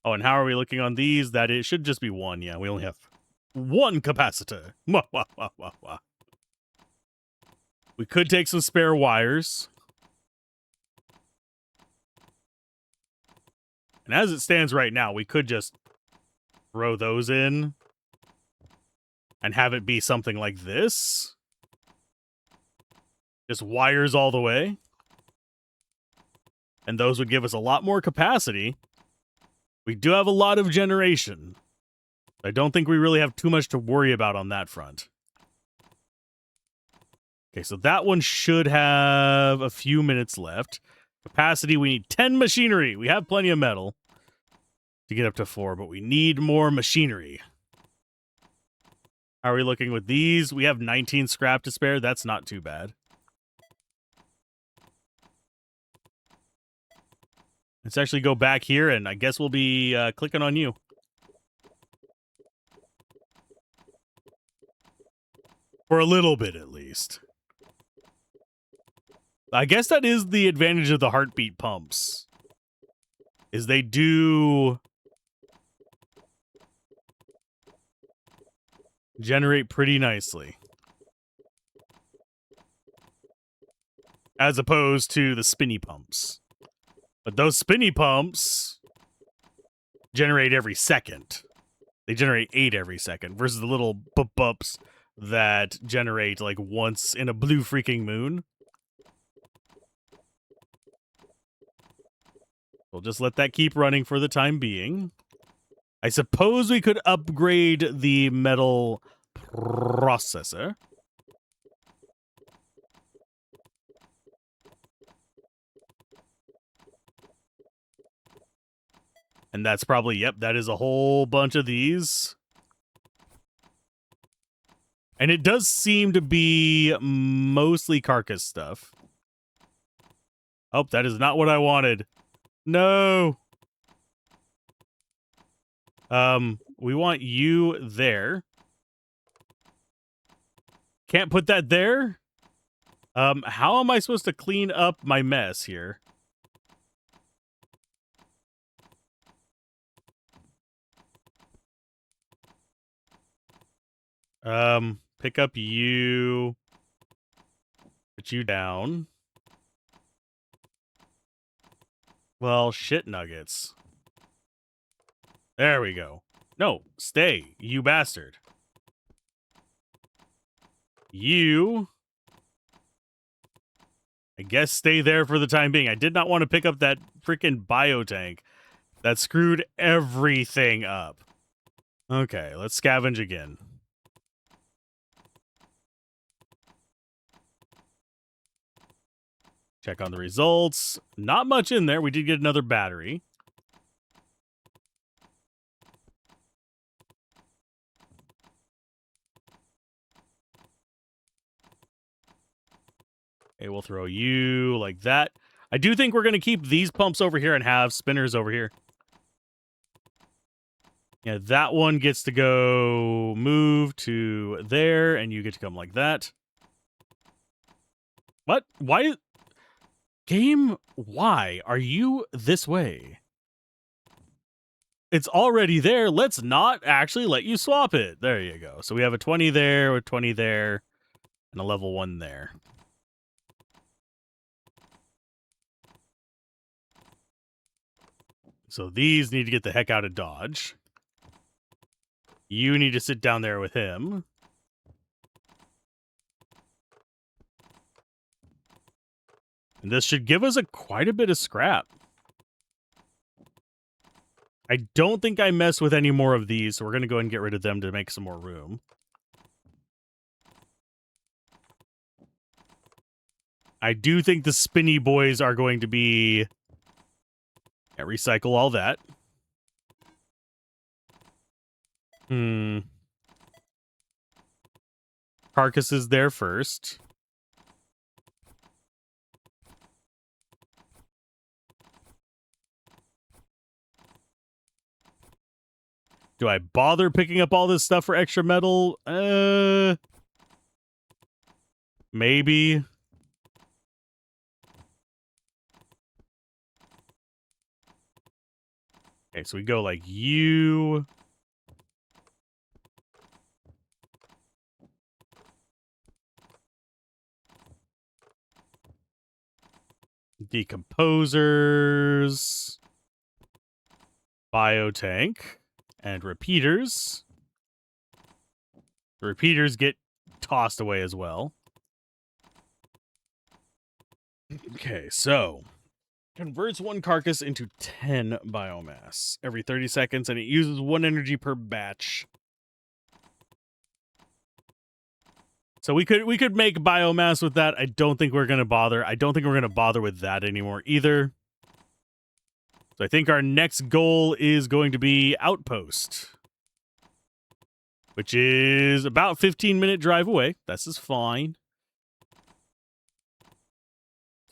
Oh, and how are we looking on these? That it should just be one. Yeah, we only have one capacitor. Wah, wah, wah, wah, wah. We could take some spare wires. And as it stands right now, we could just throw those in and have it be something like this. Just wires all the way. And those would give us a lot more capacity. We do have a lot of generation. I don't think we really have too much to worry about on that front. Okay, so that one should have a few minutes left. Capacity, we need 10 machinery. We have plenty of metal to get up to 4, but we need more machinery. How are we looking with these? We have 19 scrap to spare. That's not too bad. Let's actually go back here, and I guess we'll be clicking on you. For a little bit, at least. I guess that is the advantage of the heartbeat pumps. Is they do generate pretty nicely. As opposed to the spinny pumps. But those spinny pumps generate every second. They generate 8 every second versus the little bups that generate like once in a blue freaking moon. We'll just let that keep running for the time being. I suppose we could upgrade the metal processor. And that's probably, yep, that is a whole bunch of these. And it does seem to be mostly carcass stuff. Oh, that is not what I wanted. No. We want you there. Can't put that there? How am I supposed to clean up my mess here? Pick up you. Put you down. Well, shit nuggets. There we go. No, stay, you bastard. You, I guess, stay there for the time being. I did not want to pick up that freaking biotank. That screwed everything up. Okay, let's scavenge again. Check on the results. Not much in there. We did get another battery. Okay, we'll throw you like that. I do think we're going to keep these pumps over here and have spinners over here. Yeah, that one gets to go move to there, and you get to come like that. What? Why? Game, why are you this way? It's already there. Let's not actually let you swap it. There you go. So we have a 20 there, a 20 there, and a level 1 there. So these need to get the heck out of Dodge. You need to sit down there with him. And this should give us quite a bit of scrap. I don't think I mess with any more of these, so we're going to go ahead and get rid of them to make some more room. I do think the spinny boys are going to be... Yeah, recycle all that. Carcass is there first. Do I bother picking up all this stuff for extra metal? Maybe. Okay, so we go like you. Decomposers. Biotank. And repeaters. The repeaters get tossed away as well. Okay, so converts one carcass into 10 biomass every 30 seconds, and it uses 1 energy per batch. So we could make biomass with that. I don't think we're gonna bother. I don't think we're gonna bother with that anymore either. So I think our next goal is going to be Outpost, which is about 15-minute drive away. This is fine.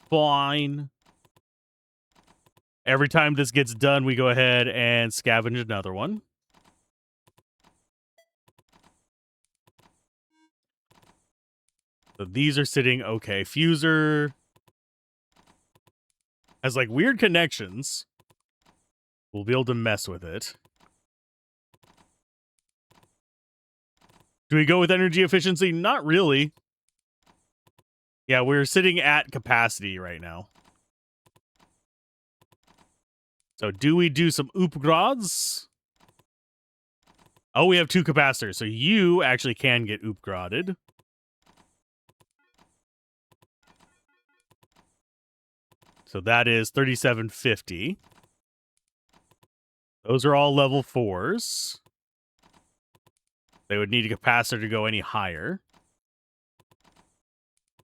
Fine. Every time this gets done, we go ahead and scavenge another one. So these are sitting okay. Fuser has like weird connections. We'll be able to mess with it. Do we go with energy efficiency? Not really. Yeah, we're sitting at capacity right now. So do we do some upgrades? Oh, we have 2 capacitors. So you actually can get upgraded. So that is 3750. Those are all level 4s. They would need a capacitor to go any higher.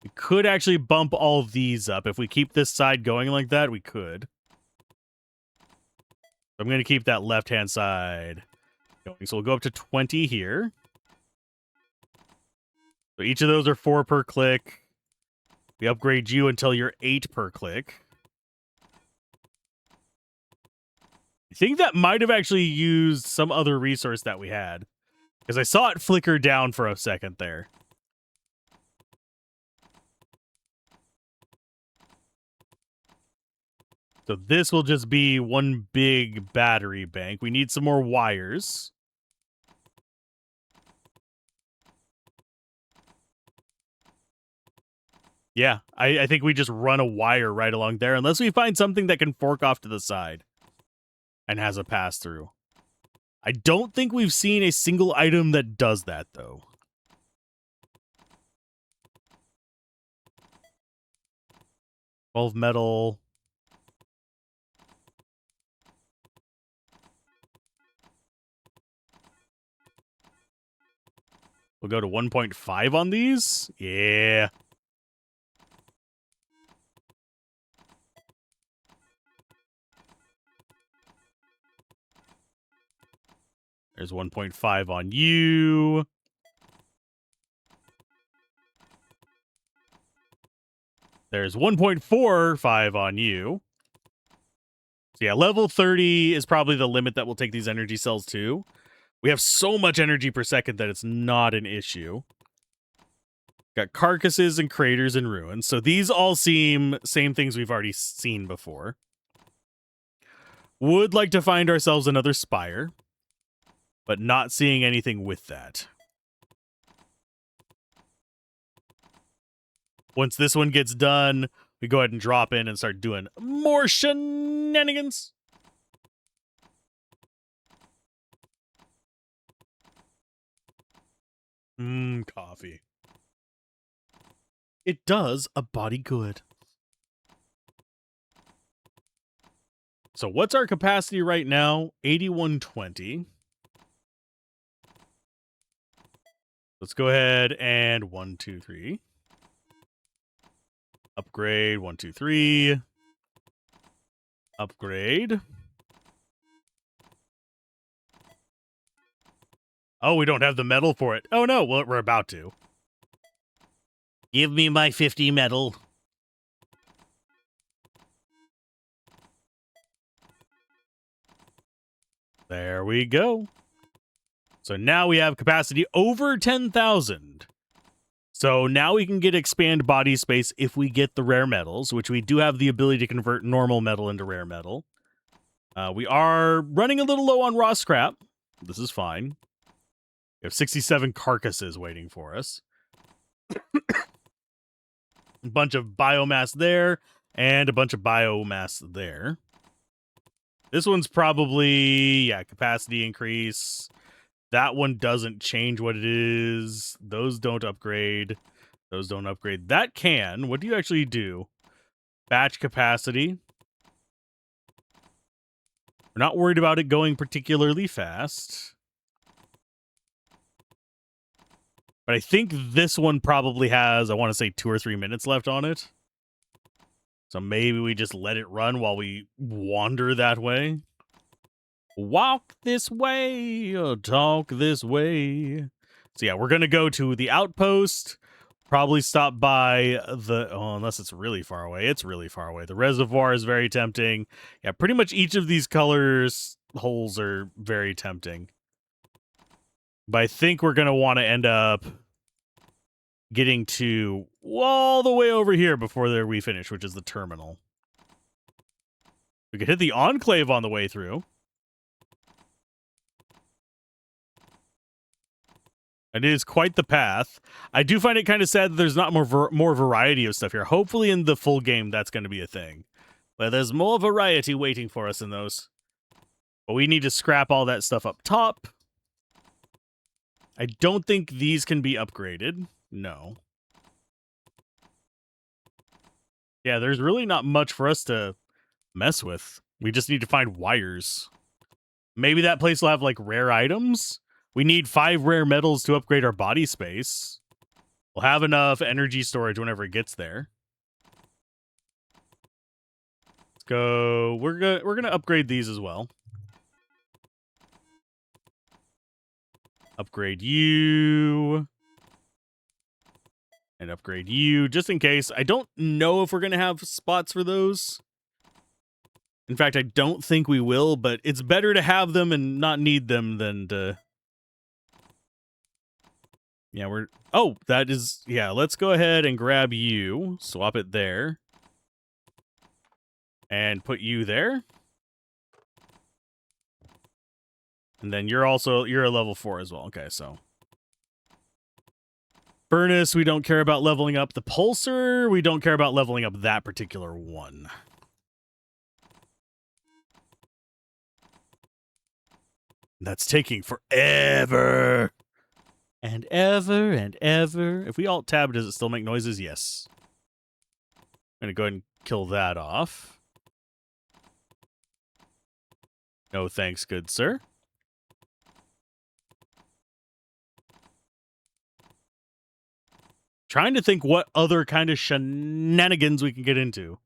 We could actually bump all these up. If we keep this side going like that, we could. I'm going to keep that left-hand side going. So we'll go up to 20 here. So each of those are 4 per click. We upgrade you until you're 8 per click. I think that might have actually used some other resource that we had, because I saw it flicker down for a second there. So this will just be one big battery bank. We need some more wires. Yeah, I think we just run a wire right along there, unless we find something that can fork off to the side and has a pass-through. I don't think we've seen a single item that does that, though. $12 metal. We'll go to 1.5 on these. Yeah. There's 1.5 on you. There's 1.45 on you. So yeah, level 30 is probably the limit that we'll take these energy cells to. We have so much energy per second that it's not an issue. Got carcasses and craters and ruins. So these all seem same things we've already seen before. Would like to find ourselves another spire, but not seeing anything with that. Once this one gets done, we go ahead and drop in and start doing more shenanigans. Coffee. It does a body good. So what's our capacity right now? 8120. Let's go ahead and 1, 2, 3. Upgrade 1, 2, 3. Upgrade. Oh, we don't have the metal for it. Oh no, well, we're about to. Give me my 50 metal. There we go. So now we have capacity over 10,000. So now we can get expand body space if we get the rare metals, which we do have the ability to convert normal metal into rare metal. We are running a little low on raw scrap. This is fine. We have 67 carcasses waiting for us. A bunch of biomass there and a bunch of biomass there. This one's probably, yeah, capacity increase. That one doesn't change what it is. Those don't upgrade. Those don't upgrade. That can. What do you actually do? Batch capacity. We're not worried about it going particularly fast. But I think this one probably has, I want to say 2 or 3 minutes left on it. So maybe we just let it run while we wander that way. Walk this way, or talk this way. So yeah, we're going to go to the outpost. Probably stop by the, oh, unless it's really far away. It's really far away. The reservoir is very tempting. Yeah, pretty much each of these colors holes are very tempting. But I think we're going to want to end up getting to all the way over here before we finish, which is the terminal. We could hit the enclave on the way through. It is quite the path. I do find it kind of sad that there's not more variety of stuff here. Hopefully in the full game that's going to be a thing. But there's more variety waiting for us in those. But we need to scrap all that stuff up top. I don't think these can be upgraded. No. Yeah, there's really not much for us to mess with. We just need to find wires. Maybe that place will have, like, rare items? We need 5 rare metals to upgrade our body space. We'll have enough energy storage whenever it gets there. Let's go. We're gonna upgrade these as well. Upgrade you. And upgrade you, just in case. I don't know if we're going to have spots for those. In fact, I don't think we will, but it's better to have them and not need them than to... Yeah, we're... Oh, that is... Yeah, let's go ahead and grab you. Swap it there. And put you there. And then you're a level 4 as well. Okay, so... Furnace, we don't care about leveling up. The pulsar, we don't care about leveling up that particular one. That's taking forever. And ever and ever. If we alt-tab, does it still make noises? Yes. I'm going to go ahead and kill that off. No thanks, good sir. Trying to think what other kind of shenanigans we can get into.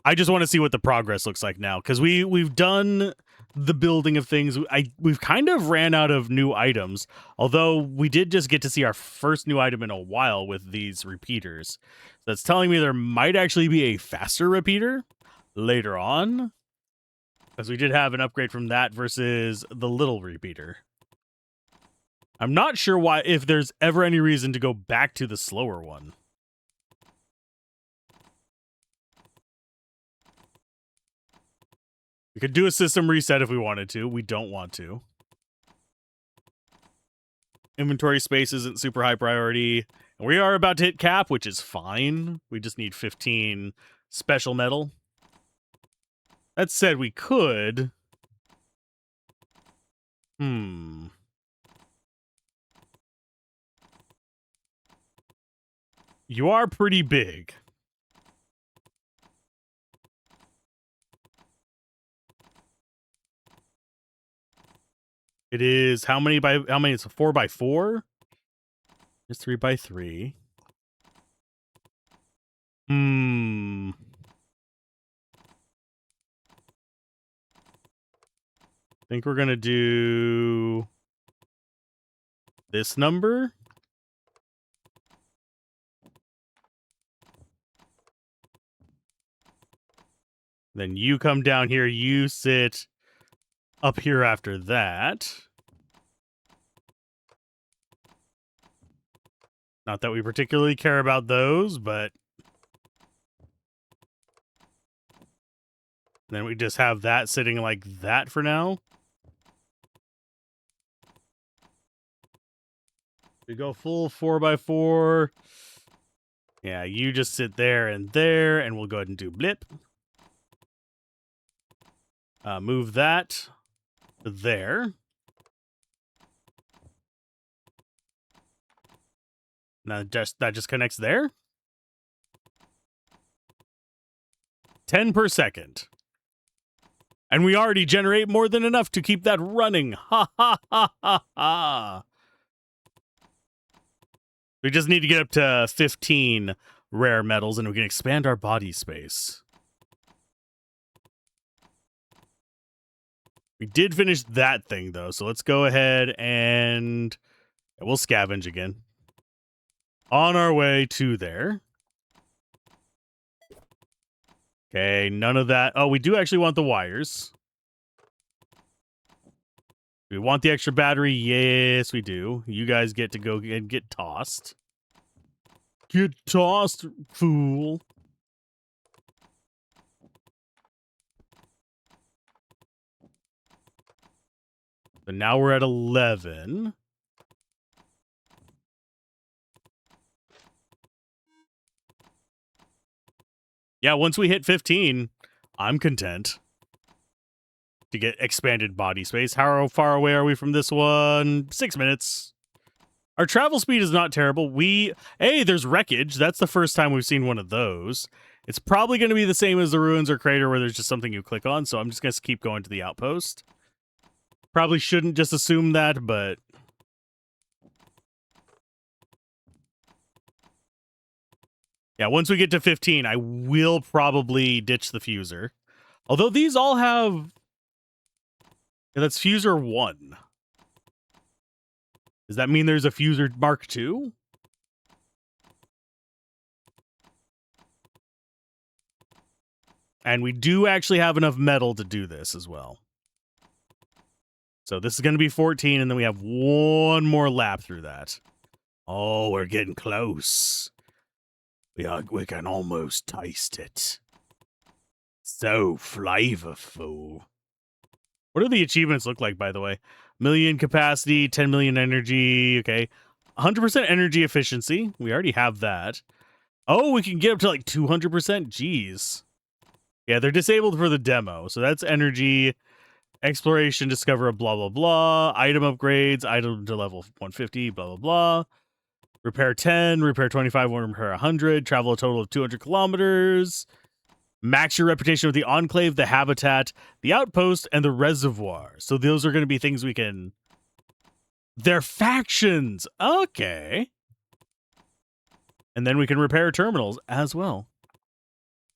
I just want to see what the progress looks like now, because we've done the building of things. We've kind of ran out of new items, although we did just get to see our first new item in a while with these repeaters. That's telling me there might actually be a faster repeater later on, as we did have an upgrade from that versus the little repeater. I'm not sure why, if there's ever any reason to go back to the slower one. We could do a system reset if we wanted to. We don't want to. Inventory space isn't super high priority. We are about to hit cap, which is fine. We just need 15 special metal. That said, we could... You are pretty big. It is how many by how many? It's a 4x4. It's 3x3. I think we're gonna do this number. Then you come down here. You sit up here after that. Not that we particularly care about those, but then we just have that sitting like that for now. We go full 4x4. Yeah, you just sit there, and we'll go ahead and do blip. Move that to there. Now that just connects there. 10 per second. And we already generate more than enough to keep that running. Ha ha ha ha ha. We just need to get up to 15 rare metals and we can expand our body space. We did finish that thing though, so let's go ahead and we'll scavenge again. On our way to there. Okay, none of that. Oh, we do actually want the wires. We want the extra battery. Yes, we do. You guys get to go and get tossed. Get tossed, fool. So now we're at 11. Yeah, once we hit 15, I'm content to get expanded body space. How far away are we from this one? 6 minutes. Our travel speed is not terrible. Hey, there's wreckage. That's the first time we've seen one of those. It's probably going to be the same as the ruins or crater where there's just something you click on, so I'm just going to keep going to the outpost. Probably shouldn't just assume that, but... Yeah, once we get to 15, I will probably ditch the fuser. Although these all have... Yeah, that's fuser 1. Does that mean there's a fuser Mark 2? And we do actually have enough metal to do this as well. So this is going to be 14, and then we have one more lap through that. Oh, we're getting close. We can almost taste it. So flavorful. What do the achievements look like, by the way? Million capacity, 10 million energy. Okay. 100% energy efficiency. We already have that. Oh, we can get up to like 200%. Jeez. Yeah, they're disabled for the demo. So that's energy, exploration, discover, blah, blah, blah. Item upgrades, item to level 150, blah, blah, blah. Repair 10, repair 25, repair 100. Travel a total of 200 kilometers. Max your reputation with the Enclave, the Habitat, the Outpost, and the Reservoir. So those are going to be things we can... They're factions! Okay. And then we can repair terminals as well.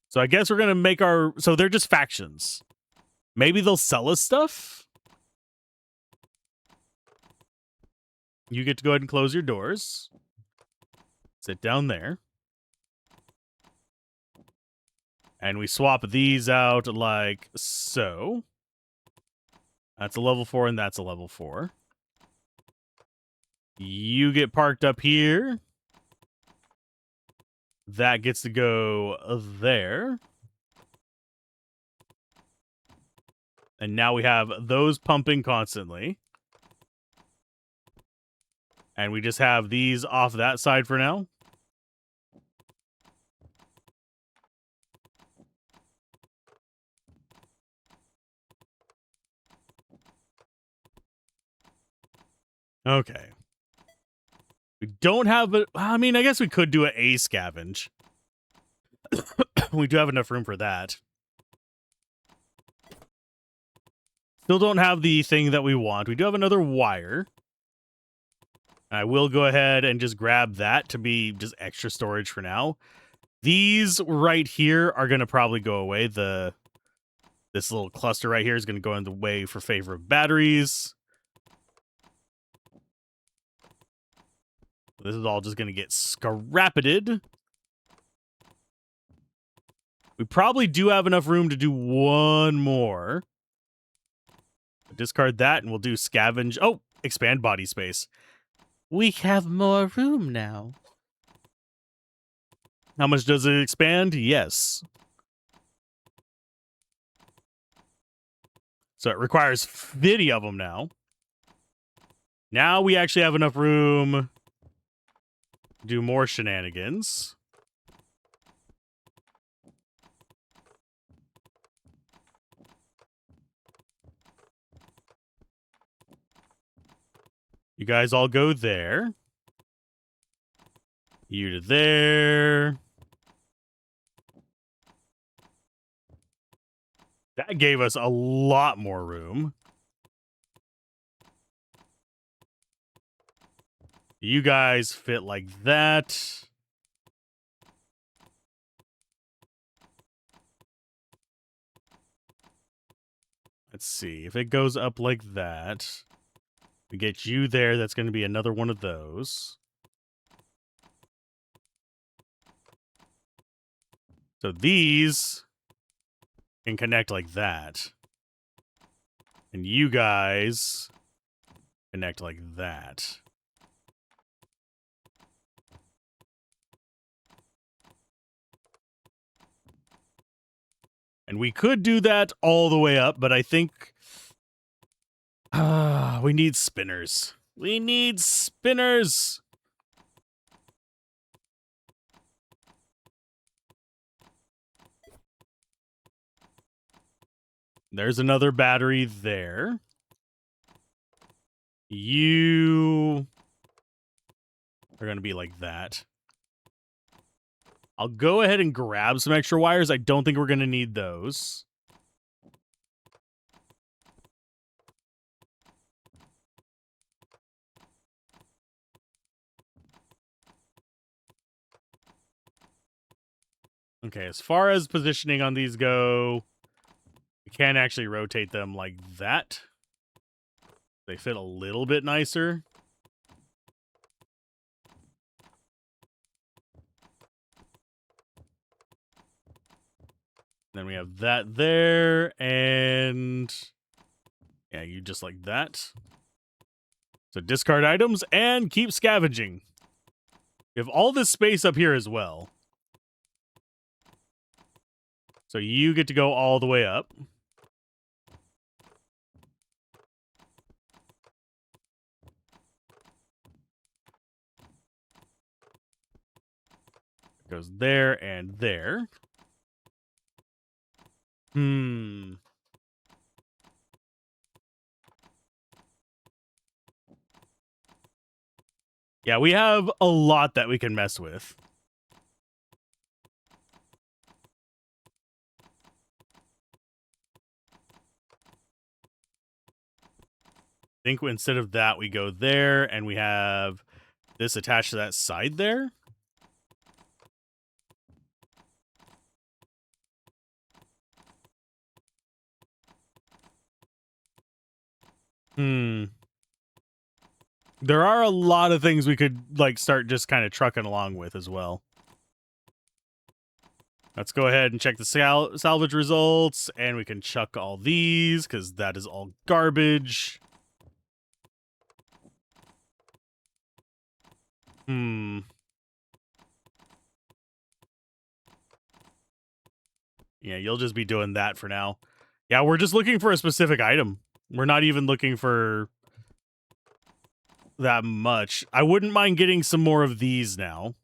So I guess we're going to make our... So they're just factions. Maybe they'll sell us stuff? You get to go ahead and close your doors. Sit down there. And we swap these out like so. That's a level 4 and that's a level 4. You get parked up here. That gets to go there. And now we have those pumping constantly. And we just have these off that side for now. Okay. We don't have a... I mean, I guess we could do a scavenge. We do have enough room for that. Still don't have the thing that we want. We do have another wire. I will go ahead and just grab that to be just extra storage for now. These right here are going to probably go away. This little cluster right here is going to go in the way for favor of batteries. This is all just going to get scrapped. We probably do have enough room to do one more. Discard that and we'll do scavenge. Oh, expand body space. We have more room now. How much does it expand? Yes. So it requires 50 of them now. Now we actually have enough room to do more shenanigans. You guys all go there. You to there. That gave us a lot more room. You guys fit like that. Let's see. If it goes up like that, we get you there. That's going to be another one of those. So these can connect like that. And you guys connect like that. And we could do that all the way up, but I think we need spinners. We need spinners. There's another battery there. You are going to be like that. I'll go ahead and grab some extra wires. I don't think we're going to need those. Okay, as far as positioning on these go, we can actually rotate them like that. They fit a little bit nicer. Then we have that there, and yeah, you just like that. So discard items and keep scavenging. You have all this space up here as well. So you get to go all the way up. It goes there and there. Yeah, we have a lot that we can mess with. I think instead of that, we go there and we have this attached to that side there. There are a lot of things we could, like, start just kind of trucking along with as well. Let's go ahead and check the salvage results, and we can chuck all these, because that is all garbage. Yeah, you'll just be doing that for now. Yeah, we're just looking for a specific item. We're not even looking for that much. I wouldn't mind getting some more of these now,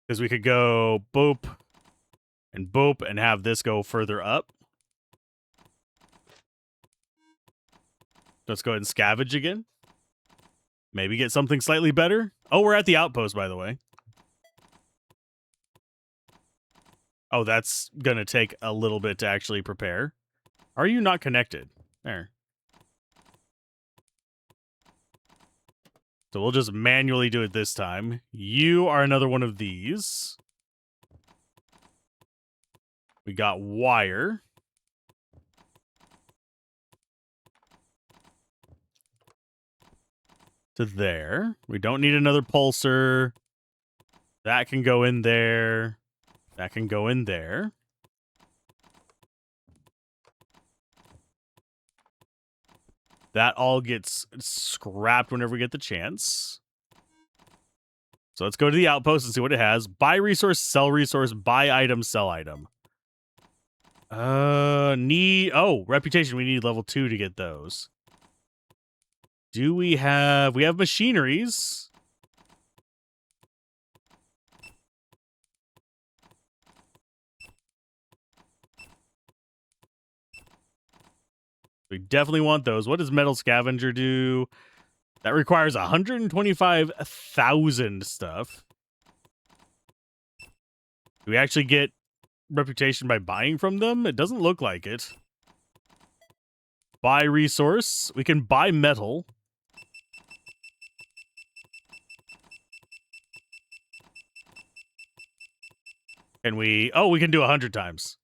because we could go boop and have this go further up. Let's go ahead and scavenge again. Maybe get something slightly better. Oh, we're at the outpost, by the way. Oh, that's going to take a little bit to actually prepare. Are you not connected? There. So we'll just manually do it this time. You are another one of these. We got wire. To there. We don't need another pulsar. That can go in there. That can go in there. That all gets scrapped whenever we get the chance. So let's go to the outpost and see what it has. Buy resource, buy item, sell item. Reputation. We need level 2 to get those. Do we have machineries. We definitely want those. What does Metal Scavenger do? That requires 125,000 stuff. Do we actually get reputation by buying from them? It doesn't look like it. Buy resource. We can buy metal. And we can do 100 times.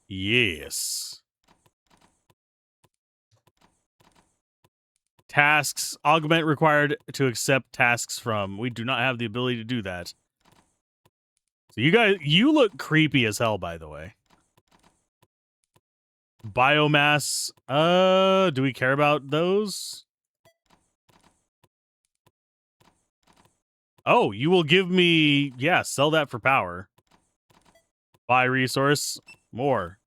Yes. Tasks. Augment required to accept tasks from. We do not have the ability to do that. So you look creepy as hell, by the way. Biomass. Do we care about those? Oh, you will give me... Yeah, sell that for power. Buy resource. More.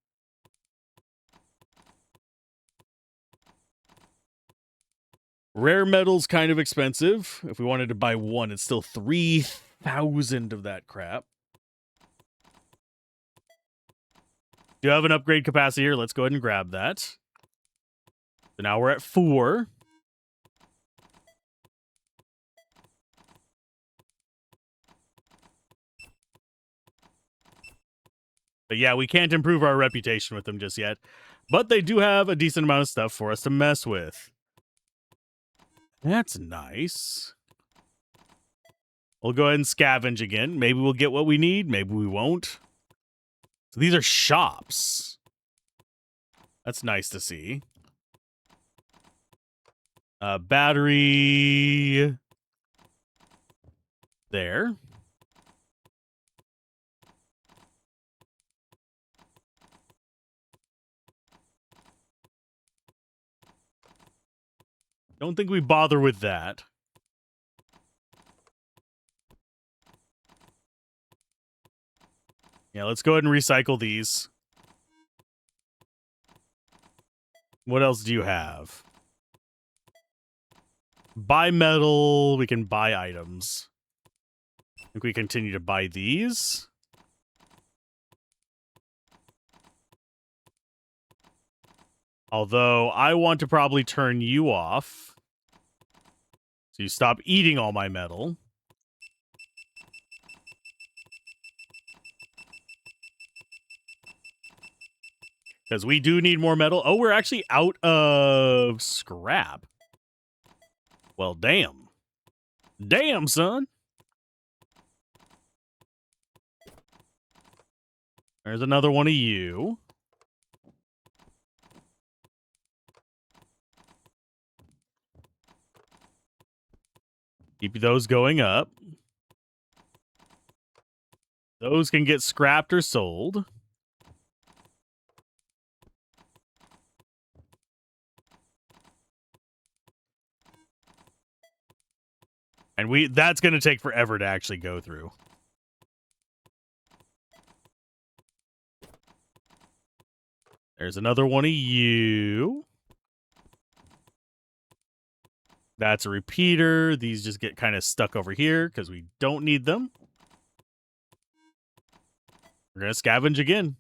Rare metal's kind of expensive. If we wanted to buy one, it's still 3,000 of that crap. Do you have an upgrade capacity here? Let's go ahead and grab that. So now we're at 4. But yeah, we can't improve our reputation with them just yet. But they do have a decent amount of stuff for us to mess with. That's nice. We'll go ahead and scavenge again. Maybe we'll get what we need. Maybe we won't. So these are shops. That's nice to see. Battery. There. Don't think we bother with that. Yeah, let's go ahead and recycle these. What else do you have? Buy metal. We can buy items. I think we continue to buy these. Although, I want to probably turn you off. So you stop eating all my metal. Because we do need more metal. Oh, we're actually out of scrap. Well, damn. Damn, son. There's another one of you. Keep those going up. Those can get scrapped or sold. And that's going to take forever to actually go through. There's another one of you. That's a repeater. These just get kind of stuck over here because we don't need them. We're going to scavenge again.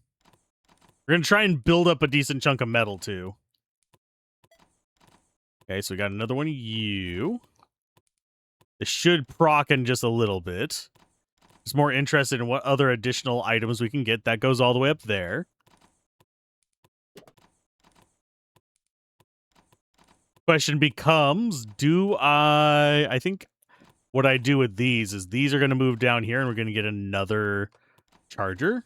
We're going to try and build up a decent chunk of metal, too. Okay, so we got another one of you. This should proc in just a little bit. Just more interested in what other additional items we can get. That goes all the way up there. Question becomes, I think what I do with these is these are going to move down here and we're going to get another charger.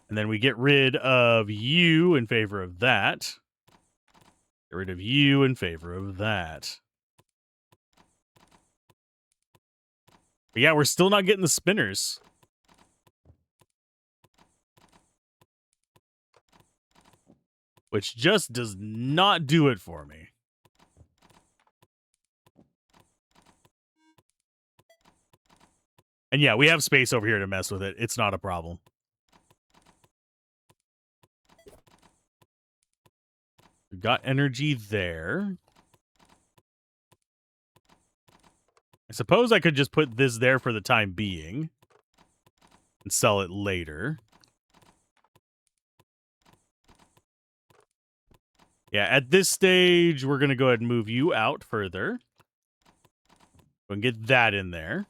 And then we get rid of you in favor of that. Get rid of you in favor of that. But yeah, we're still not getting the spinners. Which just does not do it for me. And yeah, we have space over here to mess with it. It's not a problem. We've got energy there. I suppose I could just put this there for the time being. And sell it later. Yeah, at this stage, we're going to go ahead and move you out further. Go and get that in there.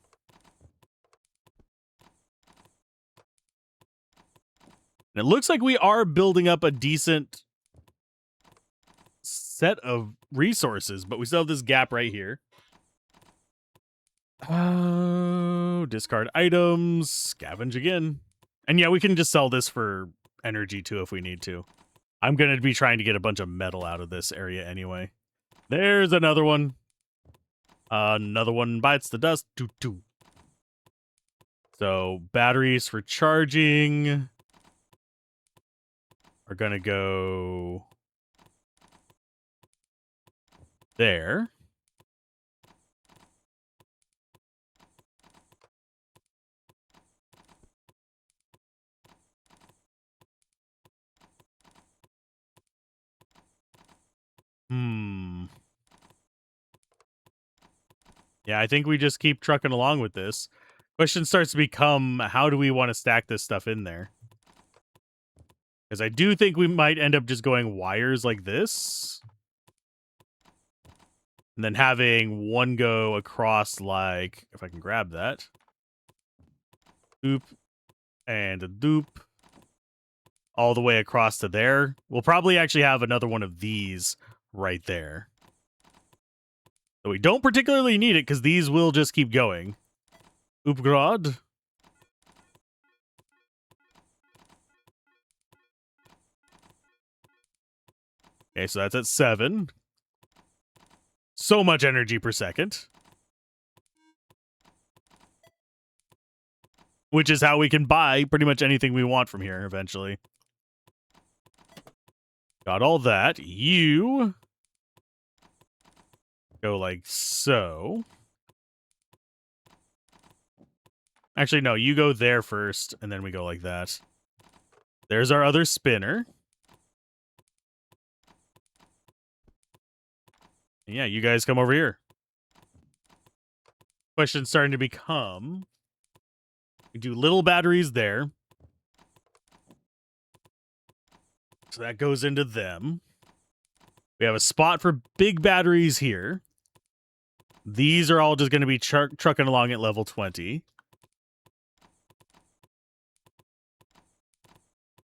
And it looks like we are building up a decent set of resources, but we still have this gap right here. Oh, discard items, scavenge again. And yeah, we can just sell this for energy too if we need to. I'm going to be trying to get a bunch of metal out of this area anyway. There's another one. Another one bites the dust. Doo-doo. So batteries for charging are going to go there. Yeah, I think we just keep trucking along with this. Question starts to become, how do we want to stack this stuff in there? Because I do think we might end up just going wires like this. And then having one go across like, if I can grab that. Doop. And a doop. All the way across to there. We'll probably actually have another one of these right there. So we don't particularly need it because these will just keep going. Oopgrod. Okay, so that's at 7. So much energy per second. Which is how we can buy pretty much anything we want from here eventually. Got all that. You go like so. Actually, no, you go there first, and then we go like that. There's our other spinner. And yeah, you guys come over here. Question's starting to become... We do little batteries there. So that goes into them. We have a spot for big batteries here. These are all just going to be trucking along at level 20.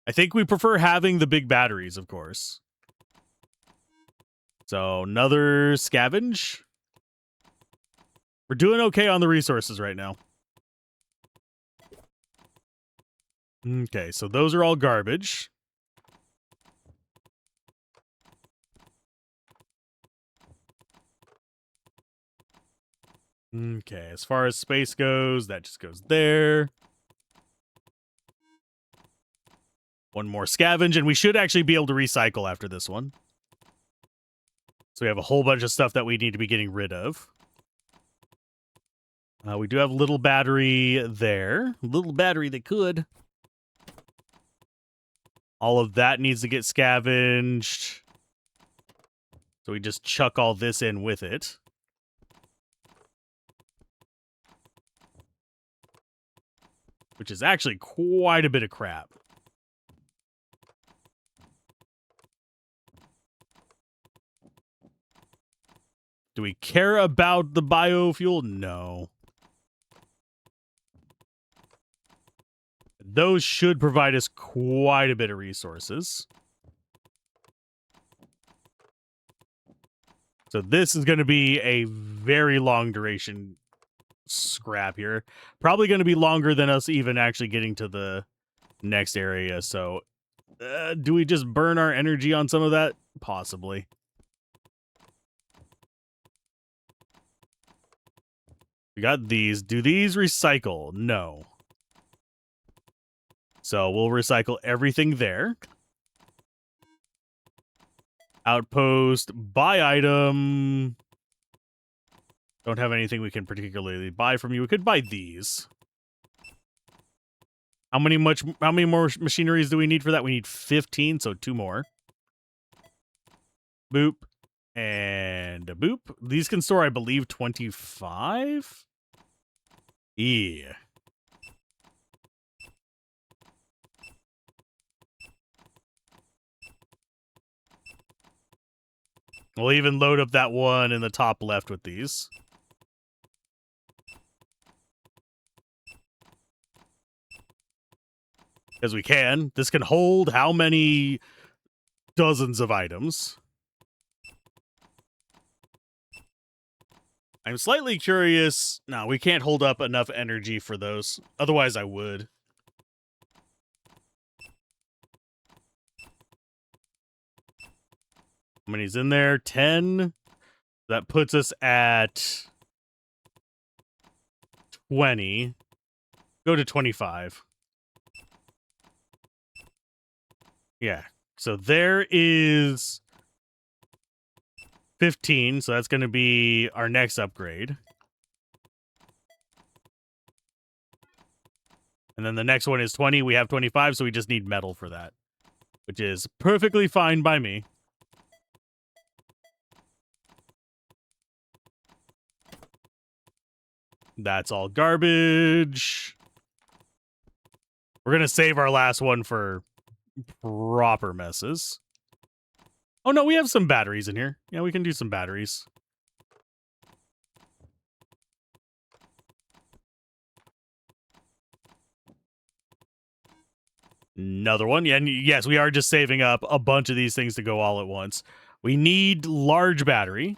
I think we prefer having the big batteries, of course. So another scavenge. We're doing okay on the resources right now. Okay, so those are all garbage. Okay, as far as space goes, that just goes there. One more scavenge, and we should actually be able to recycle after this one. So we have a whole bunch of stuff that we need to be getting rid of. We do have little battery there. Little battery that could. All of that needs to get scavenged. So we just chuck all this in with it. Which is actually quite a bit of crap. Do we care about the biofuel? No. Those should provide us quite a bit of resources. So this is going to be a very long duration scrap here. Probably going to be longer than us even actually getting to the next area. So do we just burn our energy on some of that? Possibly. We got these. Do these recycle? No. So we'll recycle everything there. Outpost, buy item. Don't have anything we can particularly buy from you. We could buy these. How many more machineries do we need for that? We need 15, so 2 more. Boop. And a boop. These can store, I believe, 25? Yeah. We'll even load up that one in the top left with these. As we can. This can hold how many dozens of items? I'm slightly curious. No, we can't hold up enough energy for those. Otherwise, I would. How many's in there? 10. That puts us at 20. Go to 25. Yeah. So there is 15. So that's going to be our next upgrade. And then the next one is 20. We have 25, so we just need metal for that, which is perfectly fine by me. That's all garbage. We're going to save our last one for proper messes. Oh, no, we have some batteries in here. Yeah, we can do some batteries. Another one. Yeah, and yes, we are just saving up a bunch of these things to go all at once. We need large battery.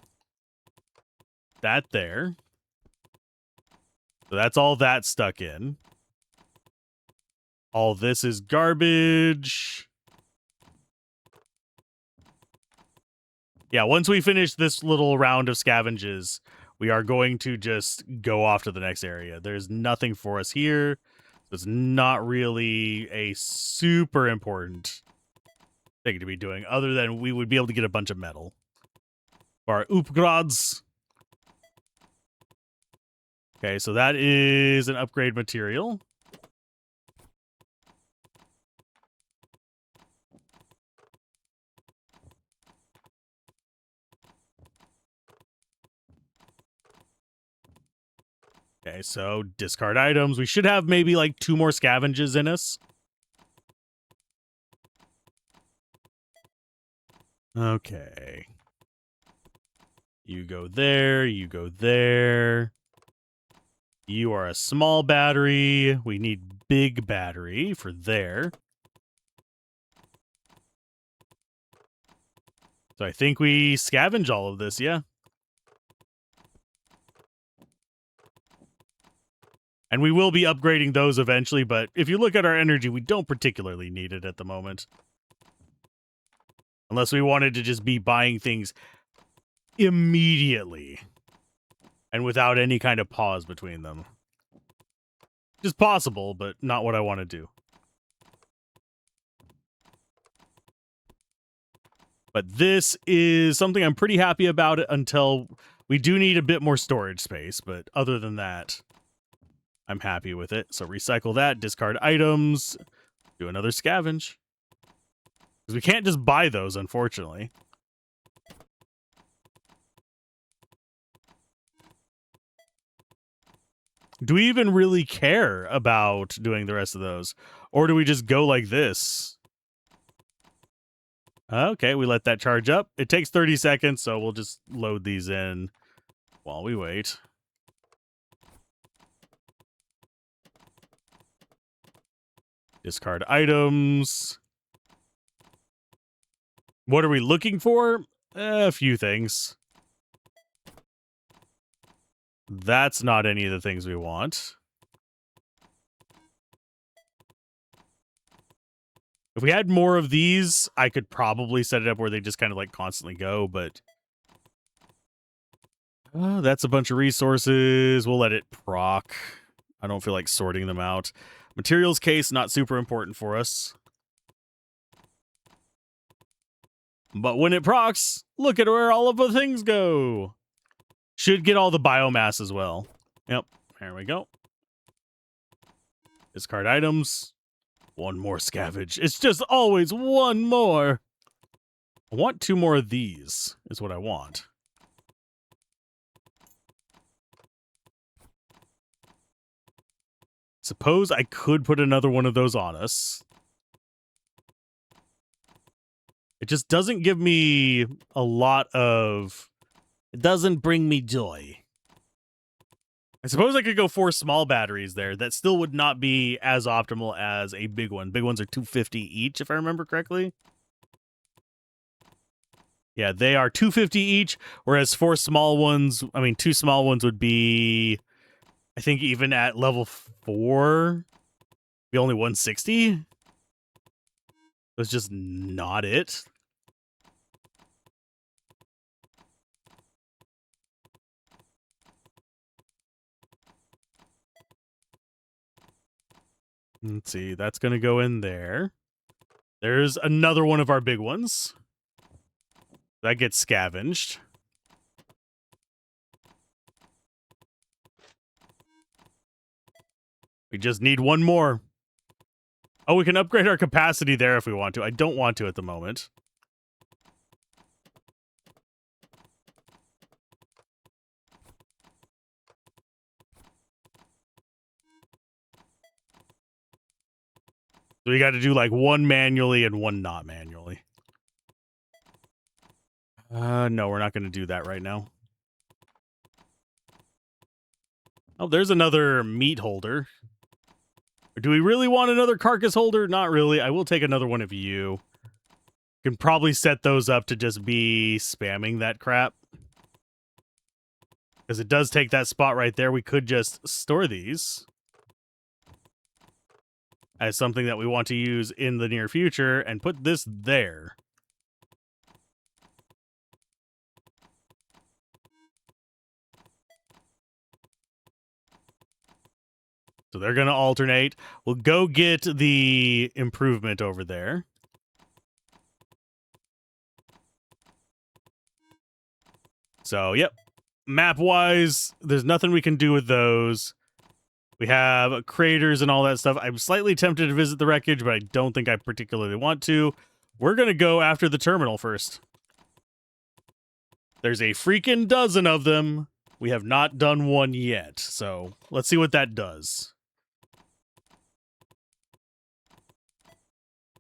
That there. So that's all that stuck in. All this is garbage. Yeah, once we finish this little round of scavenges, we are going to just go off to the next area. There's nothing for us here. It's not really a super important thing to be doing, other than we would be able to get a bunch of metal. Our upgrades. Okay, so that is an upgrade material. Okay, so discard items. We should have maybe like 2 more scavenges in us. Okay. You go there. You go there. You are a small battery. We need big battery for there. So I think we scavenge all of this, yeah. And we will be upgrading those eventually, but if you look at our energy, we don't particularly need it at the moment. Unless we wanted to just be buying things immediately. and without any kind of pause between them. Just possible, but not what I want to do. But this is something I'm pretty happy about it until we do need a bit more storage space. But other than that, I'm happy with it. So recycle that, discard items, do another scavenge. Because we can't just buy those, unfortunately. Do we even really care about doing the rest of those? Or do we just go like this? Okay, we let that charge up. It takes 30 seconds, so we'll just load these in while we wait. Discard items. What are we looking for? A few things. That's not any of the things we want. If we had more of these, I could probably set it up where they just kind of like constantly go, but that's a bunch of resources. We'll let it proc. I don't feel like sorting them out. Materials case, not super important for us. But when it procs, look at where all of the things go. Should get all the biomass as well. Yep, there we go. Discard items. One more scavenge. It's just always one more. I want 2 more of these, is what I want. Suppose I could put another one of those on us. It just doesn't give me a lot of... It doesn't bring me joy. I suppose I could go 4 small batteries there. That still would not be as optimal as a big one. Big ones are 250 each, if I remember correctly. Yeah, they are 250 each, whereas 4 small ones... I mean, 2 small ones would be... I think even at level 4... be only 160? That's just not it. Let's see, that's going to go in there. There's another one of our big ones. That gets scavenged. We just need one more. Oh, we can upgrade our capacity there if we want to. I don't want to at the moment. So we got to do like 1 manually and 1 not manually. No, we're not going to do that right now. Oh, there's another meat holder. Do we really want another carcass holder? Not really. I will take another one of you. Can probably set those up to just be spamming that crap. Because it does take that spot right there. We could just store these as something that we want to use in the near future and put this there. So they're going to alternate. We'll go get the improvement over there. So, yep. Map-wise, there's nothing we can do with those. We have craters and all that stuff. I'm slightly tempted to visit the wreckage, but I don't think I particularly want to. We're going to go after the terminal first. There's a freaking dozen of them. We have not done one yet, so let's see what that does.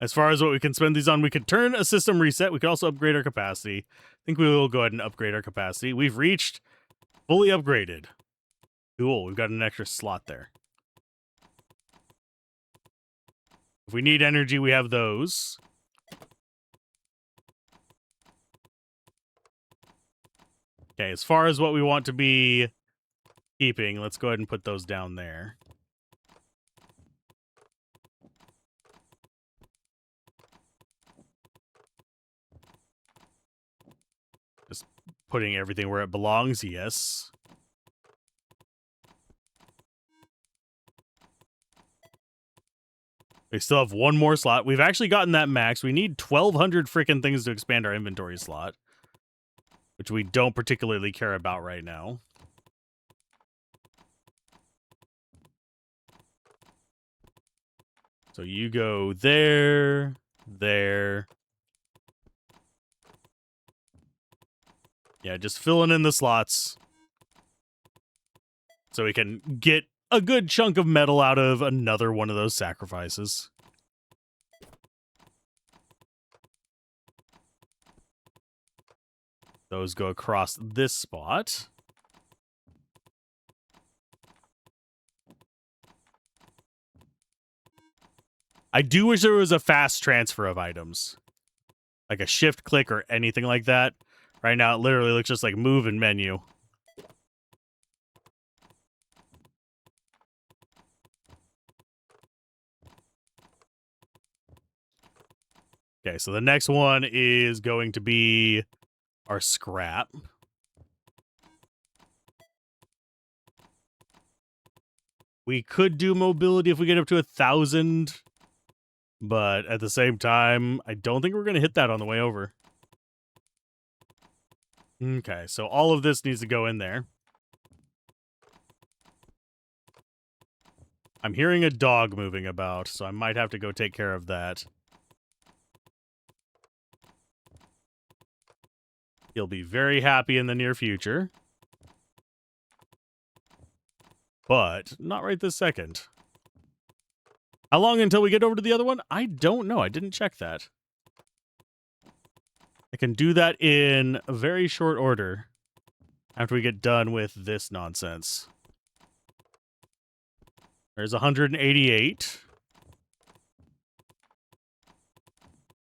As far as what we can spend these on, we could turn a system reset. We could also upgrade our capacity. I think we will go ahead and upgrade our capacity. We've reached fully upgraded. Cool, we've got an extra slot there. If we need energy, we have those. Okay, as far as what we want to be keeping, let's go ahead and put those down there. Just putting everything where it belongs, yes. We still have one more slot. We've actually gotten that max. We need 1,200 freaking things to expand our inventory slot, which we don't particularly care about right now. So you go there, there. Yeah, just filling in the slots so we can get a good chunk of metal out of another one of those sacrifices. Those go across this spot. I do wish there was a fast transfer of items, like a shift click or anything like that. Right now, it literally looks just like move and menu. Okay, so the next one is going to be our scrap. We could do mobility if we get up to 1,000, but at the same time, I don't think we're going to hit that on the way over. Okay, so all of this needs to go in there. I'm hearing a dog moving about, so I might have to go take care of that. He'll be very happy in the near future. But not right this second. How long until we get over to the other one? I don't know. I didn't check that. I can do that in a very short order after we get done with this nonsense. There's 188.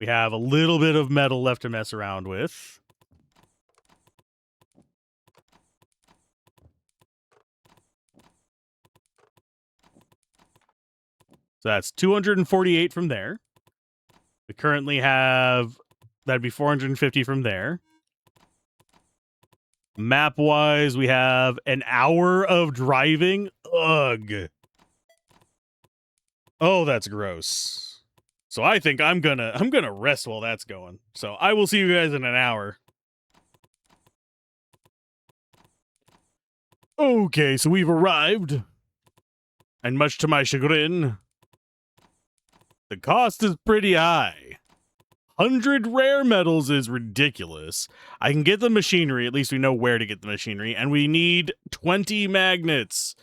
We have a little bit of metal left to mess around with. So that's 248 from there. We currently have, that'd be 450 from there. Map-wise, we have an hour of driving. Ugh. Oh, that's gross. So I think I'm gonna rest while that's going. So I will see you guys in an hour. Okay, so we've arrived. And much to my chagrin, the cost is pretty high. 100 rare metals is ridiculous. I can get the machinery, at least we know where to get the machinery, and we need 20 magnets.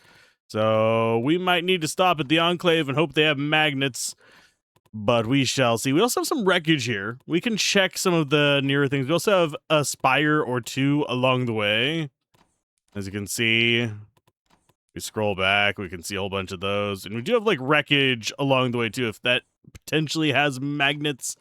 So we might need to stop at the Enclave and hope they have magnets, but we shall see. We also have some wreckage here. We can check some of the nearer things. We also have a spire or two along the way. As you can see, we scroll back, we can see a whole bunch of those. And we do have like wreckage along the way too, if that potentially has magnets.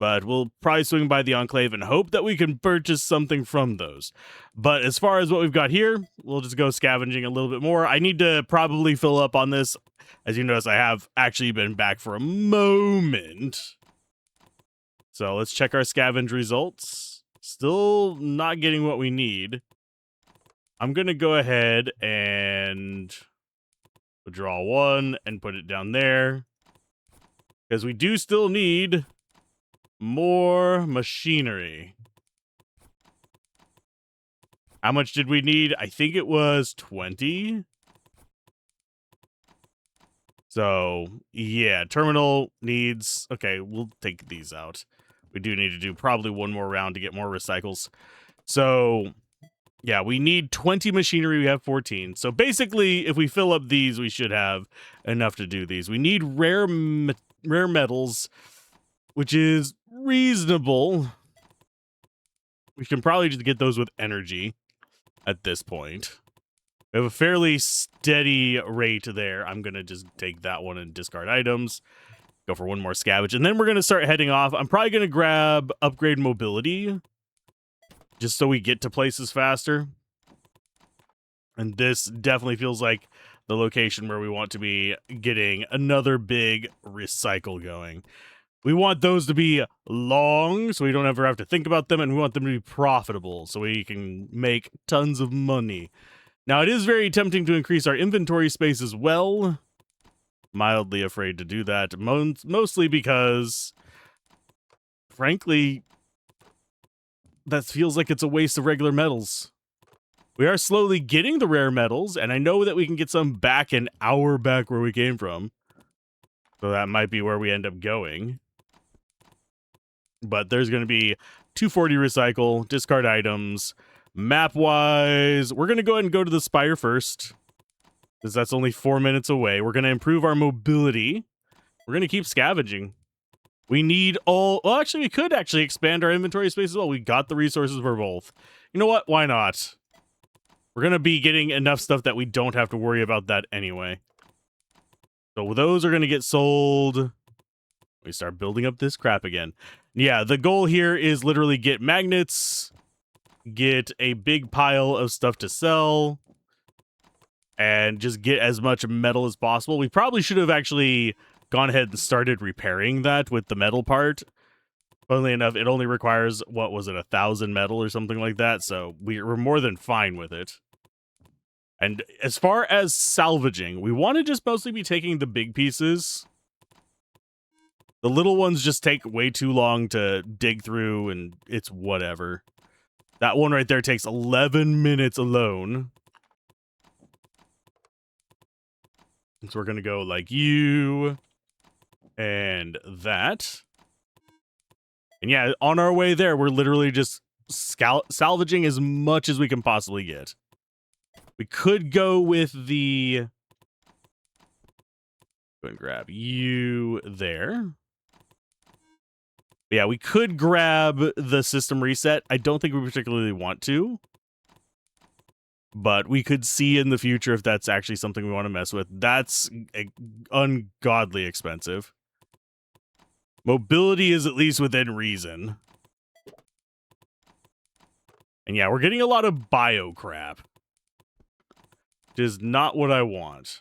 But we'll probably swing by the Enclave and hope that we can purchase something from those. But as far as what we've got here, we'll just go scavenging a little bit more. I need to probably fill up on this. As you notice, I have actually been back for a moment. So let's check our scavenge results. Still not getting what we need. I'm going to go ahead and withdraw one and put it down there. Because we do still need more machinery. How much did we need? I think it was 20. So, yeah, terminal needs... Okay, we'll take these out. We do need to do probably one more round to get more recycles. So, yeah, we need 20 machinery. We have 14. So, basically, if we fill up these, we should have enough to do these. We need rare metals, which is reasonable. We can probably just get those with energy at this point. We have a fairly steady rate there. I'm going to just take that one and discard items. Go for one more scavenge. And then we're going to start heading off. I'm probably going to grab upgrade mobility, just so we get to places faster. And this definitely feels like the location where we want to be getting another big recycle going. We want those to be long, so we don't ever have to think about them, and we want them to be profitable, so we can make tons of money. Now, it is very tempting to increase our inventory space as well, mildly afraid to do that, mostly because, frankly, that feels like it's a waste of regular metals. We are slowly getting the rare metals, and I know that we can get some back an hour back where we came from. So that might be where we end up going. But there's going to be 240 recycle, discard items. Map-wise, we're going to go ahead and go to the Spire first, because that's only 4 minutes away. We're going to improve our mobility. We're going to keep scavenging. We need all... Well, actually, we could actually expand our inventory space as well. We got the resources for both. You know what? Why not? We're going to be getting enough stuff that we don't have to worry about that anyway. So those are going to get sold. We start building up this crap again. Yeah, the goal here is literally get magnets, get a big pile of stuff to sell, and just get as much metal as possible. We probably should have actually gone ahead and started repairing that with the metal part. Funnily enough, it only requires, what was it, 1,000 metal or something like that, so we're more than fine with it. And as far as salvaging, we want to just mostly be taking the big pieces. The little ones just take way too long to dig through, and it's whatever. That one right there takes 11 minutes alone. So we're going to go like you and that. And yeah, on our way there, we're literally just salvaging as much as we can possibly get. We could go with the... Go and grab you there. Yeah, we could grab the system reset. I don't think we particularly want to. But we could see in the future if that's actually something we want to mess with. That's ungodly expensive. Mobility is at least within reason. And yeah, we're getting a lot of bio crap. Which is not what I want.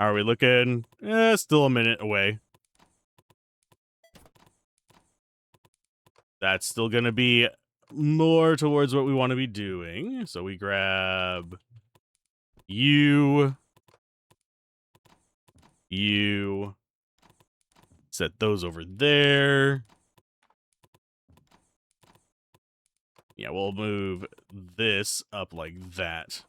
How are we looking? Still a minute away. That's still going to be more towards what we want to be doing. So we grab you. You. Set those over there. Yeah, we'll move this up like that.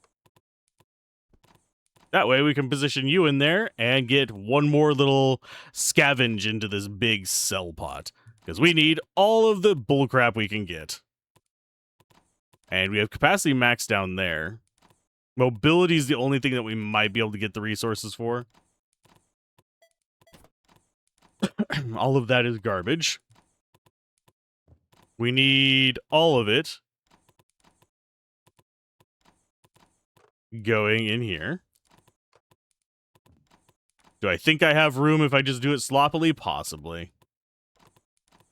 That way we can position you in there and get one more little scavenge into this big sell pot. Because we need all of the bullcrap we can get. And we have capacity max down there. Mobility is the only thing that we might be able to get the resources for. All of that is garbage. We need all of it going in here. Do I think I have room if I just do it sloppily? Possibly.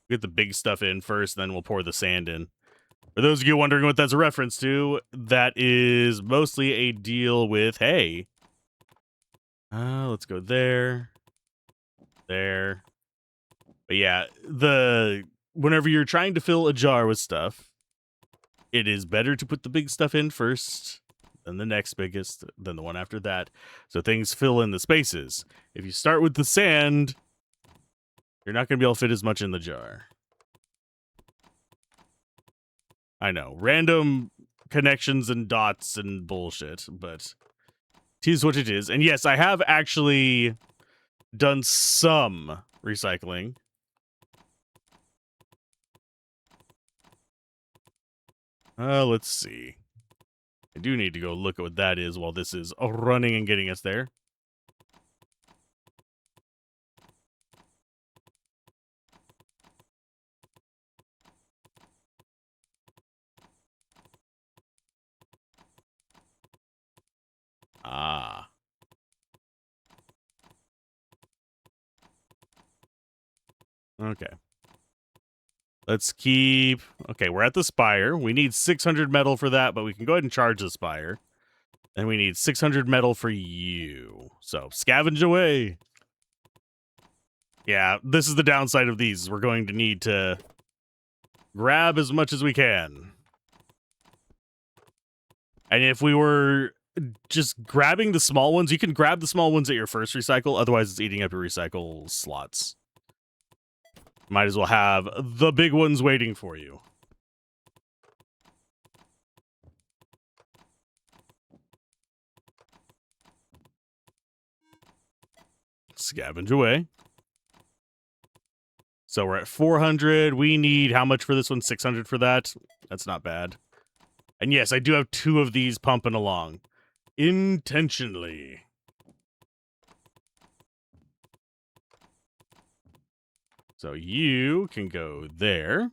Get the big stuff in first, then we'll pour the sand in. For those of you wondering what that's a reference to, that is mostly a deal with, hey, let's go there, there. But yeah, whenever you're trying to fill a jar with stuff, it is better to put the big stuff in first, then the next biggest, then the one after that, so things fill in the spaces. If you start with the sand, you're not going to be able to fit as much in the jar. I know, random connections and dots and bullshit, but it is what it is. And yes, I have actually done some recycling. Let's see. I do need to go look at what that is while this is running and getting us there. Ah. Okay. Let's keep... Okay, we're at the spire. We need 600 metal for that, but we can go ahead and charge the spire. And we need 600 metal for you. So, scavenge away. Yeah, this is the downside of these. We're going to need to grab as much as we can. And if we were just grabbing the small ones. You can grab the small ones at your first recycle, otherwise it's eating up your recycle slots. Might as well have the big ones waiting for you. Scavenge away. So we're at 400. We need how much for this one? 600 for that. That's not bad. And yes, I do have 2 of these pumping along. Intentionally. So you can go there.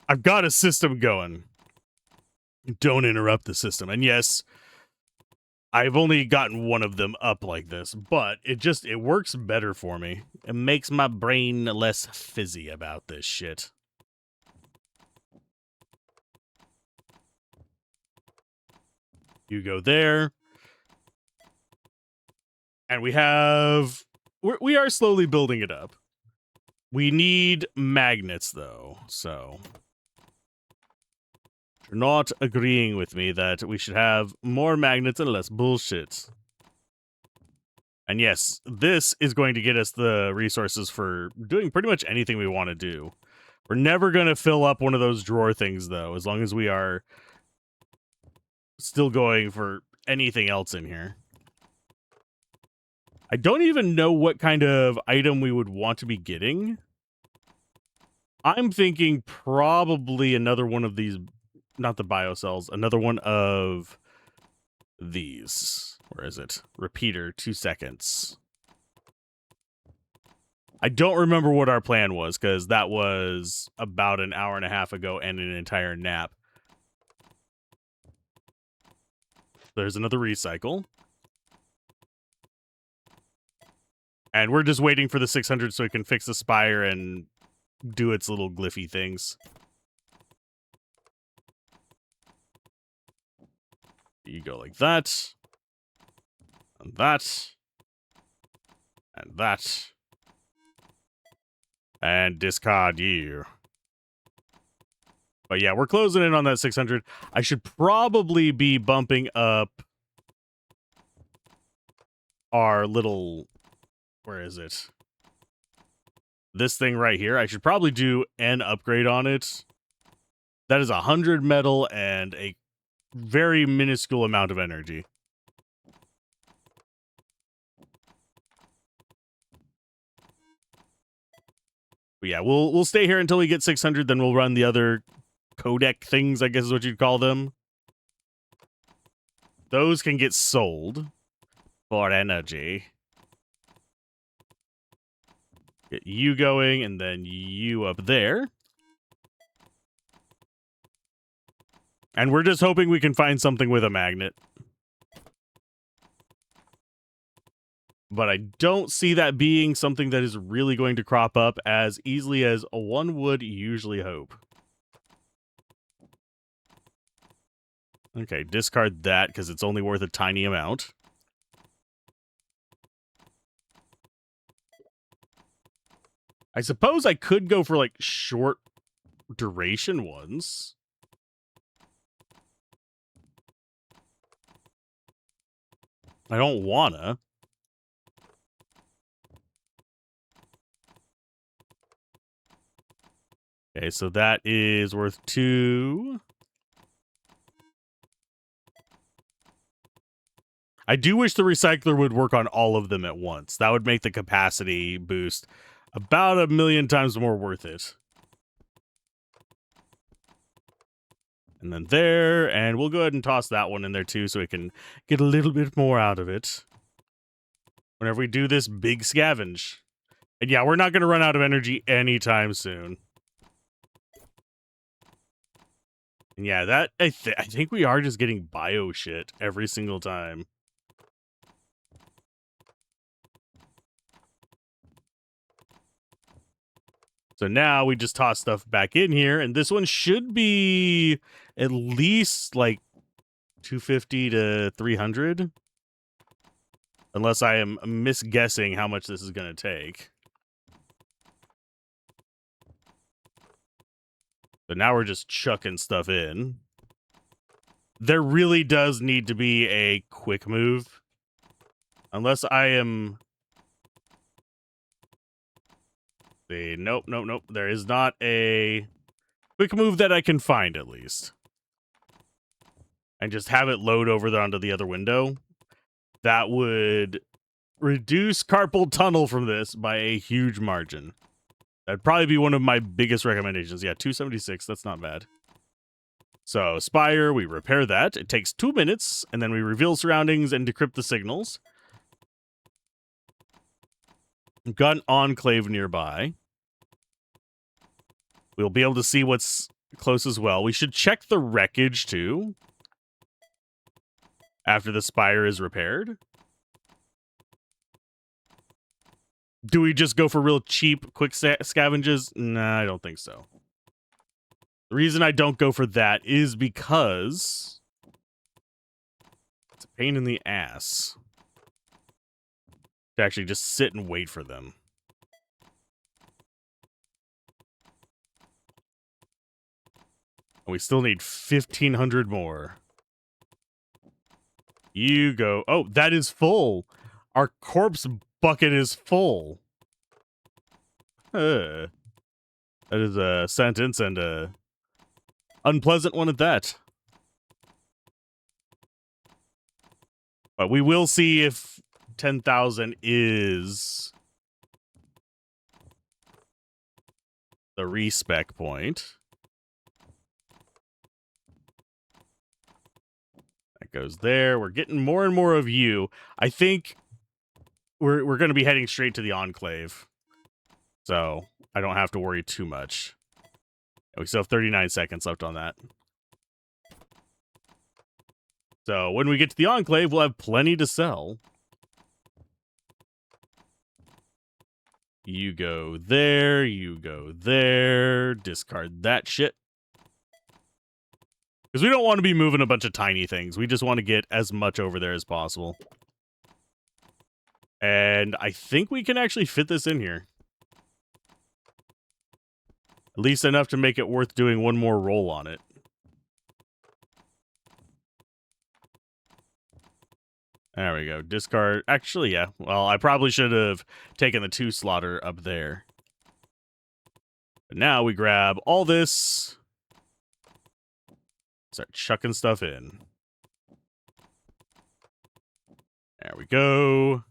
I've got a system going. Don't interrupt the system. And yes, I've only gotten one of them up like this, but it works better for me. It makes my brain less fizzy about this shit. You go there. And we are slowly building it up. We need magnets though, so you're not agreeing with me that we should have more magnets and less bullshit. And yes, this is going to get us the resources for doing pretty much anything we want to do. We're never going to fill up one of those drawer things, though, as long as we are still going for anything else in here. I don't even know what kind of item we would want to be getting. I'm thinking probably another one of these, not the biocells, another one of these. Where is it? Repeater, 2 seconds. I don't remember what our plan was, because that was about an hour and a half ago and an entire nap. There's another recycle. And we're just waiting for the 600 so it can fix the spire and do its little glyphy things. You go like that. And that. And that. And discard you. But yeah, we're closing in on that 600. I should probably be bumping up our little... Where is it? This thing right here. I should probably do an upgrade on it. That is 100 metal and a very minuscule amount of energy. But yeah, we'll stay here until we get 600, then we'll run the other codec things, I guess is what you'd call them. Those can get sold for energy. Get you going, and then you up there. And we're just hoping we can find something with a magnet. But I don't see that being something that is really going to crop up as easily as one would usually hope. Okay, discard that because it's only worth a tiny amount. I suppose I could go for, like, short duration ones. I don't wanna. Okay, so that is worth 2. I do wish the recycler would work on all of them at once. That would make the capacity boost about 1,000,000 times more worth it. And then there, and we'll go ahead and toss that one in there too so we can get a little bit more out of it whenever we do this big scavenge. And yeah, we're not going to run out of energy anytime soon. And yeah, that I think we are just getting bio shit every single time. So now we just toss stuff back in here, and this one should be at least like 250 to 300. Unless I am misguessing how much this is going to take. But now we're just chucking stuff in. There really does need to be a quick move. Unless I am... Nope. There is not a quick move that I can find, at least. And just have it load over onto the other window. That would reduce carpal tunnel from this by a huge margin. That'd probably be one of my biggest recommendations. Yeah, 276. That's not bad. So, Spire, we repair that. It takes 2 minutes, and then we reveal surroundings and decrypt the signals. We've got an enclave nearby. We'll be able to see what's close as well. We should check the wreckage, too, after the Spire is repaired. Do we just go for real cheap, quick scavenges? Nah, I don't think so. The reason I don't go for that is because it's a pain in the ass to actually just sit and wait for them. And we still need 1,500 more. You go. Oh, that is full. Our corpse bucket is full. That is a sentence, and a unpleasant one at that. But we will see if 10,000 is the respec point. That goes there. We're getting more and more of you. I think we're going to be heading straight to the Enclave. So I don't have to worry too much. We still have 39 seconds left on that. So when we get to the Enclave, we'll have plenty to sell. You go there, you go there. Discard that shit. Because we don't want to be moving a bunch of tiny things. We just want to get as much over there as possible. And I think we can actually fit this in here. At least enough to make it worth doing one more roll on it. There we go. Discard. Actually, yeah. Well, I probably should have taken the 2 slaughter up there. But now we grab all this. Start chucking stuff in. There we go.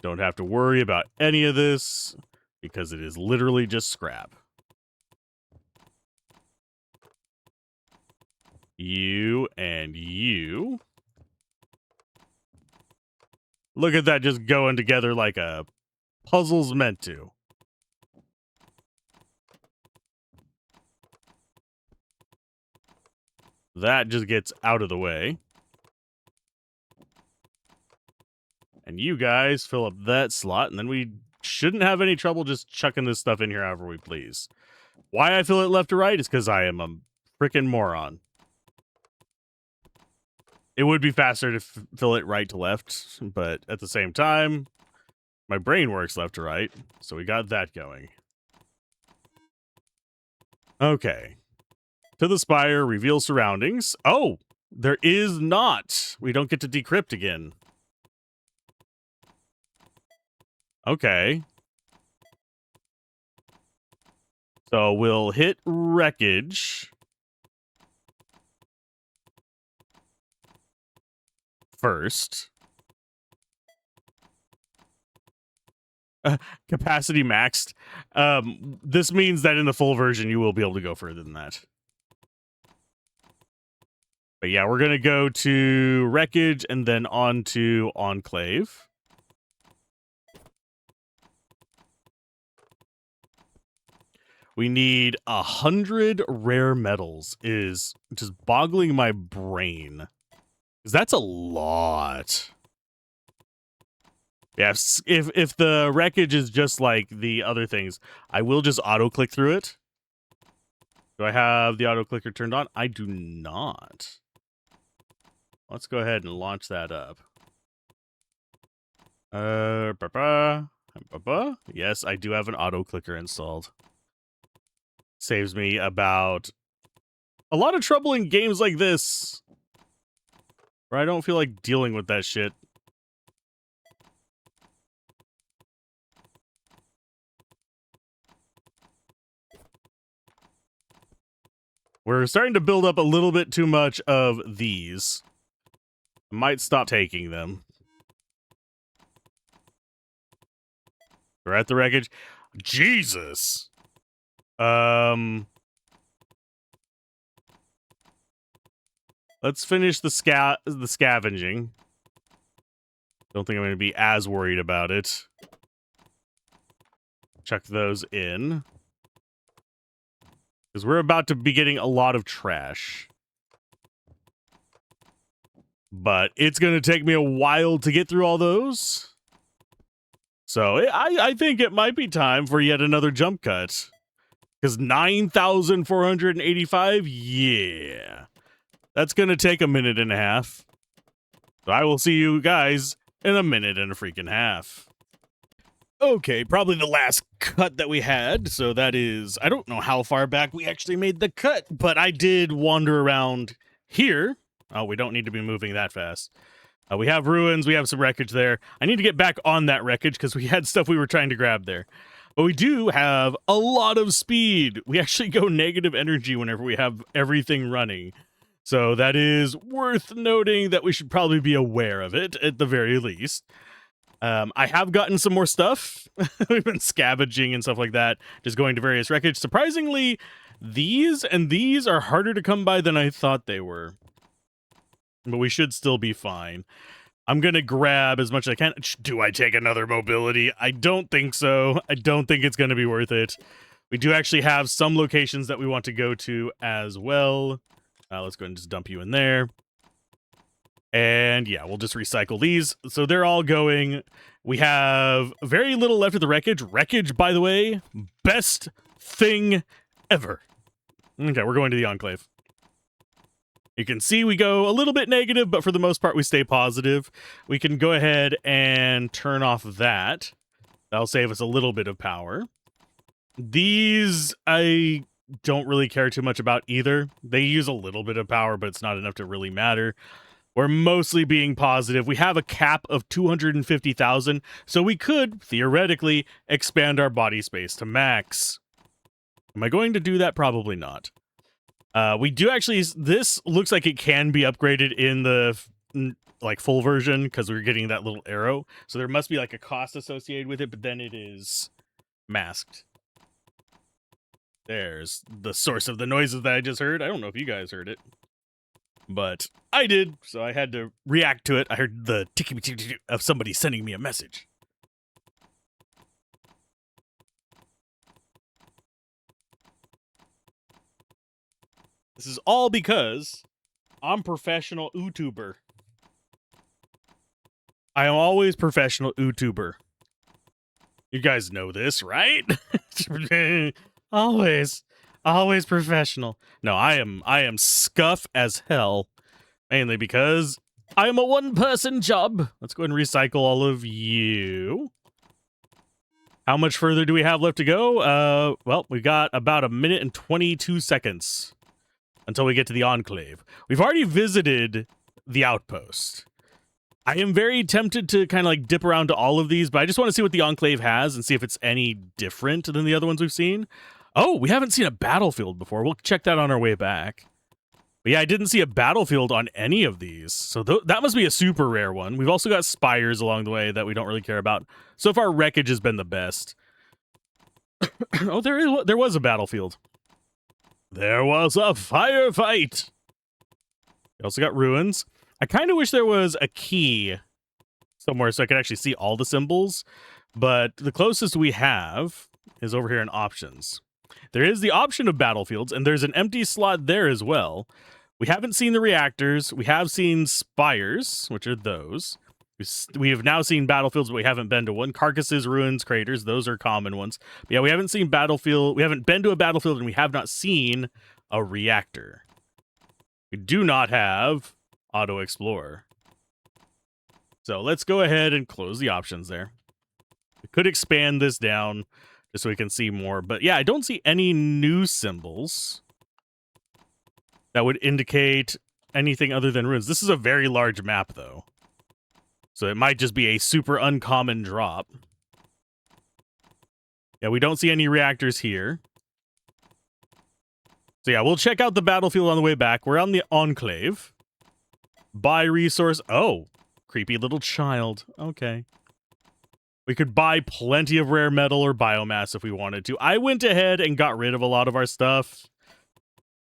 Don't have to worry about any of this because it is literally just scrap. You and you. Look at that just going together like a puzzle's meant to. That just gets out of the way. And you guys fill up that slot, and then we shouldn't have any trouble just chucking this stuff in here however we please. Why I fill it left to right is because I am a freaking moron. It would be faster to fill it right to left, but at the same time, my brain works left to right, so we got that going. Okay. To the Spire, reveal surroundings. Oh, there is not. We don't get to decrypt again. Okay. So we'll hit wreckage first. Capacity maxed. This means that in the full version, you will be able to go further than that. But yeah, we're going to go to wreckage and then on to Enclave. We need 100 rare metals is just boggling my brain. 'Cause that's a lot. Yeah, if the wreckage is just like the other things, I will just auto-click through it. Do I have the auto-clicker turned on? I do not. Let's go ahead and launch that up. Yes, I do have an auto-clicker installed. Saves me about a lot of trouble in games like this where I don't feel like dealing with that shit. We're starting to build up a little bit too much of these. I might stop taking them. We're at the wreckage. Jesus. Let's finish the scavenging. Don't think I'm going to be as worried about it. Chuck those in. Because we're about to be getting a lot of trash. But it's going to take me a while to get through all those. So I think it might be time for yet another jump cut. Because 9,485, yeah. That's going to take a minute and a half. So I will see you guys in a minute and a freaking half. Okay, probably the last cut that we had. So that is, I don't know how far back we actually made the cut, but I did wander around here. Oh, we don't need to be moving that fast. We have ruins. We have some wreckage there. I need to get back on that wreckage because we had stuff we were trying to grab there. But we do have a lot of speed. We actually go negative energy whenever we have everything running. So that is worth noting that we should probably be aware of it at the very least. I have gotten some more stuff. We've been scavenging and stuff like that, just going to various wreckage. Surprisingly, these and these are harder to come by than I thought they were. But we should still be fine. I'm going to grab as much as I can. Do I take another mobility? I don't think so. I don't think it's going to be worth it. We do actually have some locations that we want to go to as well. Let's go ahead and just dump you in there. And yeah, we'll just recycle these. So they're all going. We have very little left of the wreckage. Wreckage, by the way, best thing ever. Okay, we're going to the Enclave. You can see we go a little bit negative, but for the most part, we stay positive. We can go ahead and turn off that. That'll save us a little bit of power. These, I don't really care too much about either. They use a little bit of power, but it's not enough to really matter. We're mostly being positive. We have a cap of 250,000, so we could, theoretically, expand our body space to max. Am I going to do that? Probably not. We do actually, this looks like it can be upgraded in the like full version because we're getting that little arrow. So there must be like a cost associated with it, but then it is masked. There's the source of the noises that I just heard. I don't know if you guys heard it, but I did, so I had to react to it. I heard the ticky of somebody sending me a message. This is all because I'm professional YouTuber. I am always professional YouTuber. You guys know this, right? always professional. No, I am scuff as hell. Mainly because I'm a one-person job. Let's go ahead and recycle all of you. How much further do we have left to go? Well, we got about 1 minute and 22 seconds until we get to the Enclave. We've already visited the outpost. I am very tempted to kind of like dip around to all of these, but I just want to see what the Enclave has and see if it's any different than the other ones we've seen. Oh, we haven't seen a battlefield before. We'll check that on our way back. But yeah, I didn't see a battlefield on any of these. So that must be a super rare one. We've also got spires along the way that we don't really care about. So far, wreckage has been the best. Oh, there was a battlefield. There was a firefight. We also got ruins. I kind of wish there was a key somewhere so I could actually see all the symbols. But the closest we have is over here in options. There is the option of battlefields, and there's an empty slot there as well. We haven't seen the reactors. We have seen spires, which are those. We have now seen battlefields, but we haven't been to one. Carcasses, ruins, craters, those are common ones. But yeah, we haven't seen battlefield. We haven't been to a battlefield, and we have not seen a reactor. We do not have Auto Explorer. So let's go ahead and close the options there. We could expand this down just so we can see more. But yeah, I don't see any new symbols. that would indicate anything other than ruins. This is a very large map, though. So it might just be a super uncommon drop. Yeah, we don't see any reactors here. So yeah, we'll check out the battlefield on the way back. We're on the Enclave. Buy resource. Oh, creepy little child. Okay. We could buy plenty of rare metal or biomass if we wanted to. I went ahead and got rid of a lot of our stuff.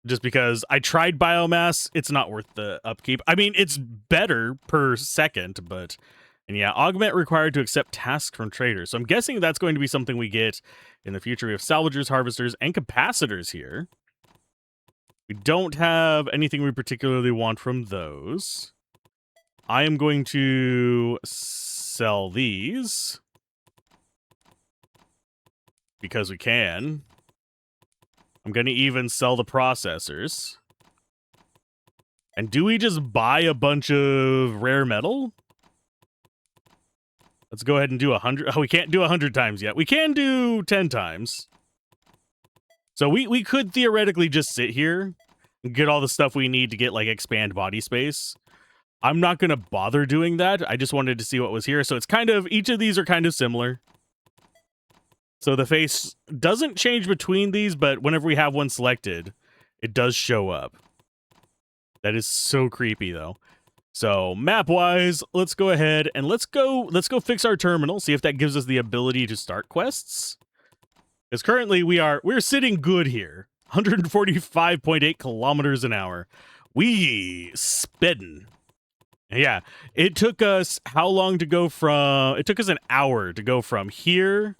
Just because I tried biomass, it's not worth the upkeep. I mean, it's better per second, but... And yeah, augment required to accept tasks from traders. So I'm guessing that's going to be something we get in the future. We have salvagers, harvesters, and capacitors here. We don't have anything we particularly want from those. I am going to sell these. Because we can. I'm going to even sell the processors. And do we just buy a bunch of rare metal? Let's go ahead and do 100. Oh, we can't do 100 times yet. We can do 10 times. So we could theoretically just sit here and get all the stuff we need to get, like, expand body space. I'm not going to bother doing that. I just wanted to see what was here. So it's kind of, each of these are kind of similar. So the face doesn't change between these, but whenever we have one selected, it does show up. That is so creepy, though. So map-wise, let's go ahead and let's go fix our terminal, see if that gives us the ability to start quests. Because currently we're sitting good here. 145.8 kilometers an hour. We spittin'. Yeah, it took us how long to go from... It took us an hour to go from here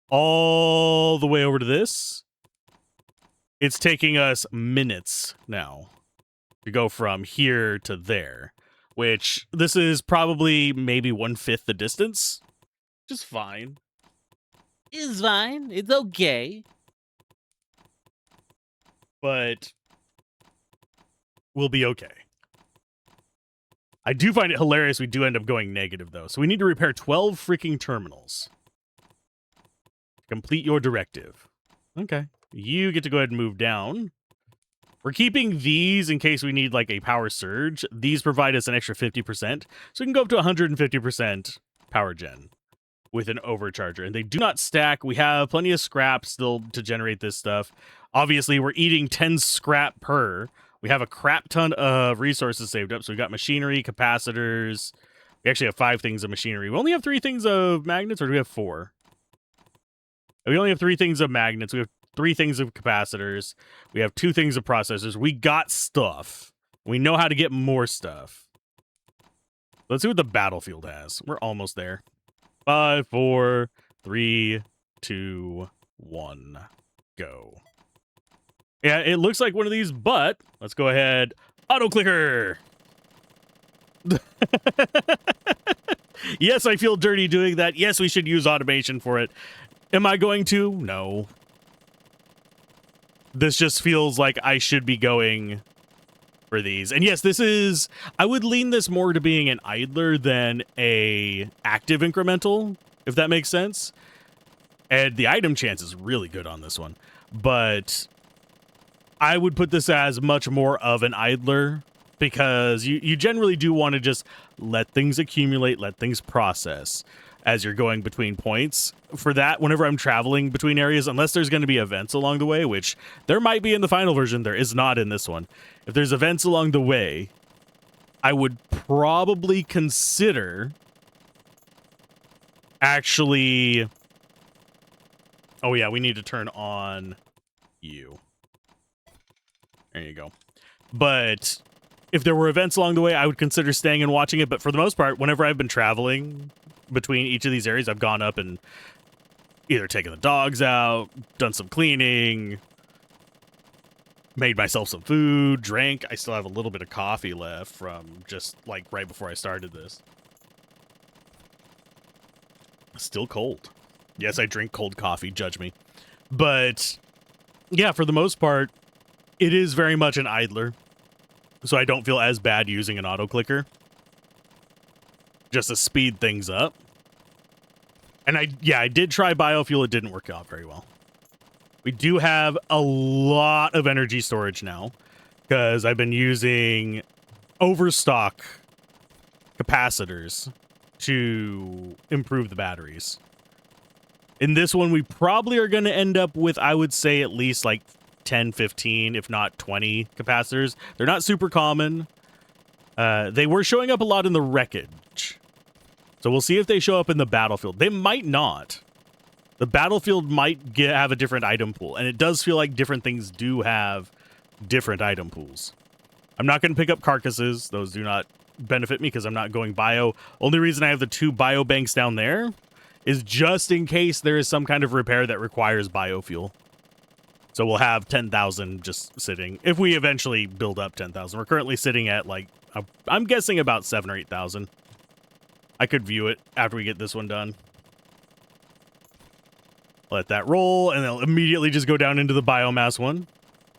all the way over to this. It's taking us minutes now to go from here to there, which this is probably maybe 1/5 the distance. Just fine. It's fine. It's okay. But we'll be okay. I do find it hilarious we do end up going negative, though. So we need to repair 12 freaking terminals. Complete your directive. Okay. You get to go ahead and move down. We're keeping these in case we need, like, a power surge. These provide us an extra 50%. So we can go up to 150% power gen with an overcharger. And they do not stack. We have plenty of scrap still to generate this stuff. Obviously, we're eating 10 scrap per. We have a crap ton of resources saved up. So we've got machinery, capacitors. We actually have 5 things of machinery. We only have 3 things of magnets, or do we have 4? We only have 3 things of magnets. We have 3 things of capacitors. We have 2 things of processors. We got stuff. We know how to get more stuff. Let's see what the battlefield has. We're almost there. 5, 4, 3, 2, 1, go. Yeah, it looks like one of these, but let's go ahead. Auto clicker. Yes, I feel dirty doing that. Yes, we should use automation for it. Am I going to? No. This just feels like I should be going for these. And yes, this is... I would lean this more to being an idler than a active incremental, if that makes sense. And the item chance is really good on this one. But I would put this as much more of an idler because you generally do want to just let things accumulate, let things process as you're going between points. For that, whenever I'm traveling between areas, unless there's going to be events along the way, which there might be in the final version, there is not in this one. If there's events along the way, I would probably consider actually... Oh yeah, we need to turn on you. There you go. But if there were events along the way, I would consider staying and watching it. But for the most part, whenever I've been traveling between each of these areas, I've gone up and either taken the dogs out, done some cleaning, made myself some food, drank. I still have a little bit of coffee left from just like right before I started this. Still cold. Yes, I drink cold coffee, judge me. But yeah, for the most part, it is very much an idler. So I don't feel as bad using an auto clicker. Just to speed things up. And I did try biofuel. It didn't work out very well. We do have a lot of energy storage now. because I've been using overstock capacitors to improve the batteries. In this one, we probably are going to end up with, I would say, at least like 10, 15, if not 20 capacitors. They're not super common. They were showing up a lot in the wreckage. So we'll see if they show up in the battlefield. They might not. The battlefield might have a different item pool, and it does feel like different things do have different item pools. I'm not going to pick up carcasses. Those do not benefit me because I'm not going bio. Only reason I have the 2 bio banks down there is just in case there is some kind of repair that requires biofuel. So we'll have 10,000 just sitting. If we eventually build up 10,000. We're currently sitting at like, I'm guessing about 7,000 or 8,000. I could view it after we get this one done. Let that roll, and they'll immediately just go down into the biomass one.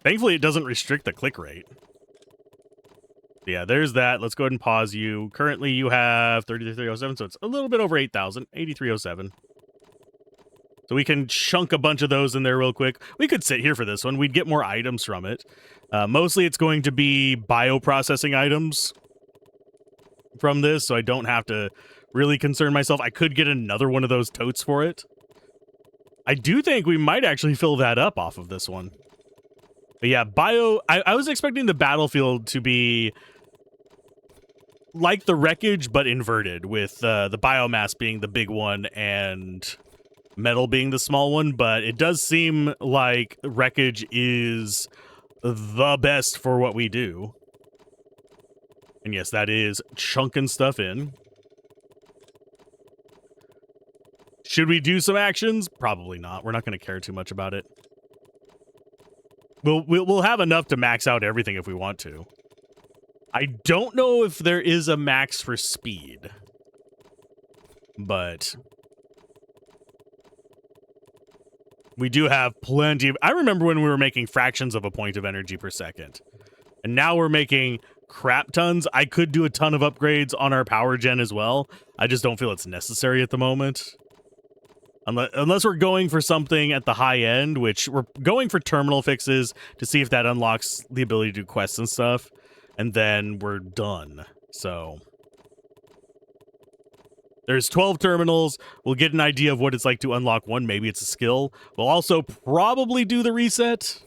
Thankfully, it doesn't restrict the click rate. Yeah, there's that. Let's go ahead and pause you. Currently, you have 3307, so it's a little bit over 8,000, 8307. So we can chunk a bunch of those in there real quick. We could sit here for this one. We'd get more items from it. Mostly, it's going to be bioprocessing items from this, so I don't have to really concern myself. I could get another one of those totes for it. I do think we might actually fill that up off of this one. But yeah, I was expecting the battlefield to be like the wreckage, but inverted, with the biomass being the big one and metal being the small one. But it does seem like wreckage is the best for what we do. And yes, that is chunking stuff in. Should we do some actions? Probably not. We're not going to care too much about it. We'll have enough to max out everything if we want to. I don't know if there is a max for speed, but we do have plenty of... I remember when we were making fractions of a point of energy per second, and now we're making crap tons. I could do a ton of upgrades on our power gen as well. I just don't feel it's necessary at the moment. Unless we're going for something at the high end, which we're going for terminal fixes to see if that unlocks the ability to do quests and stuff, and then we're done. So there's 12 terminals. We'll get an idea of what it's like to unlock one. Maybe it's a skill. We'll also probably do the reset,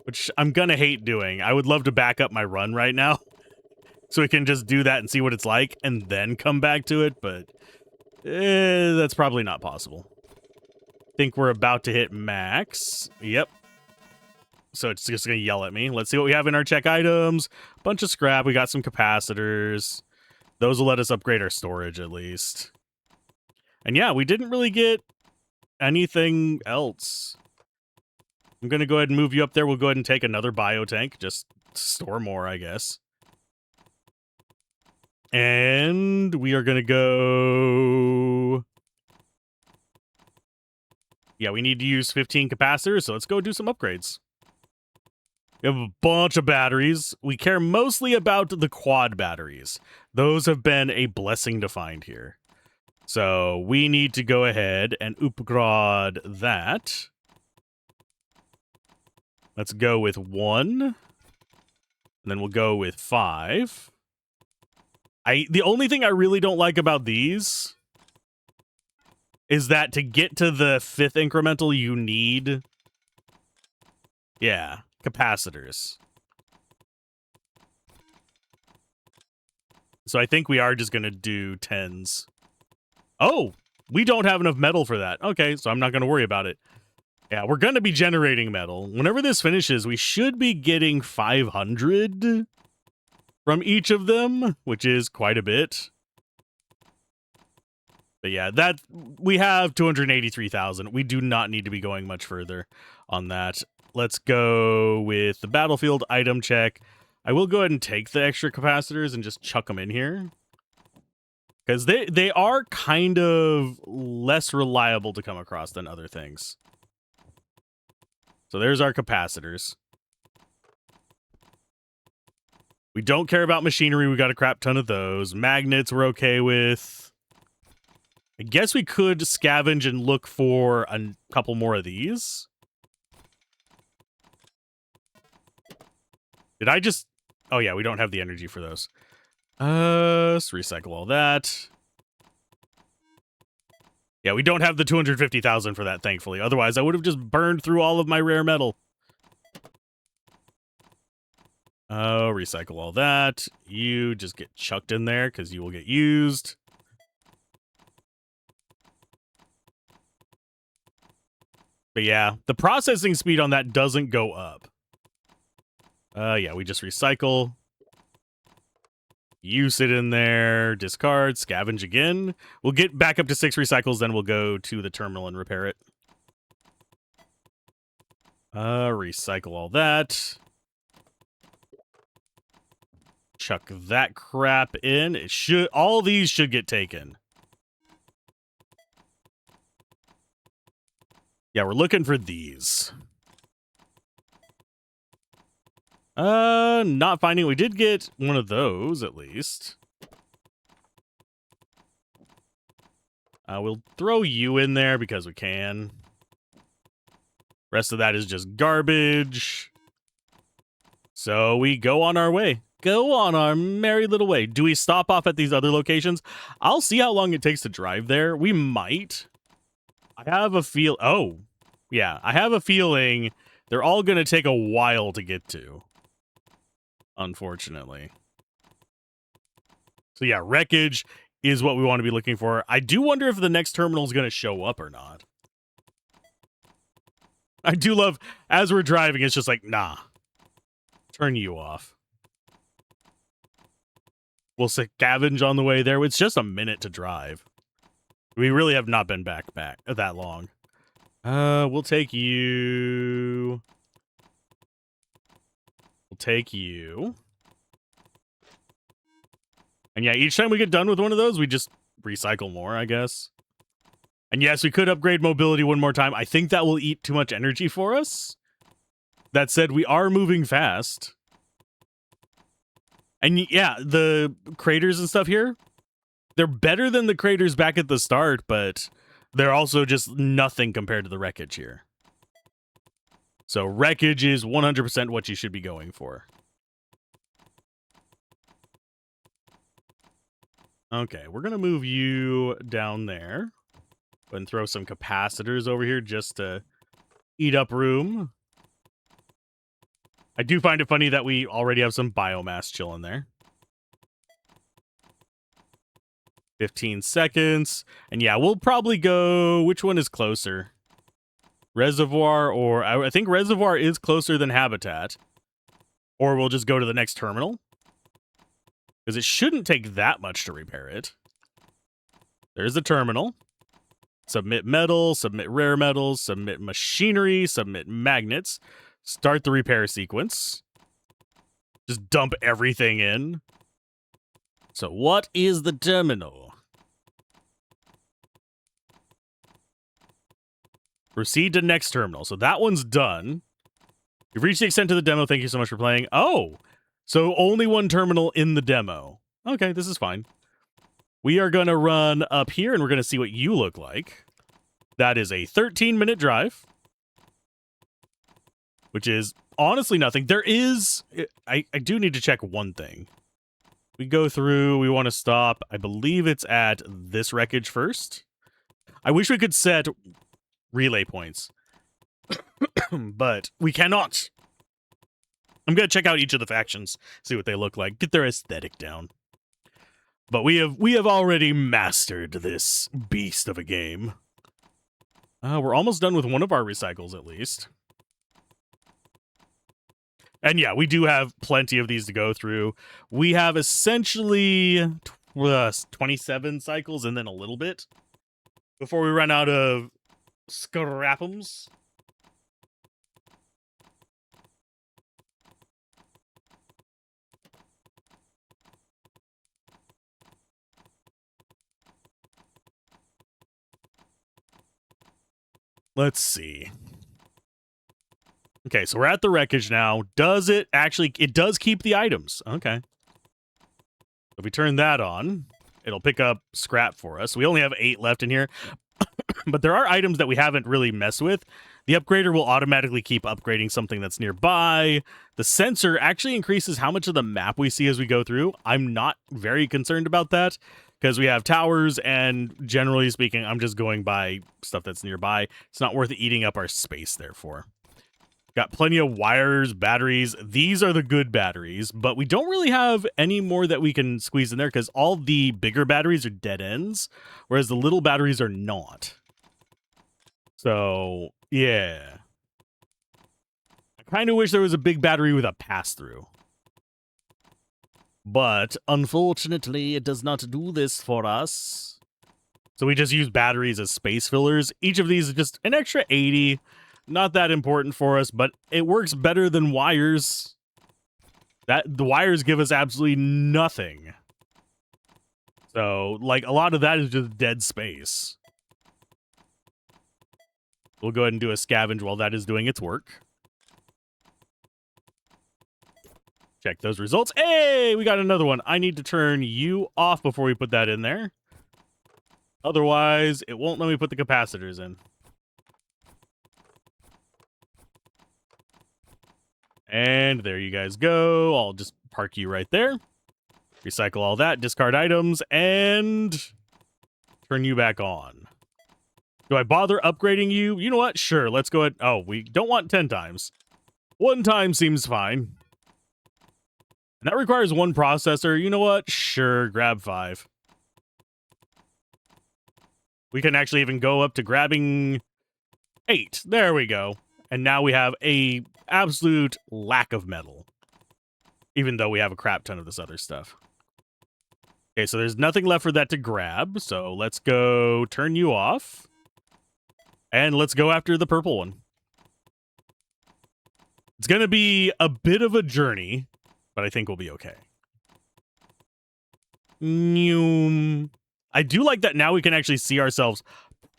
which I'm gonna hate doing. I would love to back up my run right now so we can just do that and see what it's like and then come back to it, but that's probably not possible. Think we're about to hit max. Yep. So it's just going to yell at me. Let's see what we have in our check items. Bunch of scrap. We got some capacitors. Those will let us upgrade our storage at least. And yeah, we didn't really get anything else. I'm going to go ahead and move you up there. We'll go ahead and take another bio tank. Just store more, I guess. And we are going to go... Yeah, we need to use 15 capacitors, so let's go do some upgrades. We have a bunch of batteries. We care mostly about the quad batteries. Those have been a blessing to find here. So we need to go ahead and upgrade that. Let's go with 1. And then we'll go with 5. The only thing I really don't like about these is that to get to the 5th incremental, you need, yeah, capacitors. So I think we are just going to do 10s. Oh, we don't have enough metal for that. Okay, so I'm not going to worry about it. Yeah, we're going to be generating metal. Whenever this finishes, we should be getting 500 from each of them, which is quite a bit. But yeah, that we have 283,000. We do not need to be going much further on that. Let's go with the battlefield item check. I will go ahead and take the extra capacitors and just chuck them in here, because they are kind of less reliable to come across than other things. So there's our capacitors. We don't care about machinery. We got a crap ton of those. Magnets we're okay with. I guess we could scavenge and look for a couple more of these. Did I just... Oh, yeah, we don't have the energy for those. Let's recycle all that. Yeah, we don't have the 250,000 for that, thankfully. Otherwise, I would have just burned through all of my rare metal. Oh, recycle all that. You just get chucked in there because you will get used. But yeah, the processing speed on that doesn't go up. Yeah, we just recycle. Use it in there. Discard. Scavenge again. We'll get back up to 6 recycles, then we'll go to the terminal and repair it. Recycle all that. Chuck that crap in. It should... All these should get taken. Yeah, we're looking for these. Not finding. We did get one of those, at least. We'll throw you in there because we can. Rest of that is just garbage. So we go on our way. Go on our merry little way. Do we stop off at these other locations? I'll see how long it takes to drive there. We might. I have a feel... Oh, yeah. I have a feeling they're all going to take a while to get to. Unfortunately. So yeah, wreckage is what we want to be looking for. I do wonder if the next terminal is going to show up or not. I do love, as we're driving, it's just like, nah. Turn you off. We'll scavenge on the way there. It's just a minute to drive. We really have not been back that long. We'll take you. We'll take you. And yeah, each time we get done with one of those, we just recycle more, I guess. And yes, we could upgrade mobility one more time. I think that will eat too much energy for us. That said, we are moving fast. And yeah, the craters and stuff here, they're better than the craters back at the start, but they're also just nothing compared to the wreckage here. So wreckage is 100% what you should be going for. Okay, we're going to move you down there. And throw some capacitors over here just to eat up room. I do find it funny that we already have some biomass chilling there. 15 seconds. And yeah, we'll probably go... Which one is closer? Reservoir or... I think Reservoir is closer than Habitat. Or we'll just go to the next terminal. Because it shouldn't take that much to repair it. There's the terminal. Submit metal, submit rare metals, submit machinery, submit magnets. Start the repair sequence. Just dump everything in. So what is the terminal? Proceed to next terminal. So that one's done. You've reached the extent of the demo. Thank you so much for playing. Oh, so only one terminal in the demo. Okay, this is fine. We are going to run up here, and we're going to see what you look like. That is a 13-minute drive, which is honestly nothing. There is... I do need to check one thing. We go through. We want to stop. I believe it's at this wreckage first. I wish we could set relay points, but we cannot. I'm going to check out each of the factions, see what they look like, get their aesthetic down. But we have already mastered this beast of a game. We're almost done with one of our recycles, at least. And yeah, we do have plenty of these to go through. We have essentially 27 cycles and then a little bit before we run out of scrapums. Let's see. Okay, so we're at the wreckage now. Does it actually... It does keep the items. Okay. If we turn that on, it'll pick up scrap for us. We only have 8 left in here. But there are items that we haven't really messed with The upgrader will automatically keep upgrading something that's nearby. The sensor actually increases how much of the map we see as we go through. I'm not very concerned about that because we have towers, and generally speaking, I'm just going by stuff that's nearby. It's not worth eating up our space, therefore. Got plenty of wires, batteries. These are the good batteries, but we don't really have any more that we can squeeze in there because all the bigger batteries are dead ends, whereas the little batteries are not. So, yeah. I kind of wish there was a big battery with a pass-through. But, unfortunately, it does not do this for us. So we just use batteries as space fillers. Each of these is just an extra 80. Not that important for us, but it works better than wires. The wires give us absolutely nothing. So, like, a lot of that is just dead space. We'll go ahead and do a scavenge while that is doing its work. Check those results. Hey, we got another one. I need to turn you off before we put that in there. Otherwise, it won't let me put the capacitors in. And there you guys go. I'll just park you right there. Recycle all that, discard items, and turn you back on. Do I bother upgrading you? You know what? Sure, let's go ahead. Oh, we don't want 10 times. 1 time seems fine. And that requires 1 processor. You know what? Sure, grab 5. We can actually even go up to grabbing 8. There we go. And now we have a absolute lack of metal. Even though we have a crap ton of this other stuff. Okay, so there's nothing left for that to grab. So let's go turn you off. And let's go after the purple one. It's going to be a bit of a journey, but I think we'll be okay. I do like that now we can actually see ourselves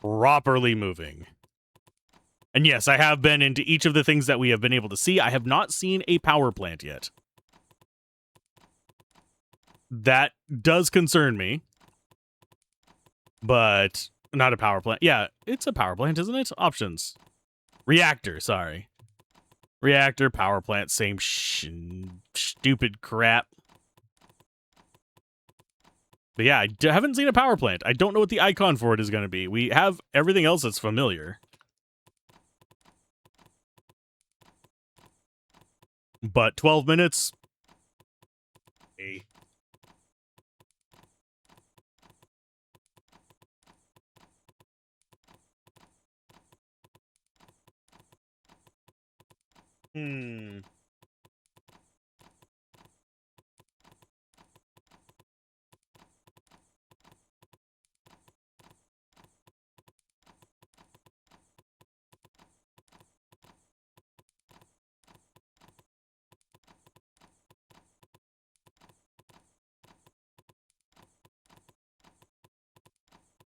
properly moving. And yes, I have been into each of the things that we have been able to see. I have not seen a power plant yet. That does concern me. But not a power plant. Yeah, it's a power plant, isn't it? Options. Reactor, sorry. Reactor, power plant, same stupid crap. But yeah, I haven't seen a power plant. I don't know what the icon for it is going to be. We have everything else that's familiar. But 12 minutes? Hey.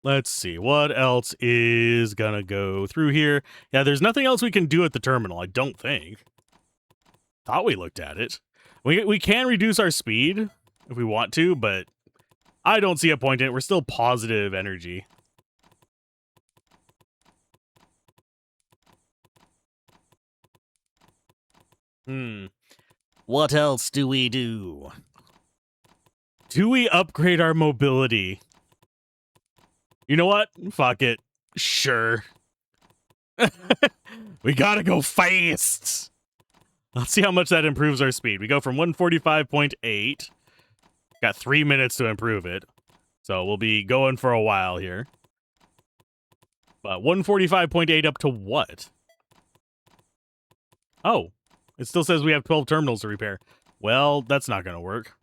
Let's see, what else is gonna go through here? Yeah, there's nothing else we can do at the terminal, I don't think. Thought we looked at it. We can reduce our speed if we want to, but I don't see a point in it. We're still positive energy. What else do we do? Do we upgrade our mobility? You know what? Fuck it. Sure. We gotta go fast. Let's see how much that improves our speed. We go from 145.8. Got 3 minutes to improve it. So we'll be going for a while here. But 145.8 up to what? Oh, it still says we have 12 terminals to repair. Well, that's not going to work.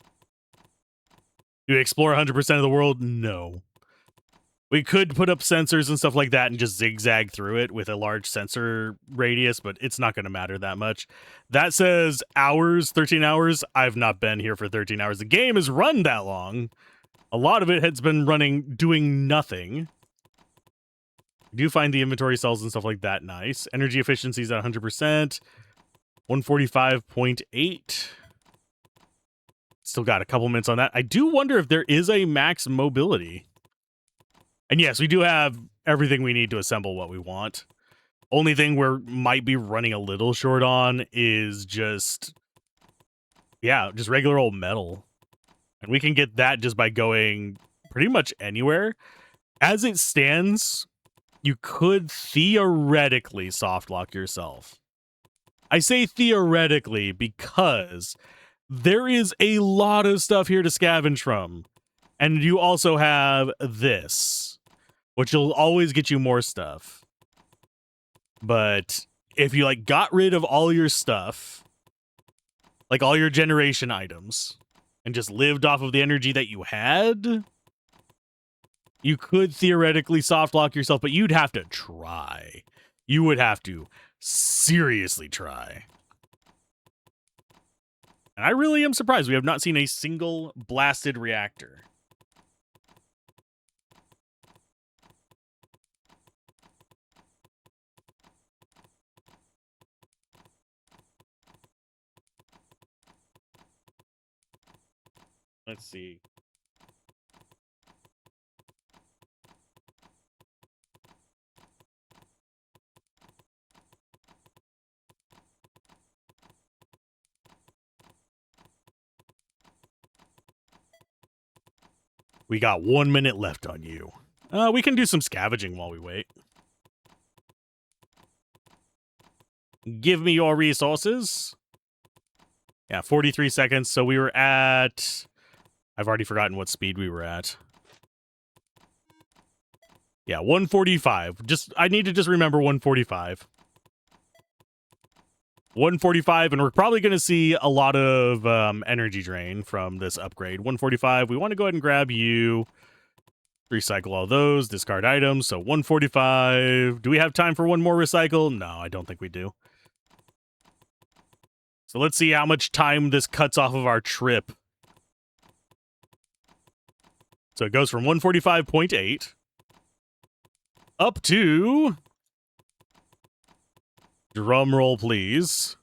Do we explore 100% of the world? No. We could put up sensors and stuff like that and just zigzag through it with a large sensor radius, but it's not going to matter that much. That says hours, 13 hours. I've not been here for 13 hours. The game has run that long. A lot of it has been running, doing nothing. I do find the inventory cells and stuff like that nice. Energy efficiency is at 100%. 145.8. Still got a couple minutes on that. I do wonder if there is a max mobility. And yes, we do have everything we need to assemble what we want. Only thing we're might be running a little short on is just regular old metal. And we can get that just by going pretty much anywhere. As it stands, you could theoretically softlock yourself. I say theoretically because there is a lot of stuff here to scavenge from. And you also have this, which will always get you more stuff. But if you like got rid of all your stuff, like all your generation items, and just lived off of the energy that you had, you could theoretically softlock yourself, but you'd have to try. You would have to seriously try. And I really am surprised we have not seen a single blasted reactor. Let's see. We got 1 minute left on you. We can do some scavenging while we wait. Give me your resources. Yeah, 43 seconds. So we were at... I've already forgotten what speed we were at. Yeah, 145. I need to just remember 145. 145, and we're probably going to see a lot of energy drain from this upgrade. 145, we want to go ahead and grab you. Recycle all those, discard items. So 145. Do we have time for one more recycle? No, I don't think we do. So let's see how much time this cuts off of our trip. So it goes from 145.8 up to... Drum roll, please.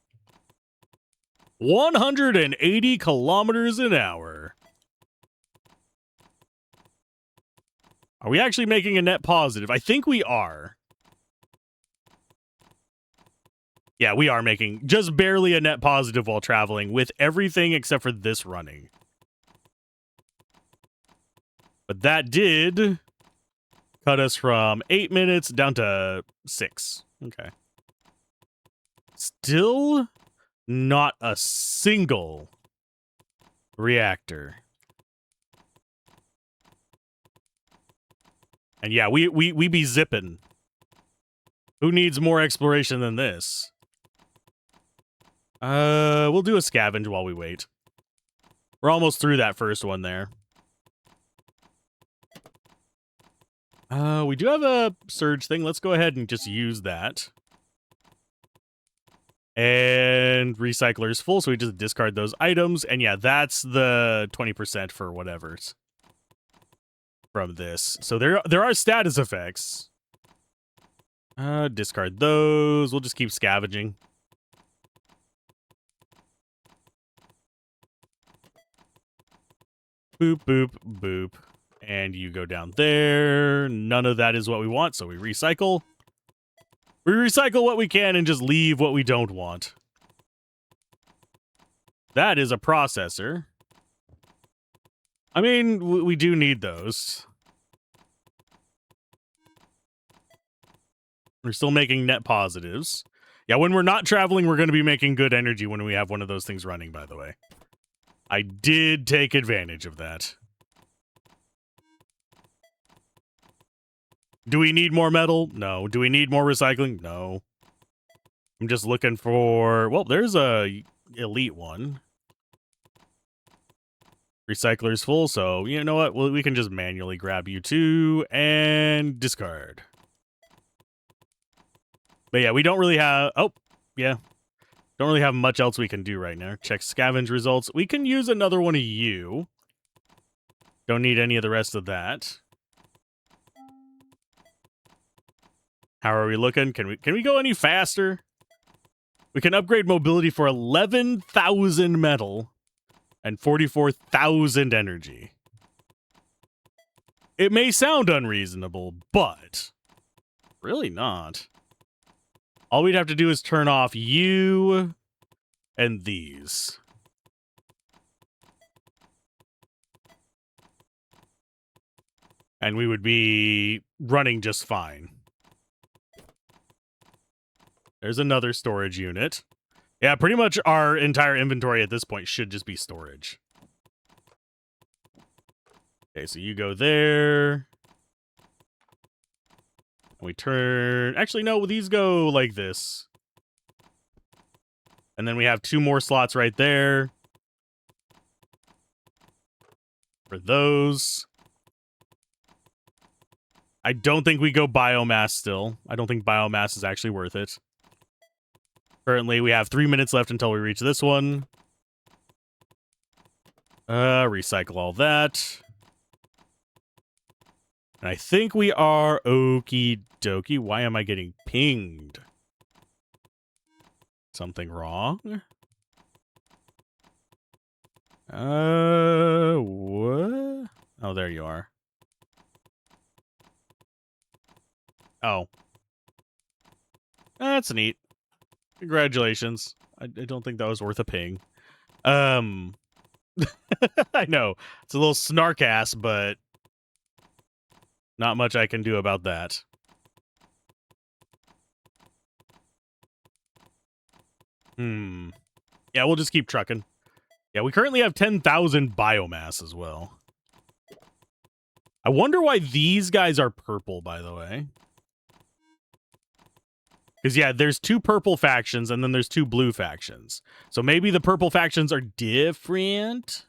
180 kilometers an hour. Are we actually making a net positive? I think we are. Yeah, we are making just barely a net positive while traveling with everything except for this running. But that did cut us from 8 minutes down to 6. Okay. Still not a single reactor. And yeah, we be zipping. Who needs more exploration than this? We'll do a scavenge while we wait. We're almost through that first one there. We do have a surge thing. Let's go ahead and just use that. And recycler's full, so we just discard those items. And yeah, that's the 20% for whatever's from this. So there are status effects. Discard those. We'll just keep scavenging. Boop, boop, boop. And you go down there. None of that is what we want, so we recycle. We recycle what we can and just leave what we don't want. That is a processor. I mean, we do need those. We're still making net positives. Yeah, when we're not traveling, we're going to be making good energy when we have one of those things running, by the way. I did take advantage of that. Do we need more metal? No. Do we need more recycling? No. I'm just looking for... Well, there's a elite one. Recycler's full, so you know what? Well, we can just manually grab you two and discard. But yeah, we don't really have... Oh, yeah. Don't really have much else we can do right now. Check scavenge results. We can use another one of you. Don't need any of the rest of that. How are we looking? Can we go any faster? We can upgrade mobility for 11,000 metal and 44,000 energy. It may sound unreasonable, but really not. All we'd have to do is turn off you and these. And we would be running just fine. There's another storage unit. Yeah, pretty much our entire inventory at this point should just be storage. Okay, so you go there. We turn... Actually, no, these go like this. And then we have 2 more slots right there. For those. I don't think we go biomass still. I don't think biomass is actually worth it. Currently, we have 3 minutes left until we reach this one. Recycle all that. And I think we are okie dokie. Why am I getting pinged? Something wrong? What? Oh, there you are. Oh. That's neat. Congratulations. I don't think that was worth a ping. I know. It's a little snark ass, but not much I can do about that. Yeah, we'll just keep trucking. Yeah, we currently have 10,000 biomass as well. I wonder why these guys are purple, by the way. Because, yeah, there's 2 purple factions, and then there's 2 blue factions. So maybe the purple factions are different?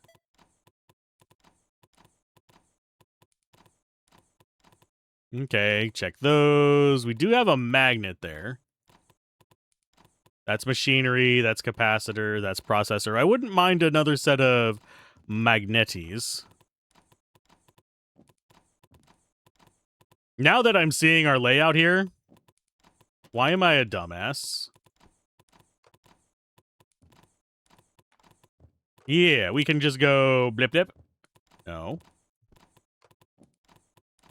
Okay, check those. We do have a magnet there. That's machinery, that's capacitor, that's processor. I wouldn't mind another set of magnetes. Now that I'm seeing our layout here, why am I a dumbass? Yeah, we can just go blip blip. No.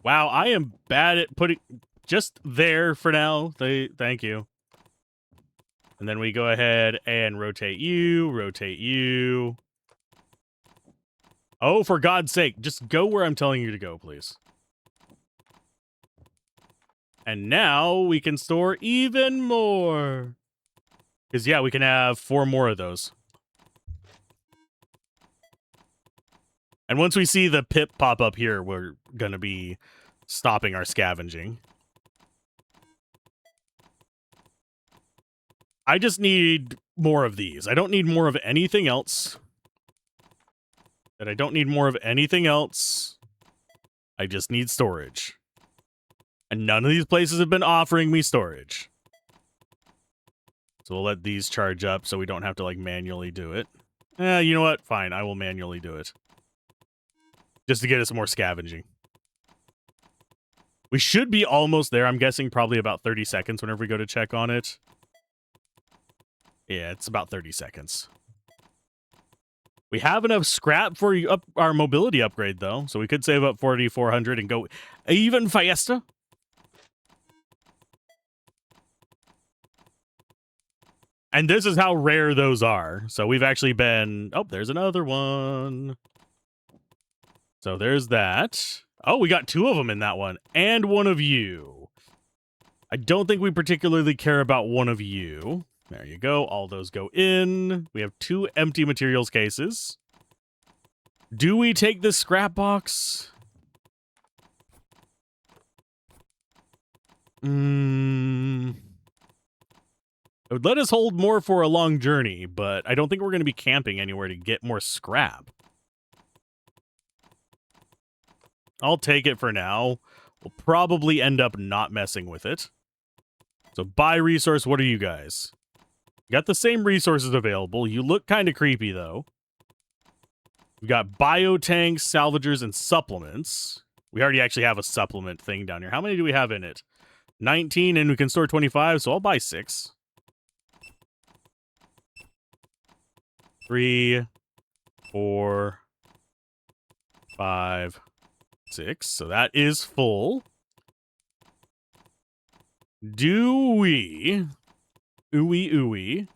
Wow, I am bad at putting... Just there for now. Thank you. And then we go ahead and rotate you, rotate you. Oh, for God's sake, just go where I'm telling you to go, please. And now we can store even more. Because, yeah, we can have 4 more of those. And once we see the pip pop up here, we're going to be stopping our scavenging. I just need more of these. I don't need more of anything else. And I don't need more of anything else. I just need storage. And none of these places have been offering me storage. So we'll let these charge up so we don't have to, like, manually do it. You know what? Fine, I will manually do it. Just to get us more scavenging. We should be almost there. I'm guessing probably about 30 seconds whenever we go to check on it. Yeah, it's about 30 seconds. We have enough scrap for our mobility upgrade, though. So we could save up 4,400 and go even faster. And this is how rare those are. So we've actually been... Oh, there's another one. So there's that. Oh, we got 2 of them in that one. And 1 of you. I don't think we particularly care about 1 of you. There you go. All those go in. We have 2 empty materials cases. Do we take this scrap box? It would let us hold more for a long journey, but I don't think we're going to be camping anywhere to get more scrap. I'll take it for now. We'll probably end up not messing with it. So buy resource, what are you guys? You got the same resources available. You look kind of creepy, though. We've got biotanks, salvagers, and supplements. We already actually have a supplement thing down here. How many do we have in it? 19, and we can store 25, so I'll buy 6. 3, 4, 5, 6. So that is full. Do we Ooey ooey.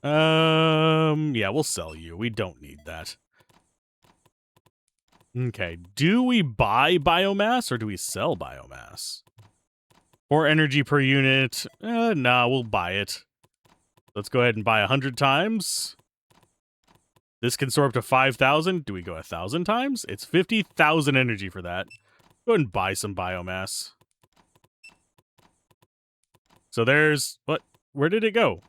Yeah, we'll sell you. We don't need that. Okay, do we buy biomass or do we sell biomass? 4 energy per unit. Nah, we'll buy it. Let's go ahead and buy 100 times. This can store up to 5,000. Do we go 1,000 times? It's 50,000 energy for that. Go ahead and buy some biomass. So there's... What? Where did it go?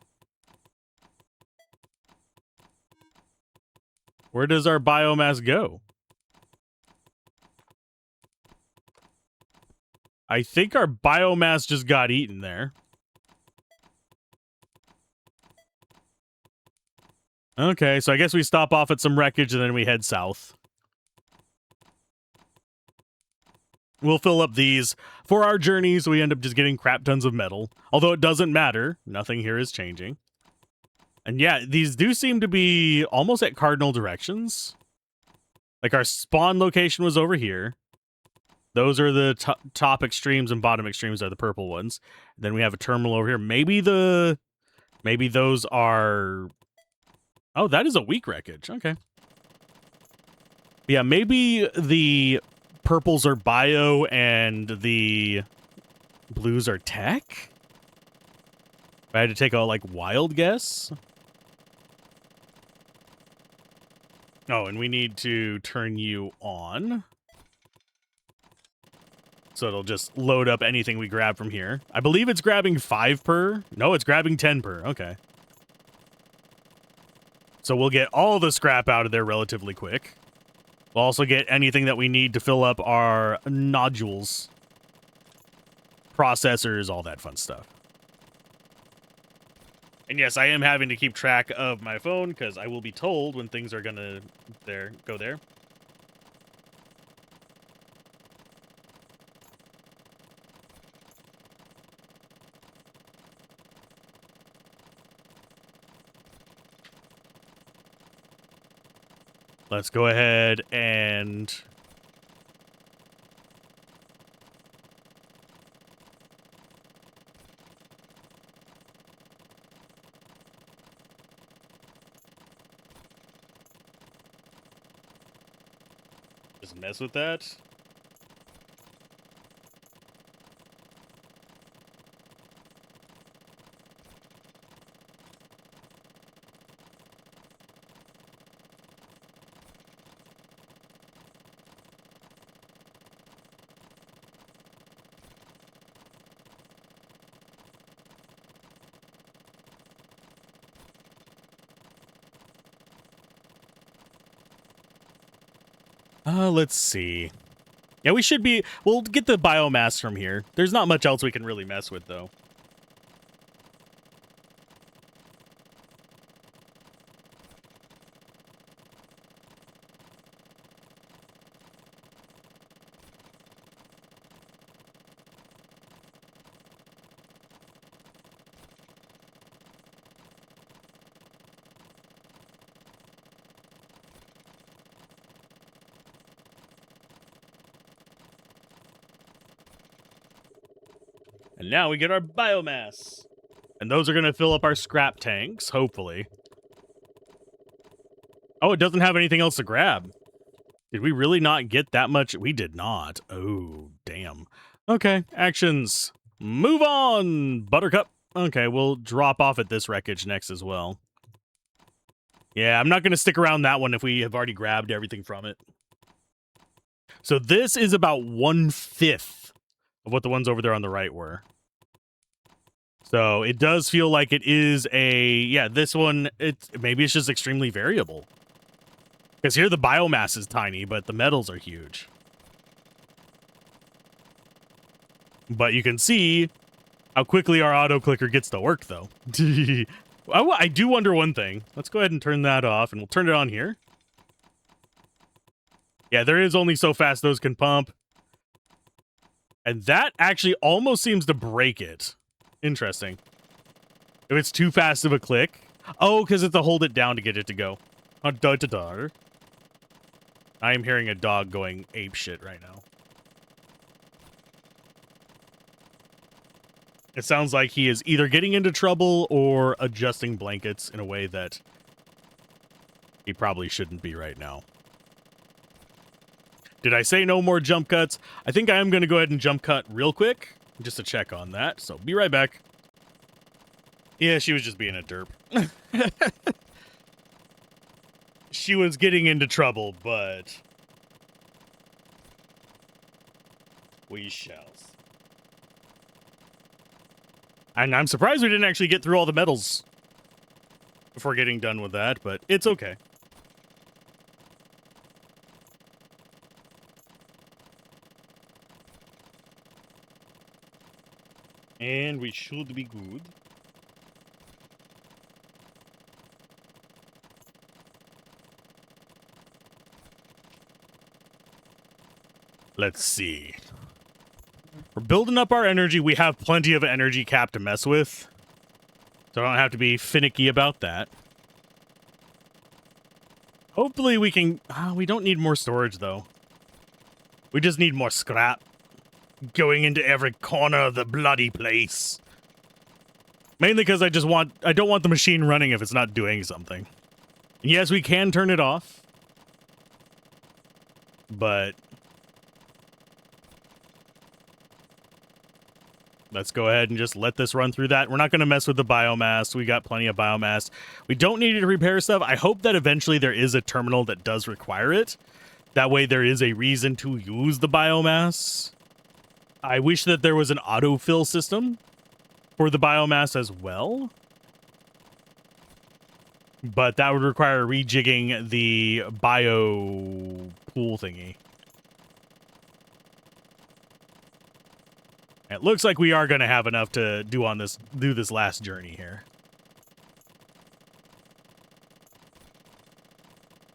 Where does our biomass go? I think our biomass just got eaten there. Okay, so I guess we stop off at some wreckage and then we head south. We'll fill up these for our journey, so we end up just getting crap tons of metal. Although it doesn't matter. Nothing here is changing. And yeah, these do seem to be almost at cardinal directions. Like our spawn location was over here. Those are the top extremes and bottom extremes are the purple ones. Then we have a terminal over here. Maybe those are... Oh, that is a weak wreckage. Okay. Yeah, maybe the purples are bio and the blues are tech? If I had to take a, like, wild guess. Oh, and we need to turn you on. So it'll just load up anything we grab from here. I believe it's grabbing 5 per. No, it's grabbing 10 per. Okay. So we'll get all the scrap out of there relatively quick. We'll also get anything that we need to fill up our nodules. Processors, all that fun stuff. And yes, I am having to keep track of my phone because I will be told when things are gonna go there. Let's go ahead and... just mess with that. Let's see. Yeah, we should be... We'll get the biomass from here. There's not much else we can really mess with, though. And now we get our biomass. And those are going to fill up our scrap tanks, hopefully. Oh, it doesn't have anything else to grab. Did we really not get that much? We did not. Oh, damn. Okay, actions. Move on, Buttercup. Okay, we'll drop off at this wreckage next as well. Yeah, I'm not going to stick around that one if we have already grabbed everything from it. So this is about 1/5 of what the ones over there on the right were. So it does feel like it is yeah, this one, maybe it's just extremely variable. Because here the biomass is tiny, but the metals are huge. But you can see how quickly our auto clicker gets to work, though. I do wonder one thing. Let's go ahead and turn that off, and we'll turn it on here. Yeah, there is only so fast those can pump. And that actually almost seems to break it. Interesting. If it's too fast of a click. Oh, because it's a hold it down to get it to go. I am hearing a dog going ape shit right now. It sounds like he is either getting into trouble or adjusting blankets in a way that he probably shouldn't be right now. Did I say no more jump cuts? I think I am going to go ahead and jump cut real quick just to check on that. So be right back. Yeah, she was just being a derp. She was getting into trouble, but we shall. And I'm surprised we didn't actually get through all the medals before getting done with that, but it's okay. And we should be good. Let's see. We're building up our energy. We have plenty of energy cap to mess with, so I don't have to be finicky about that. Hopefully we can... we don't need more storage, though. We just need more scrap going into every corner of the bloody place. Mainly because I don't want the machine running if it's not doing something. And yes, we can turn it off, but let's go ahead and just let this run through that. We're not going to mess with the biomass. We got plenty of biomass. We don't need it to repair stuff. I hope that eventually there is a terminal that does require it. That way there is a reason to use the biomass. I wish that there was an autofill system for the biomass as well. But that would require rejigging the bio pool thingy. It looks like we are going to have enough to do this last journey here.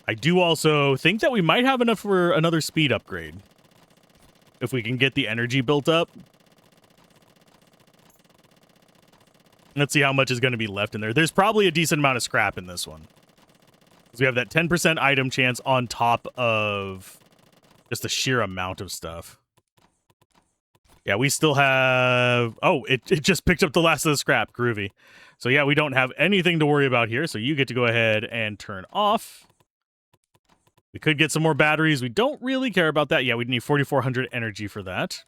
I do also think that we might have enough for another speed upgrade. If we can get the energy built up. Let's see how much is going to be left in there. There's probably a decent amount of scrap in this one. So we have that 10% item chance on top of just the sheer amount of stuff. Yeah, we still have... Oh, it just picked up the last of the scrap. Groovy. So yeah, we don't have anything to worry about here. So you get to go ahead and turn off. We could get some more batteries. We don't really care about that. Yeah, we'd need 4,400 energy for that.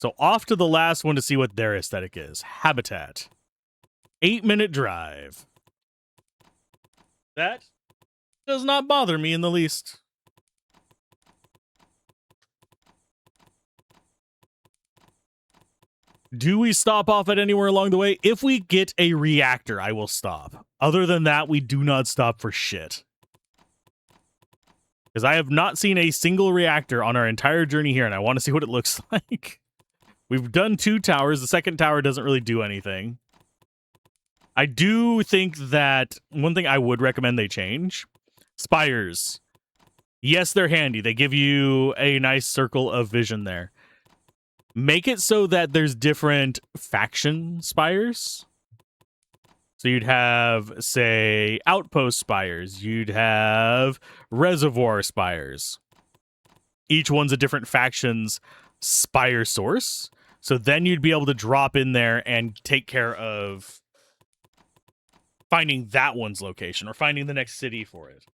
So off to the last one to see what their aesthetic is. Habitat. 8-minute drive. That does not bother me in the least. Do we stop off at anywhere along the way? If we get a reactor, I will stop. Other than that, we do not stop for shit. Because I have not seen a single reactor on our entire journey here, and I want to see what it looks like. We've done 2 towers. The second tower doesn't really do anything. I do think that one thing I would recommend they change. Spires. Yes, they're handy. They give you a nice circle of vision there. Make it so that there's different faction spires. So you'd have, say, outpost spires. You'd have reservoir spires. Each one's a different faction's spire source. So then you'd be able to drop in there and take care of finding that one's location or finding the next city for it.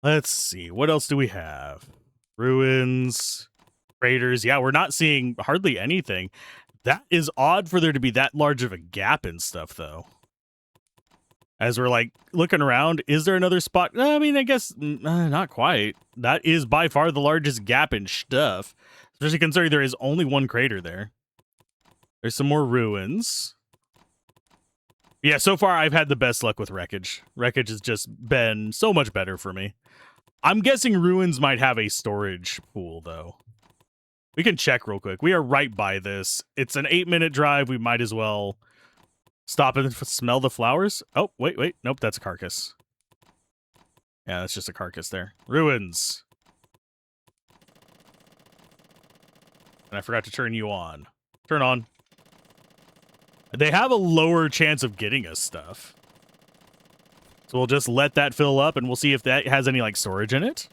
Let's see. What else do we have? Ruins, craters. Yeah, we're not seeing hardly anything. That is odd for there to be that large of a gap in stuff, though. As we're, like, looking around, is there another spot? I mean, I guess not quite. That is by far the largest gap in stuff. Especially considering there is only one crater there. There's some more ruins. Yeah, so far I've had the best luck with wreckage. Wreckage has just been so much better for me. I'm guessing ruins might have a storage pool, though. We can check real quick. We are right by this. It's an 8-minute drive. We might as well stop and smell the flowers. Oh, wait. Nope, that's a carcass. Yeah, that's just a carcass there. Ruins. And I forgot to turn you on. Turn on. They have a lower chance of getting us stuff. So we'll just let that fill up and we'll see if that has any, like, storage in it.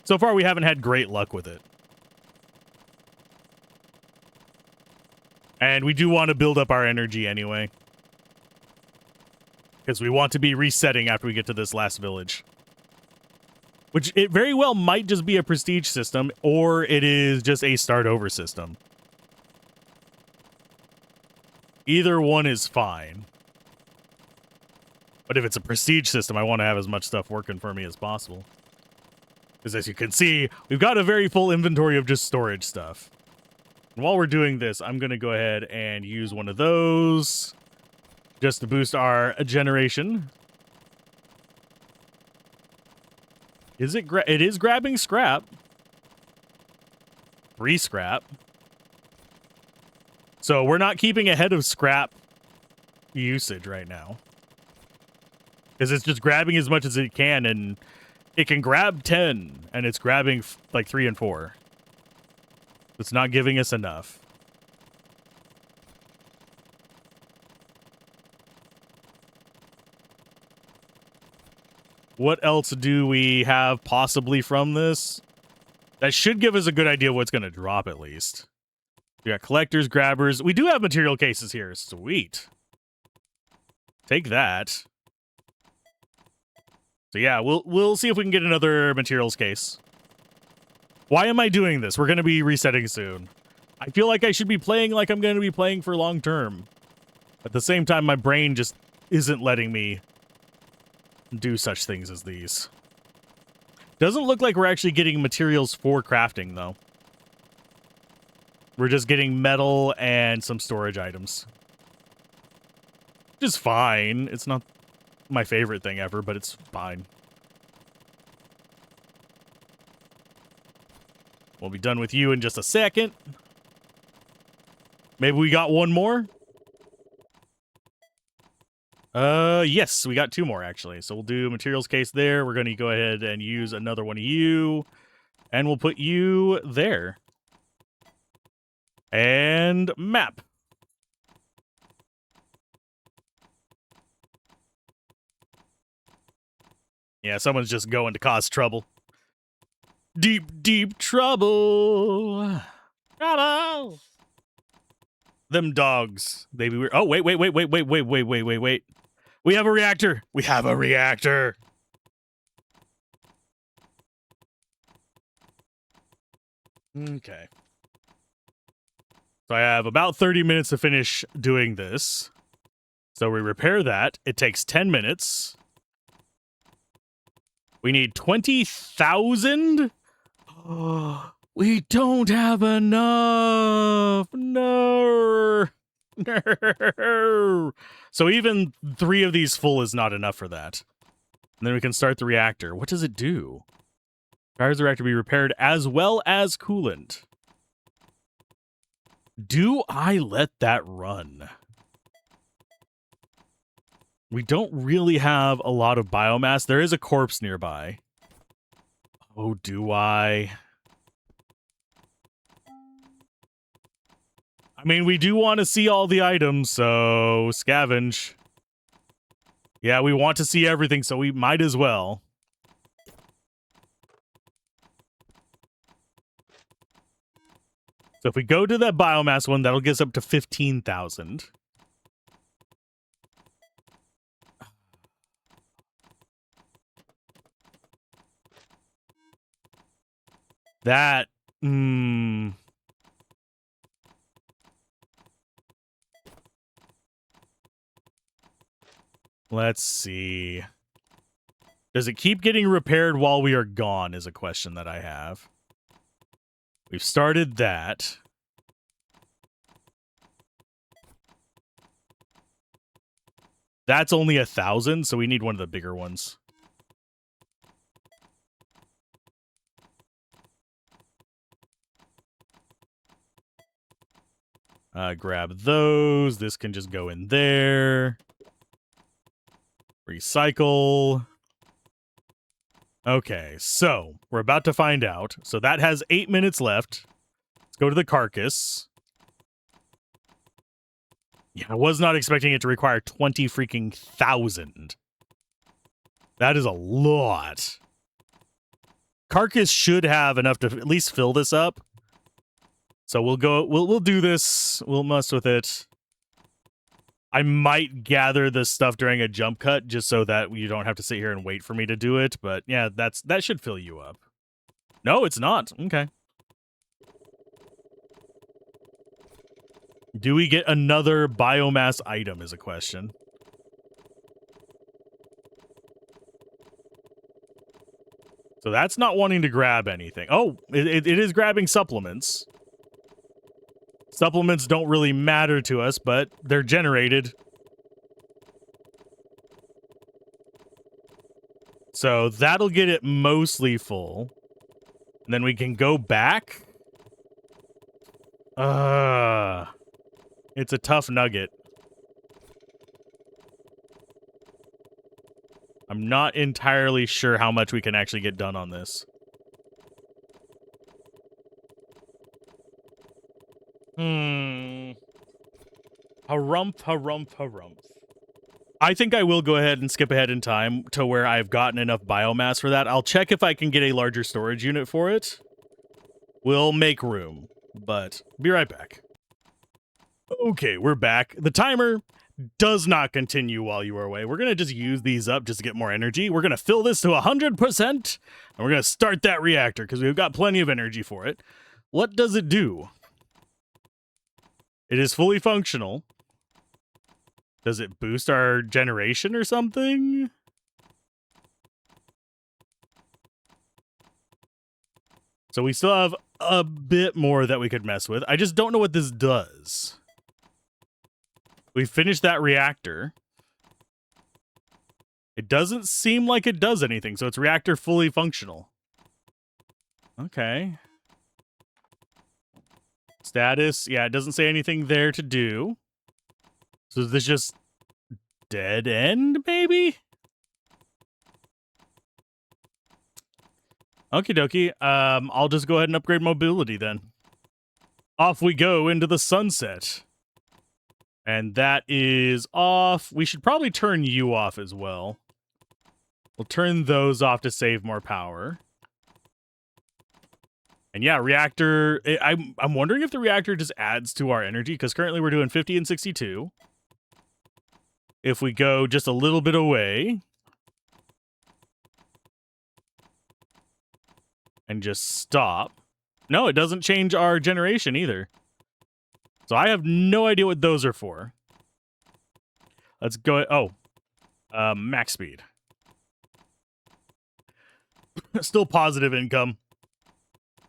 So far, we haven't had great luck with it. And we do want to build up our energy anyway. Because we want to be resetting after we get to this last village. Which it very well might just be a prestige system, or it is just a start over system. Either one is fine. But if it's a prestige system, I want to have as much stuff working for me as possible. Because as you can see, we've got a very full inventory of just storage stuff. And while we're doing this, I'm going to go ahead and use one of those just to boost our generation. It is grabbing scrap. 3 scrap. So we're not keeping ahead of scrap usage right now. Because it's just grabbing as much as it can, and it can grab 10, and it's grabbing like 3 and 4. It's not giving us enough. What else do we have possibly from this? That should give us a good idea of what's going to drop at least. We got collectors, grabbers. We do have material cases here. Sweet. Take that. So yeah, we'll see if we can get another materials case. Why am I doing this? We're going to be resetting soon. I feel like I should be playing like I'm going to be playing for long term. At the same time, my brain just isn't letting me do such things as these. Doesn't look like we're actually getting materials for crafting, though. We're just getting metal and some storage items. Which is fine. It's not my favorite thing ever, but it's fine. We'll be done with you in just a second. Maybe we got one more? Yes, we got 2 more, actually. So we'll do materials case there. We're going to go ahead and use another one of you. And we'll put you there. And map. Yeah, someone's just going to cause trouble. Deep, deep trouble. Trouble. Them dogs. They be weird. Oh, wait. We have a reactor. We have a reactor. Okay. So I have about 30 minutes to finish doing this. So we repair that. It takes 10 minutes. We need 20,000? Oh, we don't have enough. No. No. So even 3 of these full is not enough for that. And then we can start the reactor. What does it do? Requires the reactor to be repaired as well as coolant. Do I let that run? We don't really have a lot of biomass. There is a corpse nearby. Oh, do I? I mean, we do want to see all the items, so scavenge. Yeah, we want to see everything, so we might as well. So if we go to that biomass one, that'll get us up to 15,000. That, let's see. Does it keep getting repaired while we are gone is a question that I have. We've started that. That's only 1,000, so we need one of the bigger ones. Grab those. This can just go in there. Recycle. Okay, so we're about to find out. So that has 8 minutes left. Let's go to the carcass. Yeah, I was not expecting it to require 20 freaking thousand. That is a lot. Carcass should have enough to at least fill this up. So we'll do this. We'll mess with it. I might gather this stuff during a jump cut just so that you don't have to sit here and wait for me to do it. But yeah, that should fill you up. No, it's not. Okay. Do we get another biomass item is a question. So that's not wanting to grab anything. Oh, it is grabbing supplements. Supplements don't really matter to us, but they're generated. So that'll get it mostly full. And then we can go back. It's a tough nugget. I'm not entirely sure how much we can actually get done on this. Harumph. I think I will go ahead and skip ahead in time to where I've gotten enough biomass for that. I'll check if I can get a larger storage unit for it. We'll make room, but be right back. Okay, we're back. The timer does not continue while you are away. We're going to just use these up just to get more energy. We're going to fill this to 100%, and we're going to start that reactor because we've got plenty of energy for it. What does it do? It is fully functional. Does it boost our generation or something? So we still have a bit more that we could mess with. I just don't know what this does. We finished that reactor. It doesn't seem like it does anything, so it's reactor fully functional. Okay. Status, yeah, it doesn't say anything there to do. So is this just dead end, maybe? Okie dokie. I'll just go ahead and upgrade mobility then. Off we go into the sunset. And that is off. We should probably turn you off as well. We'll turn those off to save more power. And yeah, reactor, I'm wondering if the reactor just adds to our energy, because currently we're doing 50 and 62. If we go just a little bit away and just stop. No, it doesn't change our generation either. So I have no idea what those are for. Let's go. Oh, max speed. Still positive income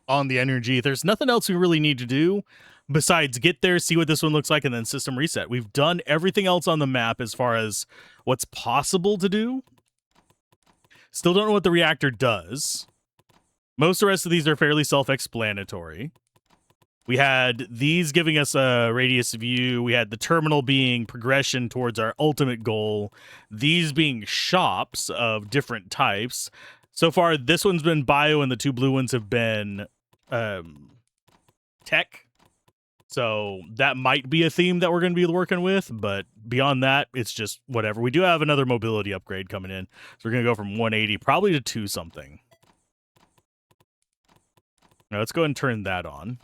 on the energy. There's nothing else we really need to do besides get there, see what this one looks like, and then system reset. We've done everything else on the map as far as what's possible to do. Still don't know what the reactor does. Most of the rest of these are fairly self-explanatory. We had these giving us a radius view. We had the terminal being progression towards our ultimate goal. These being shops of different types. So far, this one's been bio, and the two blue ones have been tech. So that might be a theme that we're going to be working with, but beyond that, it's just whatever. We do have another mobility upgrade coming in. So we're going to go from 180 probably to 2 something. Now let's go ahead and turn that on,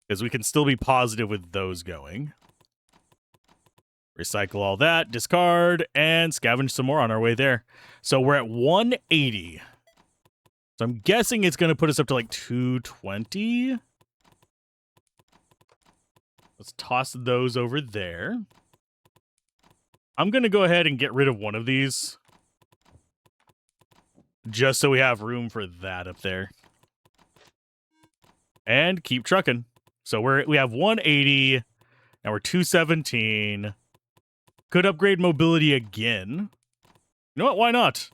because we can still be positive with those going. Recycle all that, discard, and scavenge some more on our way there. So we're at 180. So I'm guessing it's going to put us up to like 220. Let's toss those over there. I'm going to go ahead and get rid of one of these, just so we have room for that up there. And keep trucking. So we have 180, now we're 217. Could upgrade mobility again. You know what? Why not?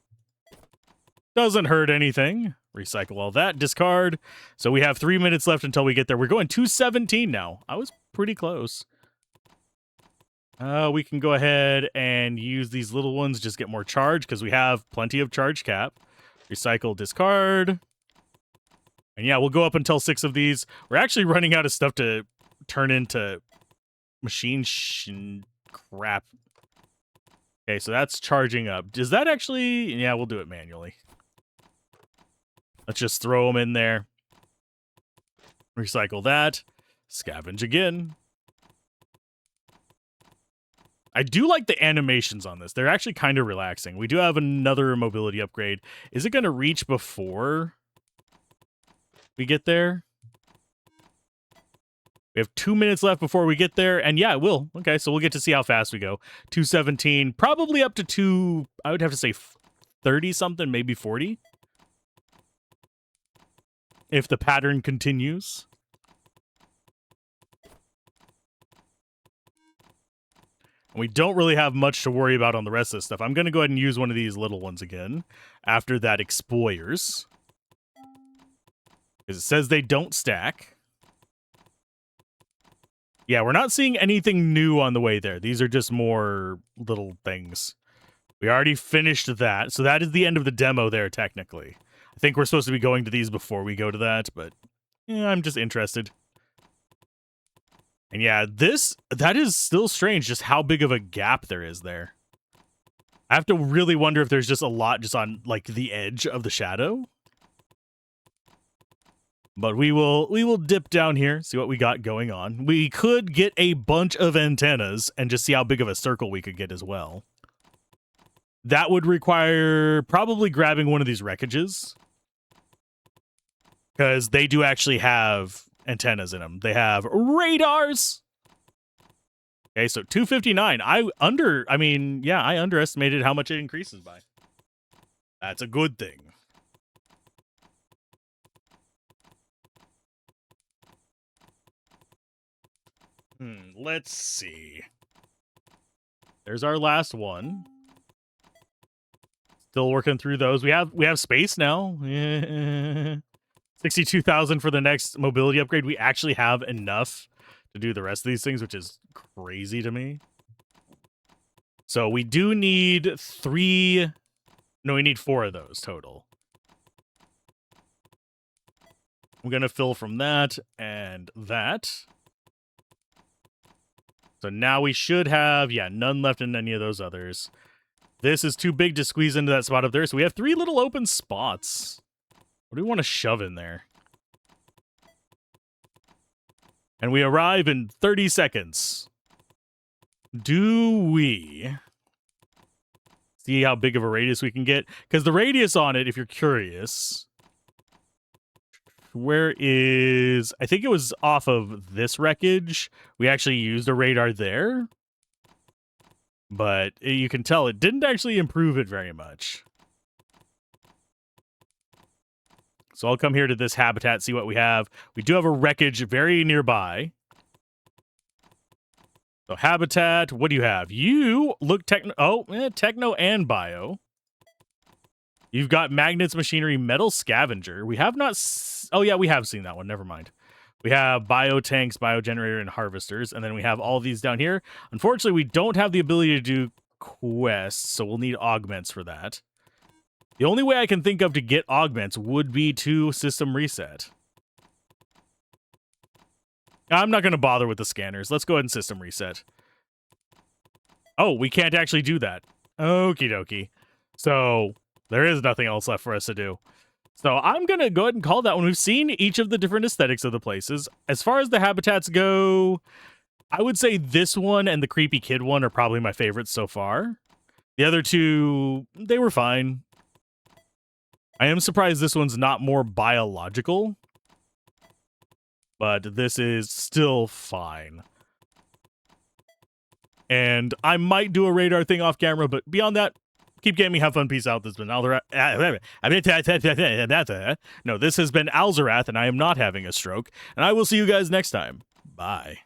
Doesn't hurt anything. Recycle all that. Discard. So we have 3 minutes left until we get there. We're going 217 now. I was pretty close. We can go ahead and use these little ones. Just get more charge because we have plenty of charge cap. Recycle, discard. And yeah, we'll go up until 6 of these. We're actually running out of stuff to turn into machine crap. Okay, so that's charging up. Does that actually... Yeah, we'll do it manually. Let's just throw them in there. Recycle that. Scavenge again. I do like the animations on this. They're actually kind of relaxing. We do have another mobility upgrade. Is it going to reach before we get there? We have 2 minutes left before we get there, and yeah, it will. Okay, so we'll get to see how fast we go. 217, probably up to I would have to say 30-something, maybe 40. If the pattern continues. We don't really have much to worry about on the rest of this stuff. I'm going to go ahead and use one of these little ones again after that exploits. Because it says they don't stack. Yeah, we're not seeing anything new on the way there. These are just more little things. We already finished that, so that is the end of the demo there, technically. I think we're supposed to be going to these before we go to that, but yeah, I'm just interested. And yeah, that is still strange, just how big of a gap there is there. I have to really wonder if there's just a lot just on, like, the edge of the shadow. But we will dip down here, see what we got going on. We could get a bunch of antennas and just see how big of a circle we could get as well. That would require probably grabbing one of these wreckages. Because they do actually have antennas in them. They have radars. Okay, so 259. I underestimated how much it increases by. That's a good thing. Let's see. There's our last one. Still working through those. We have space now. 62,000 for the next mobility upgrade. We actually have enough to do the rest of these things, which is crazy to me. So we do need 3. No, we need 4 of those total. I'm going to fill from that and that. So now we should have, none left in any of those others. This is too big to squeeze into that spot up there. So we have 3 little open spots. What do we want to shove in there? And we arrive in 30 seconds. Do we see how big of a radius we can get? Because the radius on it, if you're curious, where is... I think it was off of this wreckage. We actually used a radar there. But you can tell it didn't actually improve it very much. So I'll come here to this habitat, see what we have. We do have a wreckage very nearby. So habitat, what do you have? You look techno and bio. You've got magnets, machinery, metal scavenger. We have not... Oh, yeah, we have seen that one. Never mind. We have biotanks, biogenerator, and harvesters. And then we have all these down here. Unfortunately, we don't have the ability to do quests, so we'll need augments for that. The only way I can think of to get augments would be to system reset. I'm not going to bother with the scanners. Let's go ahead and system reset. Oh, we can't actually do that. Okie dokie. So there is nothing else left for us to do. So I'm going to go ahead and call that one. We've seen each of the different aesthetics of the places. As far as the habitats go, I would say this one and the creepy kid one are probably my favorites so far. The other two, they were fine. I am surprised this one's not more biological. But this is still fine. And I might do a radar thing off camera, but beyond that, keep gaming, have fun, peace out. This has been Alzorath. No, this has been Alzorath, and I am not having a stroke. And I will see you guys next time. Bye.